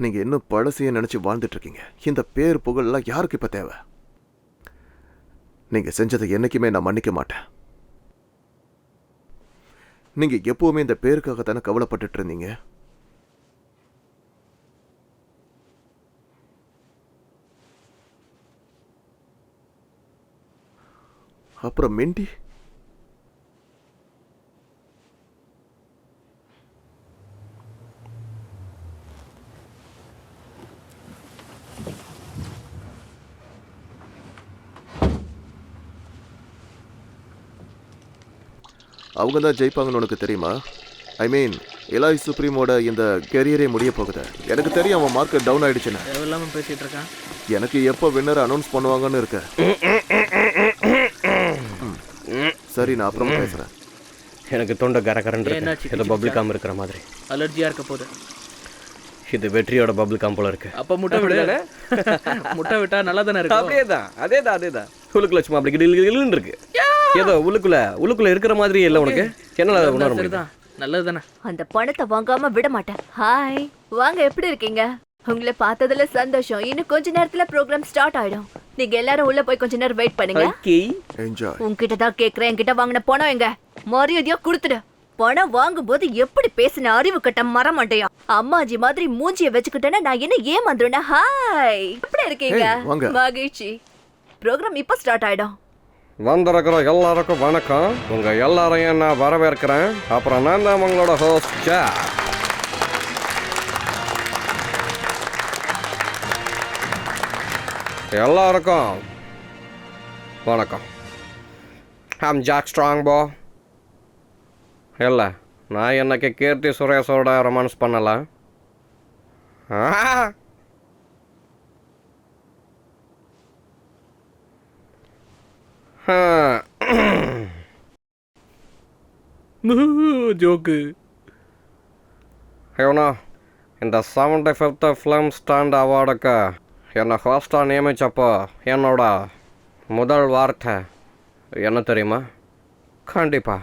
நீங்க இன்னும் பழசையே நினைச்சு வாழ்ந்துட்டு இருக்கீங்க. இந்த பேர் புகழெல்லாம் யாருக்கு இப்ப தேவை? நீங்க செஞ்சதை என்னைக்குமே நான் மன்னிக்க மாட்டேன். நீங்க எப்பவுமே இந்த பேருக்காக தானே கவலைப்பட்டுட்டு இருந்தீங்க. அப்புறம் மிண்டி, அவங்க தான் ஜெயிப்பாங்கன்னு உனக்கு தெரியுமா? ஐ மீன் எலாய் சுப்ரீமோட இந்த கெரியரே முடிய போகுது. எனக்கு தெரியும் அவன் மார்க்கெட் டவுன் ஆயிடுச்சுன்னு. தேவையில்லாம பேசிட்டு இருக்கான். எனக்கு எப்போ வின்னர் அனௌன்ஸ் பண்ணுவாங்கன்னு இருக்கு. சரி, நான் அப்புறம் பேசுறேன். எனக்கு தொண்டை கரகரன் என்னாச்சு, இருக்கு. ஏதோ பபிள் காம் இருக்கிற மாதிரி. அலர்ஜியா இருக்க போகுது. இது வெற்றியோட பபிள் காம் போல இருக்கு. அப்ப முட்டை விட முட்டை விட்டா நல்லா தானே இருக்கும். அப்படியேதான், அதேதான். உள்ளுக்குள்ள சும்மா அப்படி கிடில்னு இருக்கு. ஏதோ உள்ளுக்குள்ள இருக்கிற மாதிரி இல்லை உனக்கு. என்ன உணர முடியுது? சரிதான், நல்லது தானே. அந்த பணத்தை வாங்காம விட மாட்டேன். ஹாய், வாங்க, எப்படி இருக்கீங்க? உங்களை பார்த்ததுல சந்தோஷம். இன்னும் கொஞ்ச நேரத்துல ப்ரோக்ராம் ஸ்டார்ட் ஆயிடும். நீங்க எல்லாரும் உள்ள போய் கொஞ்ச நேரம் வெயிட் பண்ணுங்க. என்ஜாய். உன்கிட்ட தான் கேக்குறேன். என்கிட்ட வாங்கின பணம் எங்க? மரியாதையா கொடுத்துடு. பணம் வாங்கும்போது எப்படி பேசின அறிவு கட்ட மரமாட்டையா? அம்மாஜி மாதிரி மூஞ்சிய வச்சுக்கிட்டேன்னா நான் என்ன ஏமாந்துருனா? ஹாய், எப்படி இருக்கீங்க? Hey, வாங்க. மகிழ்ச்சி. ப்ரோக்ராம் இப்ப ஸ்டார்ட் ஆயிடும். வந்திருக்கிற எல்லாருக்கும் வணக்கம். உங்க எல்லாரையும் நான் வரவேற்கிறேன். அப்புறம் நான் தான் உங்களோட ஹோஸ்ட் ஜாக். எல்லாருக்கும் வணக்கம். ஐம் ஜாக் ஸ்ட்ராங் போ. இல்லை, நான் என்னைக்கு கீர்த்தி சுரேஷோட ரொமான்ஸ் பண்ணல. ஜோக்கு. இவனா இந்த 75th ஃபிலிம் ஸ்டாண்ட் அவார்டுக்கு என்னை ஹோஸ்டாக நியமித்தப்போ என்னோட முதல் வார்த்தை என்ன தெரியுமா? கண்டிப்பா.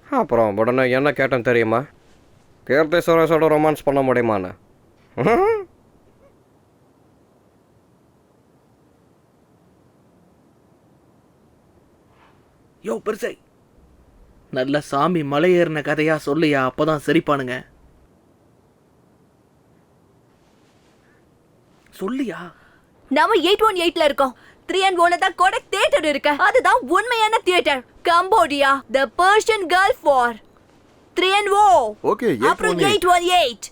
அப்புறம் உடனே என்ன கேட்டேன் தெரியுமா? கீர்த்தி சுரேஷோட ரொமான்ஸ் பண்ண முடியுமான்னு. யோ பெருசை, நல்ல சாமி மலை ஏறின கதையா சொல்லியா, அப்பதான் சரிப்பானுங்க. சொல்லியா? நாம 818ல இருக்கோம். 3&1ல தான் கோடக் தியேட்டர் இருக்கு. அதுதான் உண்மையான தியேட்டர். கம்போடியா, தி பர்ஷியன் கல்ஃப் வார். 3&0. ஓகே, அப்புறம் 818.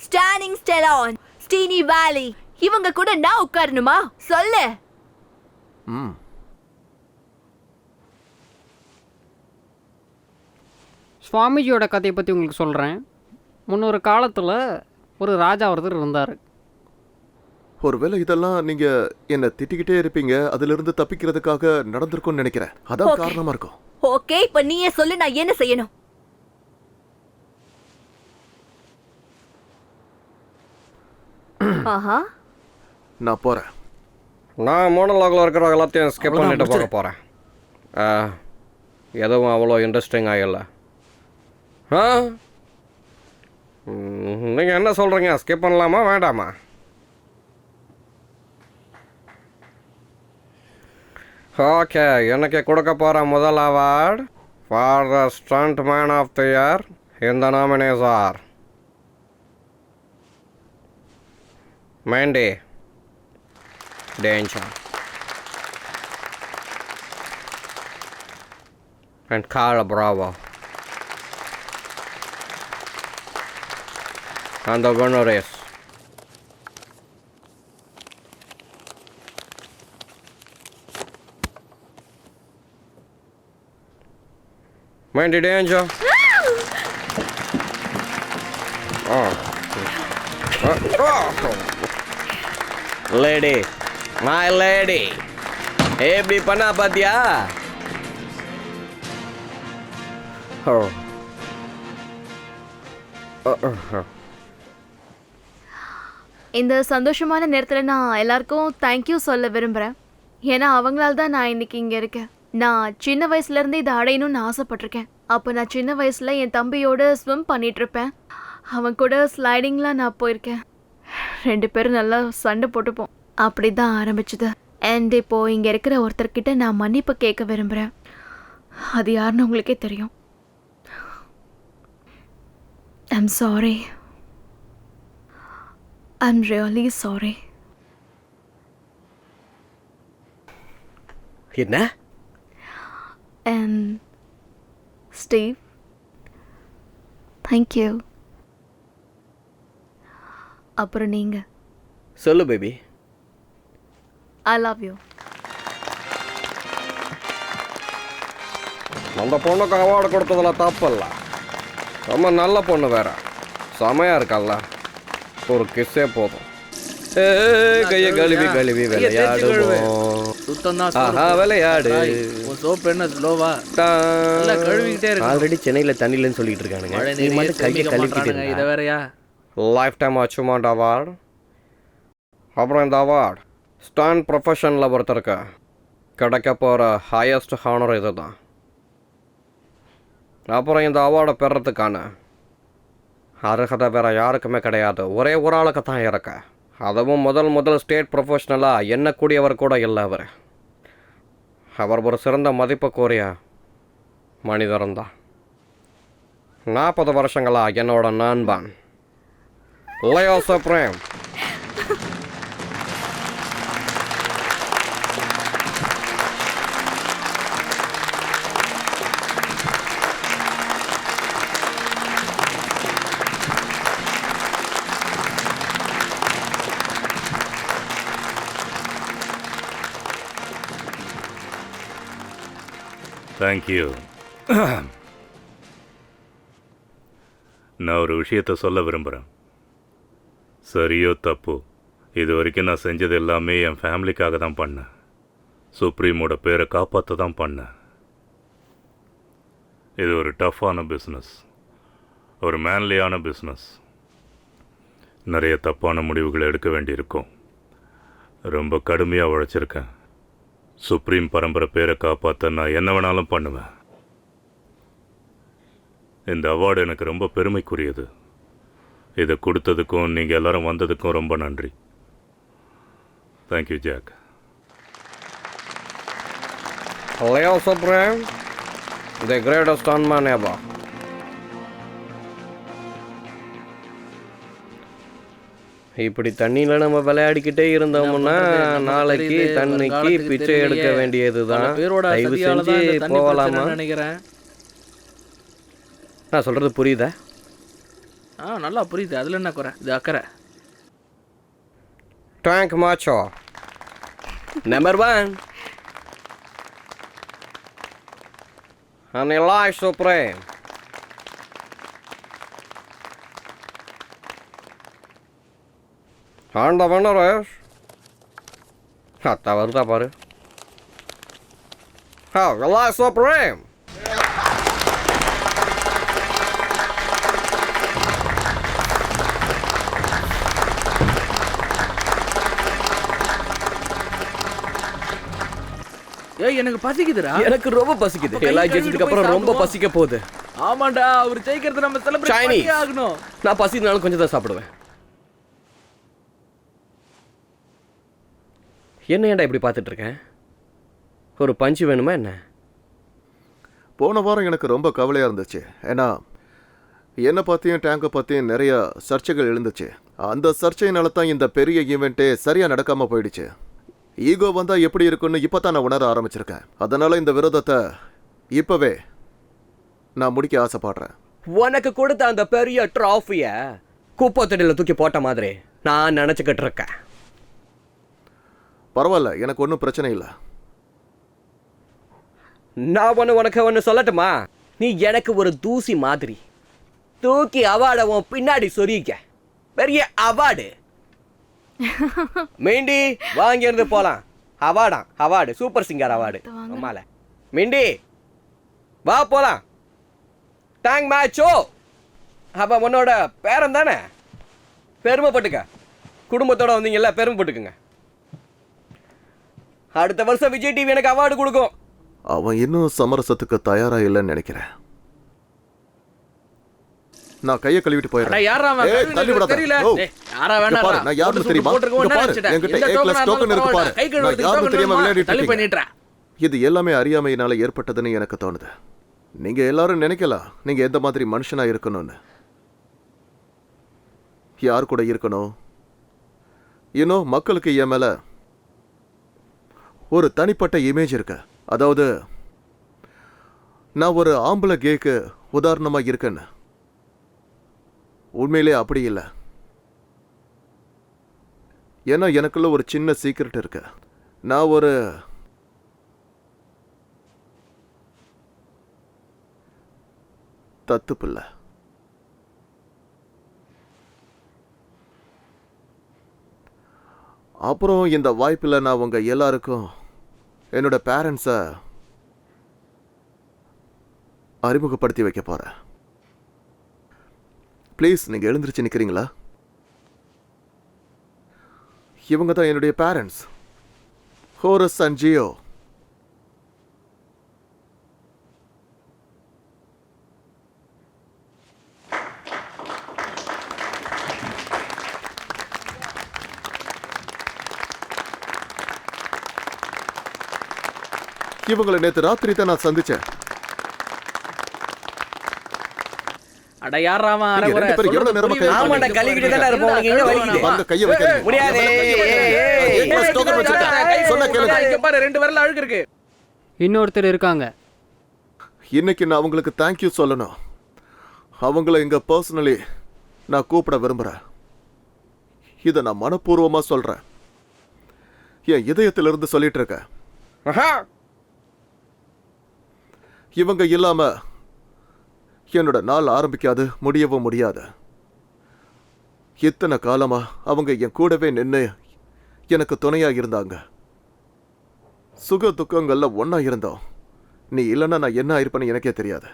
ஸ்டானிங் ஸ்டெலான், ஸ்டீனி வேலி. இவங்க கூட நான் உட்காரணுமா? சொல்லு. சுவாமிஜியோட கதையை பற்றி உங்களுக்கு சொல்கிறேன். முன்னொரு காலத்தில் ஒரு ராஜா ஒருத்தர் இருந்தார். ஒருவேளை இதெல்லாம் நீங்க என்ன திட்டிக்கிட்டே இருப்பீங்க, அதுல இருந்து தப்பிக்கிறதுக்காக நடந்திருக்கும்னு நினைக்கிறேன். அதான் Okay. காரணமா இருக்கும். ஓகே, இப்ப நீயே சொல்லு, நான் என்ன செய்யணும்? ஆஹா, நான் போறேன். நான் மோனலாகில் இருக்கிற எல்லாத்தையும் ஸ்கிப் பண்ணிட்டு போக போகிறேன். எதுவும் அவ்வளோ இன்ட்ரெஸ்டிங் ஆகல. ஆ நீங்கள் என்ன சொல்கிறீங்க? ஸ்கிப் பண்ணலாமா வேண்டாமா? ஓகே, எனக்கு கொடுக்க போகிற முதல் award for the stunt man of the year இந்த nominees are Mandy Danger and Carla Bravo. And the winner is Mandy Danger. Lady, my lady, எப்படி பண்ணா பாத்தியா? இந்த சந்தோஷமான நேரத்தில் நான் எல்லாருக்கும் தேங்க்யூ சொல்ல விரும்புகிறேன். ஏன்னா அவங்களால தான் நான் இன்னைக்கு இங்கே இருக்கேன். நான் சின்ன வயசுலேருந்து இதை அடையணும்னு ஆசைப்பட்டிருக்கேன். அப்போ நான் சின்ன வயசில் என் தம்பியோடு ஸ்விம் பண்ணிகிட்ருப்பேன். அவன் கூட ஸ்லைடிங்லாம் நான் போயிருக்கேன். 2 பேரும் நல்லா சண்டை போட்டுப்போம். அப்படி தான் ஆரம்பிச்சது. அண்ட் இப்போது இங்கே இருக்கிற ஒருத்தர்கிட்ட நான் மன்னிப்பு கேட்க விரும்புகிறேன். அது யாருன்னு உங்களுக்கே தெரியும். I'm sorry. I'm really sorry. என்ன? And Steve, thank you. அப்புறம் நீங்கள் சொல்லு பேபி. I love you. அந்த பொண்ணுக்கு அவார்டு கொடுத்ததுல தப்பல்ல. ரொம்ப நல்ல பொண்ணு வேற. செமையா இருக்கல்ல. ஒரு கிஸ்ஸே போதும். கையை கழுவி கழுவி விளையாடுவோம். விளையாடு. சோப்பு என்ன ஸ்லோவா கழுவிக்கிட்டே இருக்கு. ஆல்ரெடி சென்னையில் தண்ணிலன்னு சொல்லிட்டு இருக்கானுங்க. நீ மட்டும் கையை கழுவிக்கிட்டு இதை வேறையா? Life time achievement award. அப்புறம் இந்த அவார்டு ஸ்டாண்ட் ப்ரொஃபஷனில் ஒருத்தருக்கு கிடைக்க போகிற ஹையஸ்ட் ஹானர் இது தான். அப்புறம் இந்த அவார்டை பெறத்துக்கான அருகதை வேறு யாருக்குமே கிடையாது. ஒரே ஒரு ஆளுக்கு தான் இருக்க. அதுவும் முதல் ஸ்டேட் ப்ரொஃபஷ்னலாக எண்ணக்கூடியவர் கூட இல்லை. அவர் ஒரு சிறந்த மதிப்புக்குரிய மனிதர்தான். 40 வருஷங்களாக என்னோட நண்பன் லியோ சுப்ரீம். தேங்க்யூ. நான் ஒரு விஷயத்தை சொல்ல விரும்புகிறேன். சரியோ தப்போ, இது வரைக்கும் நான் செஞ்சது எல்லாமே என் ஃபேமிலிக்காக தான் பண்ணேன். சுப்ரீமோட பேரை காப்பாற்ற தான் பண்ணேன். இது ஒரு டஃப்பான பிஸ்னஸ், ஒரு மேன்லியான பிஸ்னஸ். நிறைய தப்பான முடிவுகளை எடுக்க வேண்டியிருக்கும். ரொம்ப கடுமையாக உழைச்சிருக்கேன். சுப்ரீம் பரம்பரை பேரை காப்பாற்ற நான் என்ன வேணாலும் பண்ணுவேன். இந்த அவார்டு எனக்கு ரொம்ப பெருமைக்குரியது. இதை கொடுத்ததுக்கும் நீங்கள் எல்லாரும் வந்ததுக்கும் ரொம்ப நன்றி. Thank you Jack. Leo Supreme, the greatest stuntman ever. இப்படி தண்ணியில் நம்ம விளையாடிக்கிட்டே இருந்தோம்னா நாளைக்கு தண்ணிக்கு பிச்சை எடுக்க வேண்டியது தான். தயவு செஞ்சு போகலாமா? நினைக்கிறேன். நான் சொல்கிறது புரியுதா? நல்லா புரியுது. அதில் என்ன குறை? இது அக்கறை. Tank macho number 1 and Elijah Supreme. And the winner is வருதா பாரு. Elijah Supreme. எனக்கு பசிக்குதுடா. எனக்கு ரொம்ப பசிக்குது. எல்லாம் ஜெயிச்சதுக்கு அப்புறம் ரொம்ப பசிக்க போகுது. ஆமாண்டா, அவர் ஜெயிக்கிறது நம்ம செலிப்ரேட் Chinese. பண்ணியே ஆகணும். நான் பசினாலும் கொஞ்சம் தான் சாப்பிடுவேன். என்ன ஏன்டா இப்படி பார்த்துட்டு இருக்கேன்? ஒரு பஞ்சு வேணுமா என்ன? போன வாரம் எனக்கு ரொம்ப கவலையாக இருந்துச்சு. ஏன்னா என்னை பற்றியும் டேங்கை பற்றியும் நிறைய சர்ச்சைகள் எழுந்துச்சு. அந்த சர்ச்சையினால தான் இந்த பெரிய ஈவெண்ட்டே சரியாக நடக்காமல் போயிடுச்சு. ஈகோ வந்தால் எப்படி இருக்குன்னு இப்போ தான் நான் உணர ஆரம்பிச்சிருக்கேன். அதனால் இந்த விரோதத்தை இப்போவே நான் முடிக்க ஆசைப்படுறேன். உனக்கு கொடுத்த அந்த பெரிய ட்ராஃபியை குப்பை தொட்டியில் தூக்கி போட்ட மாதிரி நான் நினச்சிக்கிட்டு இருக்கேன். பரவாயில்ல, எனக்கு ஒன்றும் பிரச்சனை இல்லை. நான் உனக்கு ஒன்று சொல்லட்டுமா? நீ எனக்கு ஒரு தூசி மாதிரி. தூக்கி அவார்டை உன் பின்னாடி சொரிக்க. பெரிய அவார்டு. மிண்டி வாங்கியிருந்து போலாம். Award super singer award. அம்மால மிண்டி வா போலாம். டேங் மேட்சோ. அப்ப உன்னோட பேரன் தானே? பெருமைப்பட்டுக்க. குடும்பத்தோட வந்தீங்கல்ல, பெருமைப்பட்டுக்குங்க. அடுத்த வருஷம் விஜய் டிவி எனக்கு அவார்டு கொடுக்கும். அவன் இன்னும் சமரசத்துக்கு தயாராக இல்லைன்னு நினைக்கிறேன். நான் கையை கழுவிட்டு போயிடுறேன். யாரா அவன்? ஏய், தள்ளி விடாத. தெரியல. ஓ, யாரா இங்க வேணாடா. பாரு, நான் யாருன்னு தெரியுமா? இங்க பாரு, என்கிட்ட A class token இருக்கு பாரு. நான் யாருன்னு தெரியாம விளையாடிட்டு தள்ளி இருக்கீங்க. பண்ணிட்டறா. இது எல்லாமே அறியாமையினால ஏற்பட்டதுன்னு எனக்கு தோணுது. நீங்க எல்லாரும் நினைக்கலாம் நீங்க எந்த மாதிரி மனுஷனா இருக்கணும்னு. யார் கூட இருக்கணும்? இன்னும் மக்களுக்கு என் மேல ஒரு தனிப்பட்ட இமேஜ் இருக்கு. அதாவது நான் ஒரு ஆம்பளை கேக்கு உதாரணமா இருக்கேன்னு. உண்மையிலே அப்படி இல்லை. ஏன்னா எனக்குள்ள ஒரு சின்ன சீக்ரெட் இருக்கு. நான் ஒரு தத்து பிள்ளை. அப்புறம் இந்த வாய்ப்பில் நான் உங்க எல்லாருக்கும் என்னோட பேரண்ட்ஸை அறிமுகப்படுத்தி வைக்க போறேன். ப்ளீஸ் நீங்க எழுந்திருச்சு நிக்கிறீங்களா? இவங்க தான் என்னுடைய பேரண்ட்ஸ், ஹோரஸ் அண்ட் ஜியோ. இவங்களை நேற்று ராத்திரி தான் நான் சந்திச்சேன். அட யாரா அவன்? அரை நீங்க குறை. ரெண்டு பேரும் எவ்வளவு நேரமா சொல்றது கை ஆமாடா, கழுவிட்டு தானே இருப்போம். உனக்கு எங்க வலிக்குது? வாங்க, கையை வைக்காதீங்க. முடியாது. A class token வச்சிருக்கேன். சொன்னா கேளுங்க. இங்க பாரு, 2 விரல்ல அழுக்கு இருக்கு. இன்னொருத்தர் இருக்காங்க. இன்னைக்கு நான் அவங்களுக்கு தேங்க்யூ சொல்லணும். அவங்கள இங்க பர்சனலி நான் கூப்பிட விரும்புறேன். இதை நான் மனப்பூர்வமா சொல்றேன். என் இதயத்திலிருந்து சொல்லிட்டு இருக்கேன். ஆஹா. இவங்க இல்லாம என்னோட நாள் ஆரம்பிக்காது, முடியவும் முடியாது. இத்தனை காலமா அவங்க என் கூடவே நின்று எனக்கு துணையா இருந்தாங்க. சுக துக்கங்கள்ல ஒன்னா இருந்தோம். நீ இல்லைன்னா நான் என்ன ஆயிருப்பேன்னு எனக்கே தெரியாது.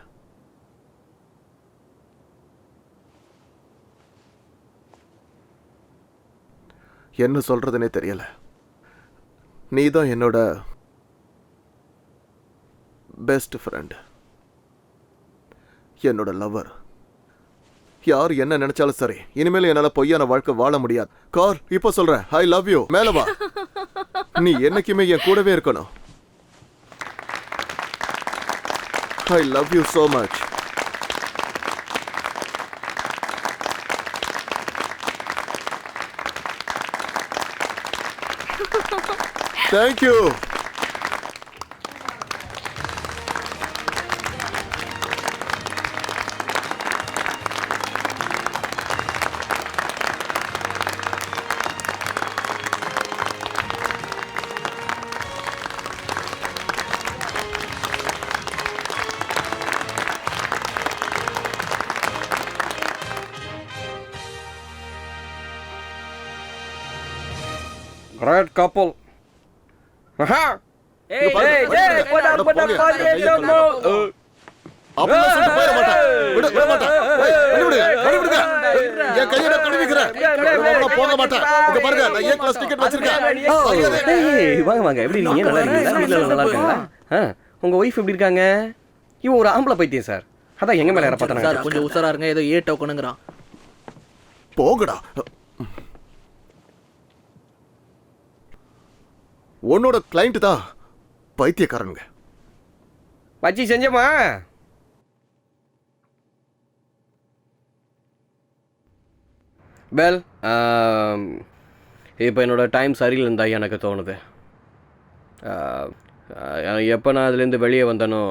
என்ன சொல்றதுனே தெரியல. நீ தான் என்னோட பெஸ்ட் ஃப்ரெண்ட், என்னோட லவர். யார் என்ன நினைச்சாலும் சரி, இனிமேல் என்னால பொய்யான வாழ்க்கை வாழ முடியாது. கார், இப்ப சொல்றேன், ஐ லவ் யூ. மேல வா. நீ என்னைக்குமே என் கூடவே இருக்கணும். I love you so much. Thank you. Great couple. Aha. ஏய், பாருங்க, ஏய், போங்க. ஏய், போடா, அட, போடா, போங்க. போடா, கையை போடா. அப்படிலாம் சொல்லிட்டு போயிட மாட்டேன். விட மாட்டேன். ஏய், கழுவி விடுங்க. என் கையை நான் கழுவிக்கிறேன். நான் போக மாட்டேன். இங்க பாருங்க, நான் A class ticket வச்சிருக்கேன். ஏய், வாங்க வாங்க. எப்படி இருக்கீங்க? நல்லா இருக்கீங்களா? வீட்ல நல்லா இருக்காங்களா? உங்கள் ஒய்ஃப் எப்படி இருக்காங்க? இவன் ஒரு ஆம்பளை பைத்தியம் சார். அதான் எங்கள் மேலே யாரை சார் பார்த்தாங்க. கொஞ்சம் உஷாரா இருங்க, ஏதோ ஏ டோக்கனுங்கிறான். போகடா. உன்னோட கிளைண்ட் தான் பைத்தியக்காரனுங்க. வச்சு செஞ்சமா பெல். இப்போ என்னோட டைம் சரியில்லைன்னு தான் எனக்கு தோணுது. எப்போ நான் அதுலேருந்து வெளியே வந்தனோ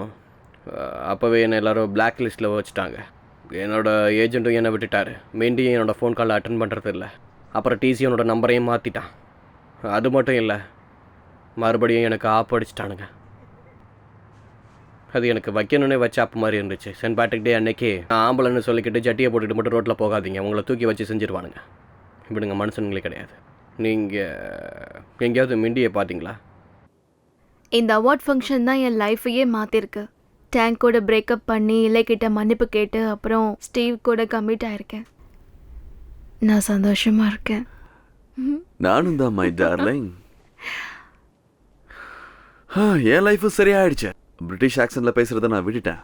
அப்போவே என்னை எல்லோரும் பிளாக் லிஸ்ட்டில் வச்சுட்டாங்க. என்னோடய ஏஜெண்ட்டும் என்னை விட்டுட்டார். மெயின்டையும் என்னோடய ஃபோன் காலில் அட்டன் பண்ணுறது இல்லை. அப்புறம் டிசி என்னோட நம்பரையும் மாற்றிட்டான். அது மட்டும் இல்லை, மறுபடியும் எனக்கு ஆப் அடிச்சிட்டானுங்க. அது எனக்கு வைக்கணுன்னே வச்ச ஆப் மாதிரி இருந்துச்சு. சென்ட் பேட்ரிக் டே அன்னைக்கு நான் ஆம்பளைன்னு சொல்லிக்கிட்டு ஜட்டியை போட்டுக்கிட்டு மட்டும் ரோட்டில் போகாதீங்க, உங்களை தூக்கி வச்சு செஞ்சுருவானுங்க. இப்படிங்க மனுஷனுங்களே கிடையாது. நீங்கள் எங்கேயாவது மிண்டியை பார்த்தீங்களா? இந்த அவார்ட் ஃபங்க்ஷன் தான் என் லைஃபையே மாற்றிருக்கு. டேங்கோட பிரேக்கப் பண்ணி இலைக்கிட்ட மன்னிப்பு கேட்டு அப்புறம் ஸ்டீவ் கூட கமிட் ஆயிருக்கேன். நான் சந்தோஷமா இருக்கேன். நானும் தான் மை டார்லிங். என் லைஃபும் சரியாயிடுச்சு. பிரிட்டிஷ் ஆக்சன்ல பேசுறத நான் விட்டுட்டேன்.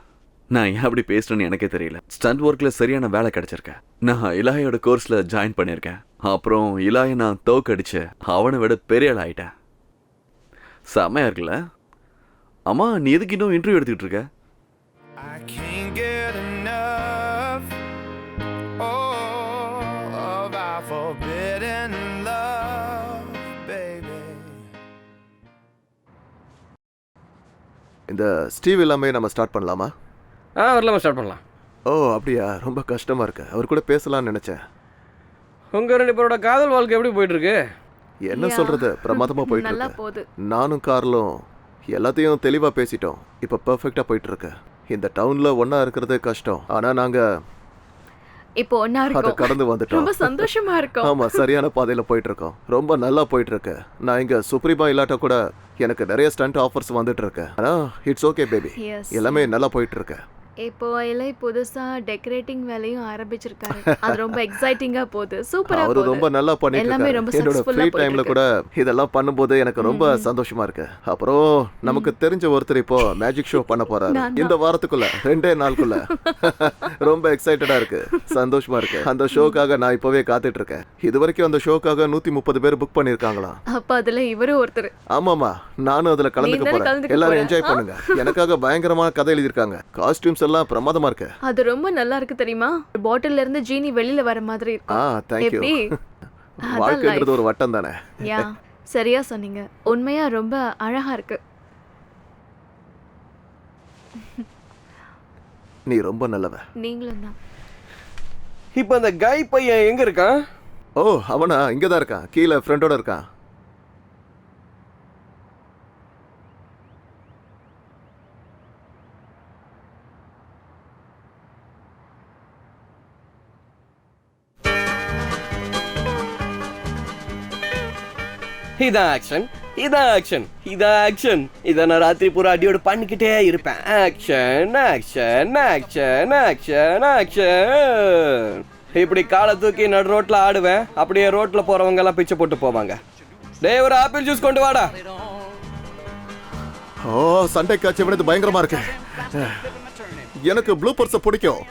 நான் ஏன் அப்படி பேசுறேன்னு எனக்கே தெரியல. ஸ்டண்ட் ஒர்க்ல சரியான வேலை கிடைச்சிருக்கேன். நான் இலாயோட கோர்ஸ்ல ஜாயின் பண்ணியிருக்கேன். அப்புறம் இலாயை நான் தோக்கடிச்சு அவனை விட பெரிய ஆள் ஆயிட்டேன். செமையா இருக்குல்ல? அம்மா, நீ எதுக்கு இன்னும் இன்டர்வியூ எடுத்துக்கிட்டு இருக்க? I can't get enough of our forbidden love, baby. இந்த ஸ்டீவ் எல்லாமே நம்ம ஸ்டார்ட் பண்ணலாமா? வரலாமா? ஸ்டார்ட் பண்ணலாம். ஓ அப்படியா? ரொம்ப கஷ்டமா இருக்கு. அவர் கூட பேசலாம்னு நினைச்சேன். உங்கள் 2 பேரோட காதல் வாழ்க்கை எப்படி போயிட்டுருக்கு? என்ன சொல்றது, பிரமாதமா போயிட்டு நல்லா இருக்கு. போகுது. நானும் கார்லும் எல்லாத்தையும் தெளிவா பேசிட்டோம். இப்ப பெர்ஃபெக்ட்டா போயிட்டு இருக்கு. இந்த டவுன்ல ஒண்ணா இருக்கிறது கஷ்டம். ஆனா நாங்க இப்போ ஒண்ணா அதை இருக்கோம். கடந்து வந்துட்டோம். ரொம்ப சந்தோஷமா இருக்கோம். ஆமா, சரியான பாதையில போயிட்டு இருக்கோம். ரொம்ப நல்லா போயிட்டு இருக்கு. நான் இங்க சுப்ரீமா இல்லாட்ட கூட எனக்கு நிறைய ஸ்டண்ட் ஆஃபர்ஸ் வந்துட்டு இருக்கு. ஆனா இட்ஸ் ஓகே பேபி, Yes. எல்லாமே நல்லா போயிட்டு இருக்கு. இப்போ இலை புதுசா டெக்கரேட்டிங் வேலையும் ஆரம்பிச்சிருக்காரு. அது ரொம்ப எக்ஸைட்டிங்கா போகுது. சூப்பரா அவரு போகுது. ரொம்ப நல்லா பண்ணிட்டு எல்லாமே இருக்காரு. ரொம்ப என்னோட successful-ஆ ஃப்ரீ போயிட்டு டைம்ல இருக்கு. கூட இதெல்லாம் பண்ணும்போது எனக்கு ரொம்ப சந்தோஷமா இருக்கு. அப்புறம் நமக்கு தெரிஞ்ச ஒருத்தர் இப்போ மேஜிக் ஷோ பண்ண போறாரு நான் தான். இந்த வாரத்துக்குள்ள, 2 நாளுக்குள்ள. ரொம்ப எக்ஸைட்டடா இருக்கு, சந்தோஷமா இருக்கு. அந்த ஷோக்காக நான் இப்பவே காத்துட்டு இருக்கேன். இது வரைக்கும் அந்த ஷோக்காக 130 பேர் புக் பண்ணிருக்காங்களாம். அப்ப அதுல இவரும் ஒருத்தர். ஆமாமா, நானும் அதுல கலந்துக்க நீ தானே போறேன். கலந்துக்க எல்லாரும் போற? என்ஜாய் பண்ணுங்க. எனக்காக பயங்கரமான கதை எழுதிருக்காங்க. காஸ்டியூம்ஸ் எல்லாம் பிரமாதமா இருக்கு. அது ரொம்ப நல்லா இருக்கு தெரியுமா? பாட்டில்ல இருந்து ஜீனி வெளியில வர மாதிரி இருக்கு. தேங்க்யூ. எப்படி? அதான் வாழ்க்கைங்கிறது life. ஒரு வட்டம் தானே. யா, சரியா சொன்னீங்க. உண்மையா ரொம்ப அழகா இருக்கு. நீ ரொம்ப நல்லவ. நீங்களும் தான். இப்போ அந்த கை பையன் எங்கே இருக்கான்? ஓ, அவனா இங்கதான் இருக்கான், கீழே ஃப்ரெண்டோட இருக்கான். இதான் ஆக்ஷன், இதான் ஆக்ஷன், இதான் ஆக்ஷன். இதை நான் ராத்திரி பூரா அடியோடு பண்ணிக்கிட்டே இருப்பேன். Action, action, action, action, action. இப்படி காலை தூக்கி நடு ரோட்டில் ஆடுவேன். அப்படியே ரோட்டில் போகிறவங்க எல்லாம் பிச்சை போட்டு போவாங்க. டேய், ஒரு ஆப்பிள் ஜூஸ் கொண்டு வாடா. ஓ, சண்டை காட்சி வினது பயங்கரமா இருக்கு. எனக்கு ப்ளூபர்ஸை பிடிக்கும்.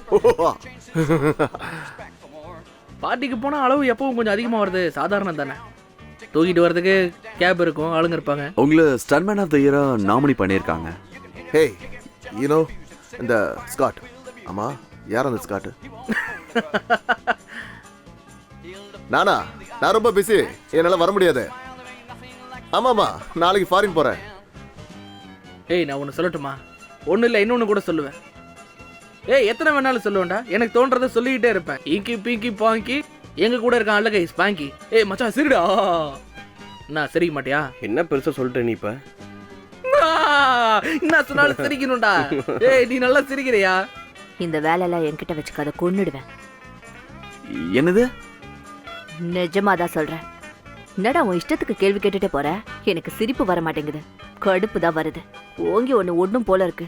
பார்ட்டிக்கு போனால் அளவு எப்பவும் கொஞ்சம் அதிகமாக வருது, சாதாரணம் தானே. தூக்கிட்டு வரதுக்கு கேப் இருக்கும், ஆளுங்க இருப்பாங்க. உங்களை ஸ்டன்மேன் ஆஃப் த இயரா நாமினி பண்ணியிருக்காங்க. ஹேய், யூனோ இந்த ஸ்காட். ஆமா, யார் அந்த ஸ்காட்? நானா? நான் ரொம்ப பிஸி, என்னால வர முடியாது. ஆமாமா, நாளைக்கு ஃபாரின் போறேன். ஏய், நான் ஒன்று சொல்லட்டுமா? ஒன்றும் இல்லை, இன்னொன்று கூட சொல்லுவேன். ஏய், எத்தனை வேணாலும் சொல்லுவேன்டா. எனக்கு தோன்றதை சொல்லிக்கிட்டே இருப்பேன். இங்கி பிங்கி பாங்கி எங்க கூட இருக்கான் அல்ல கைஸ் பாங்கி. ஏய் மச்சான் சரிடா. நான் சிரிக்க மாட்டியா? என்ன பெருசாக சொல்லிட்ட நீ இப்போ? என்ன சொன்னாலும் சிரிக்கணும்டா. ஏய், நீ நல்லா சிரிக்கிறியா? இந்த வேலையெல்லாம் என்கிட்ட வச்சுக்காத, கொன்னுடுவேன். என்னது? நிஜமாதான் சொல்றேன். என்னடா உன் இஷ்டத்துக்கு கேள்வி கேட்டுட்டே போற? எனக்கு சிரிப்பு வர மாட்டேங்குது, கடுப்பு தான் வருது. ஓங்கி ஒன்றும் போல இருக்கு.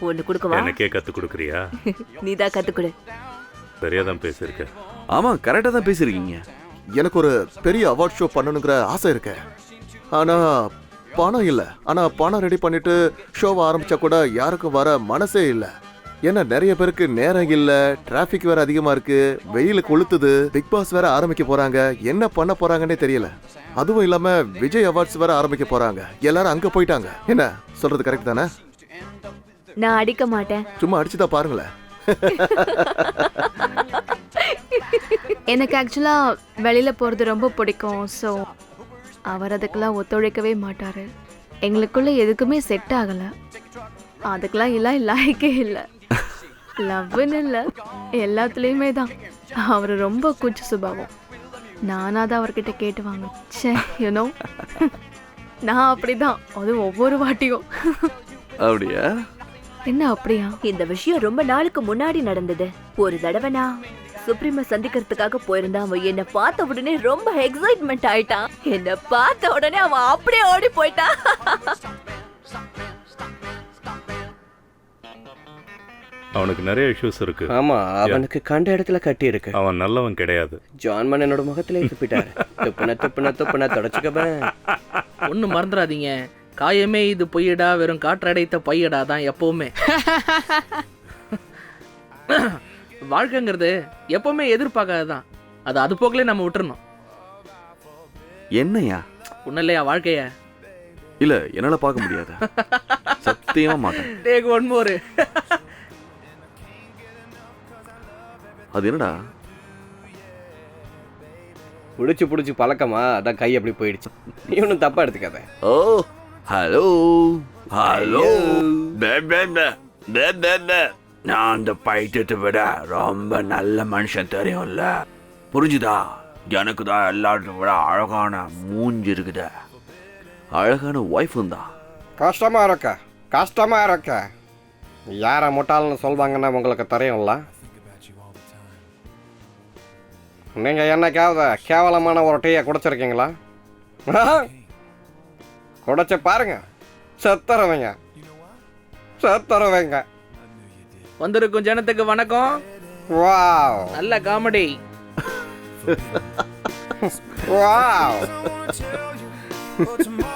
ஒன்று கொடுக்கவா? எனக்கே கற்றுக் கொடுக்குறியா? நீதான் கத்துக்கொடு. சரியாதான் பேசியிருக்க. ஆமா, கரெக்டாக தான் பேசியிருக்கீங்க. எனக்கு ஒரு பெரிய அவார்ட் ஷோ பண்ணணுங்கிற ஆசை இருக்கு. ஆனா பணம் இல்ல, ஆனா பணம் ரெடி பண்ணிட்டு ஷோவை ஆரம்பிச்சா கூட யாருக்கும் வர மனசே இல்ல. ஏன்னா நிறைய பேருக்கு நேரம் இல்ல, டிராபிக் வேற அதிகமா இருக்கு, வெயில் கொளுத்துது, பிக் பாஸ் வேற ஆரம்பிக்க போறாங்க, என்ன பண்ண போறாங்கன்னே தெரியல. அதுவும் இல்லாம விஜய் அவார்ட்ஸ் வேற ஆரம்பிக்க போறாங்க, எல்லாரும் அங்க போயிட்டாங்க. என்ன சொல்றது கரெக்ட் தானே? நான் அடிக்க மாட்டேன். சும்மா அடிச்சுதான் பாருங்களேன். எனக்கு ஆக்சுவலா வெளியில போறது ரொம்ப பிடிக்கும். ஸோ அவர் அதுக்கெல்லாம் ஒத்துழைக்கவே மாட்டாரு. எங்களுக்குள்ள எதுக்குமே செட் ஆகல. அதுக்கெல்லாம் லாய்க்கே இல்லை. லவ்னு இல்லை, எல்லாத்துலேயுமே தான். அவர் ரொம்ப கூச்ச சுபாவம். நானாக தான் அவர்கிட்ட கேட்டு வாங்க. சே யூனோ, நான் அப்படிதான். அது ஒவ்வொரு வாட்டியும். அப்படியா? என்ன அப்படியா? இந்த விஷயம் ரொம்ப நாளுக்கு முன்னாடி நடந்தது. ஒரு தடவை நான் சுப்ரீம சந்திக்கிறதுக்காக போயிருந்தா, அவன் என்ன பார்த்த உடனே ரொம்ப எக்ஸைட்மெண்ட் ஆயிட்டான். என்ன பார்த்த உடனே அவன் அப்படியே ஓடி போயிட்டான். அவனுக்கு நிறைய இஷ்யூஸ் இருக்கு. ஆமா, அவனுக்கு கண்ட இடத்துல கட்டி இருக்கு. அவன் நல்லவன் கிடையாது. ஜான்மன் என்னோட முகத்திலே துப்பிட்டாரு. துப்புன தொடச்சுக்கப்பேன். ஒன்றும் மறந்துடாதீங்க, காயமே இது பொய்யடா, வெறும் காற்றடைத்த பையடா தான் எப்பவுமே. வாழ்க்கைங்கிறது எப்பவுமே எதிர்பார்க்காததான். அது போக்கலே நம்ம விட்டுறணும். என்னையா? ஒன்றும் இல்லையா வாழ்க்கைய? இல்ல, என்னால பார்க்க முடியாது, சத்தியமா மாட்டேன். Take one more. அது என்னடா? புடிச்சு பழக்கமா, அதான் கை அப்படி போயிடுச்சு. நீ ஒன்றும் தப்பா எடுத்துக்காத. ஓ ஹலோ ஹலோ. நான் அந்த பைத்தியத்தை விட ரொம்ப நல்ல மனுஷன், தெரியும்ல? புரிஞ்சுதா? எனக்கு தான் எல்லாத்தையும் விட அழகான மூஞ்சி இருக்குத, அழகான ஒய்ஃபும் தான். கஷ்டமா இருக்க. யார முட்டாள்னு சொல்வாங்கன்னு உங்களுக்கு தெரியும்ல? நீங்க என்னைக்காவது கேவலமான ஒரு டீயை குடிச்சிருக்கீங்களா? குடிச்சு பாருங்க, செத்துறவங்க. வந்திருக்கும் ஜனத்துக்கு வணக்கம். வாவ், நல்ல comedy. I don't wanna tell you, but tomorrow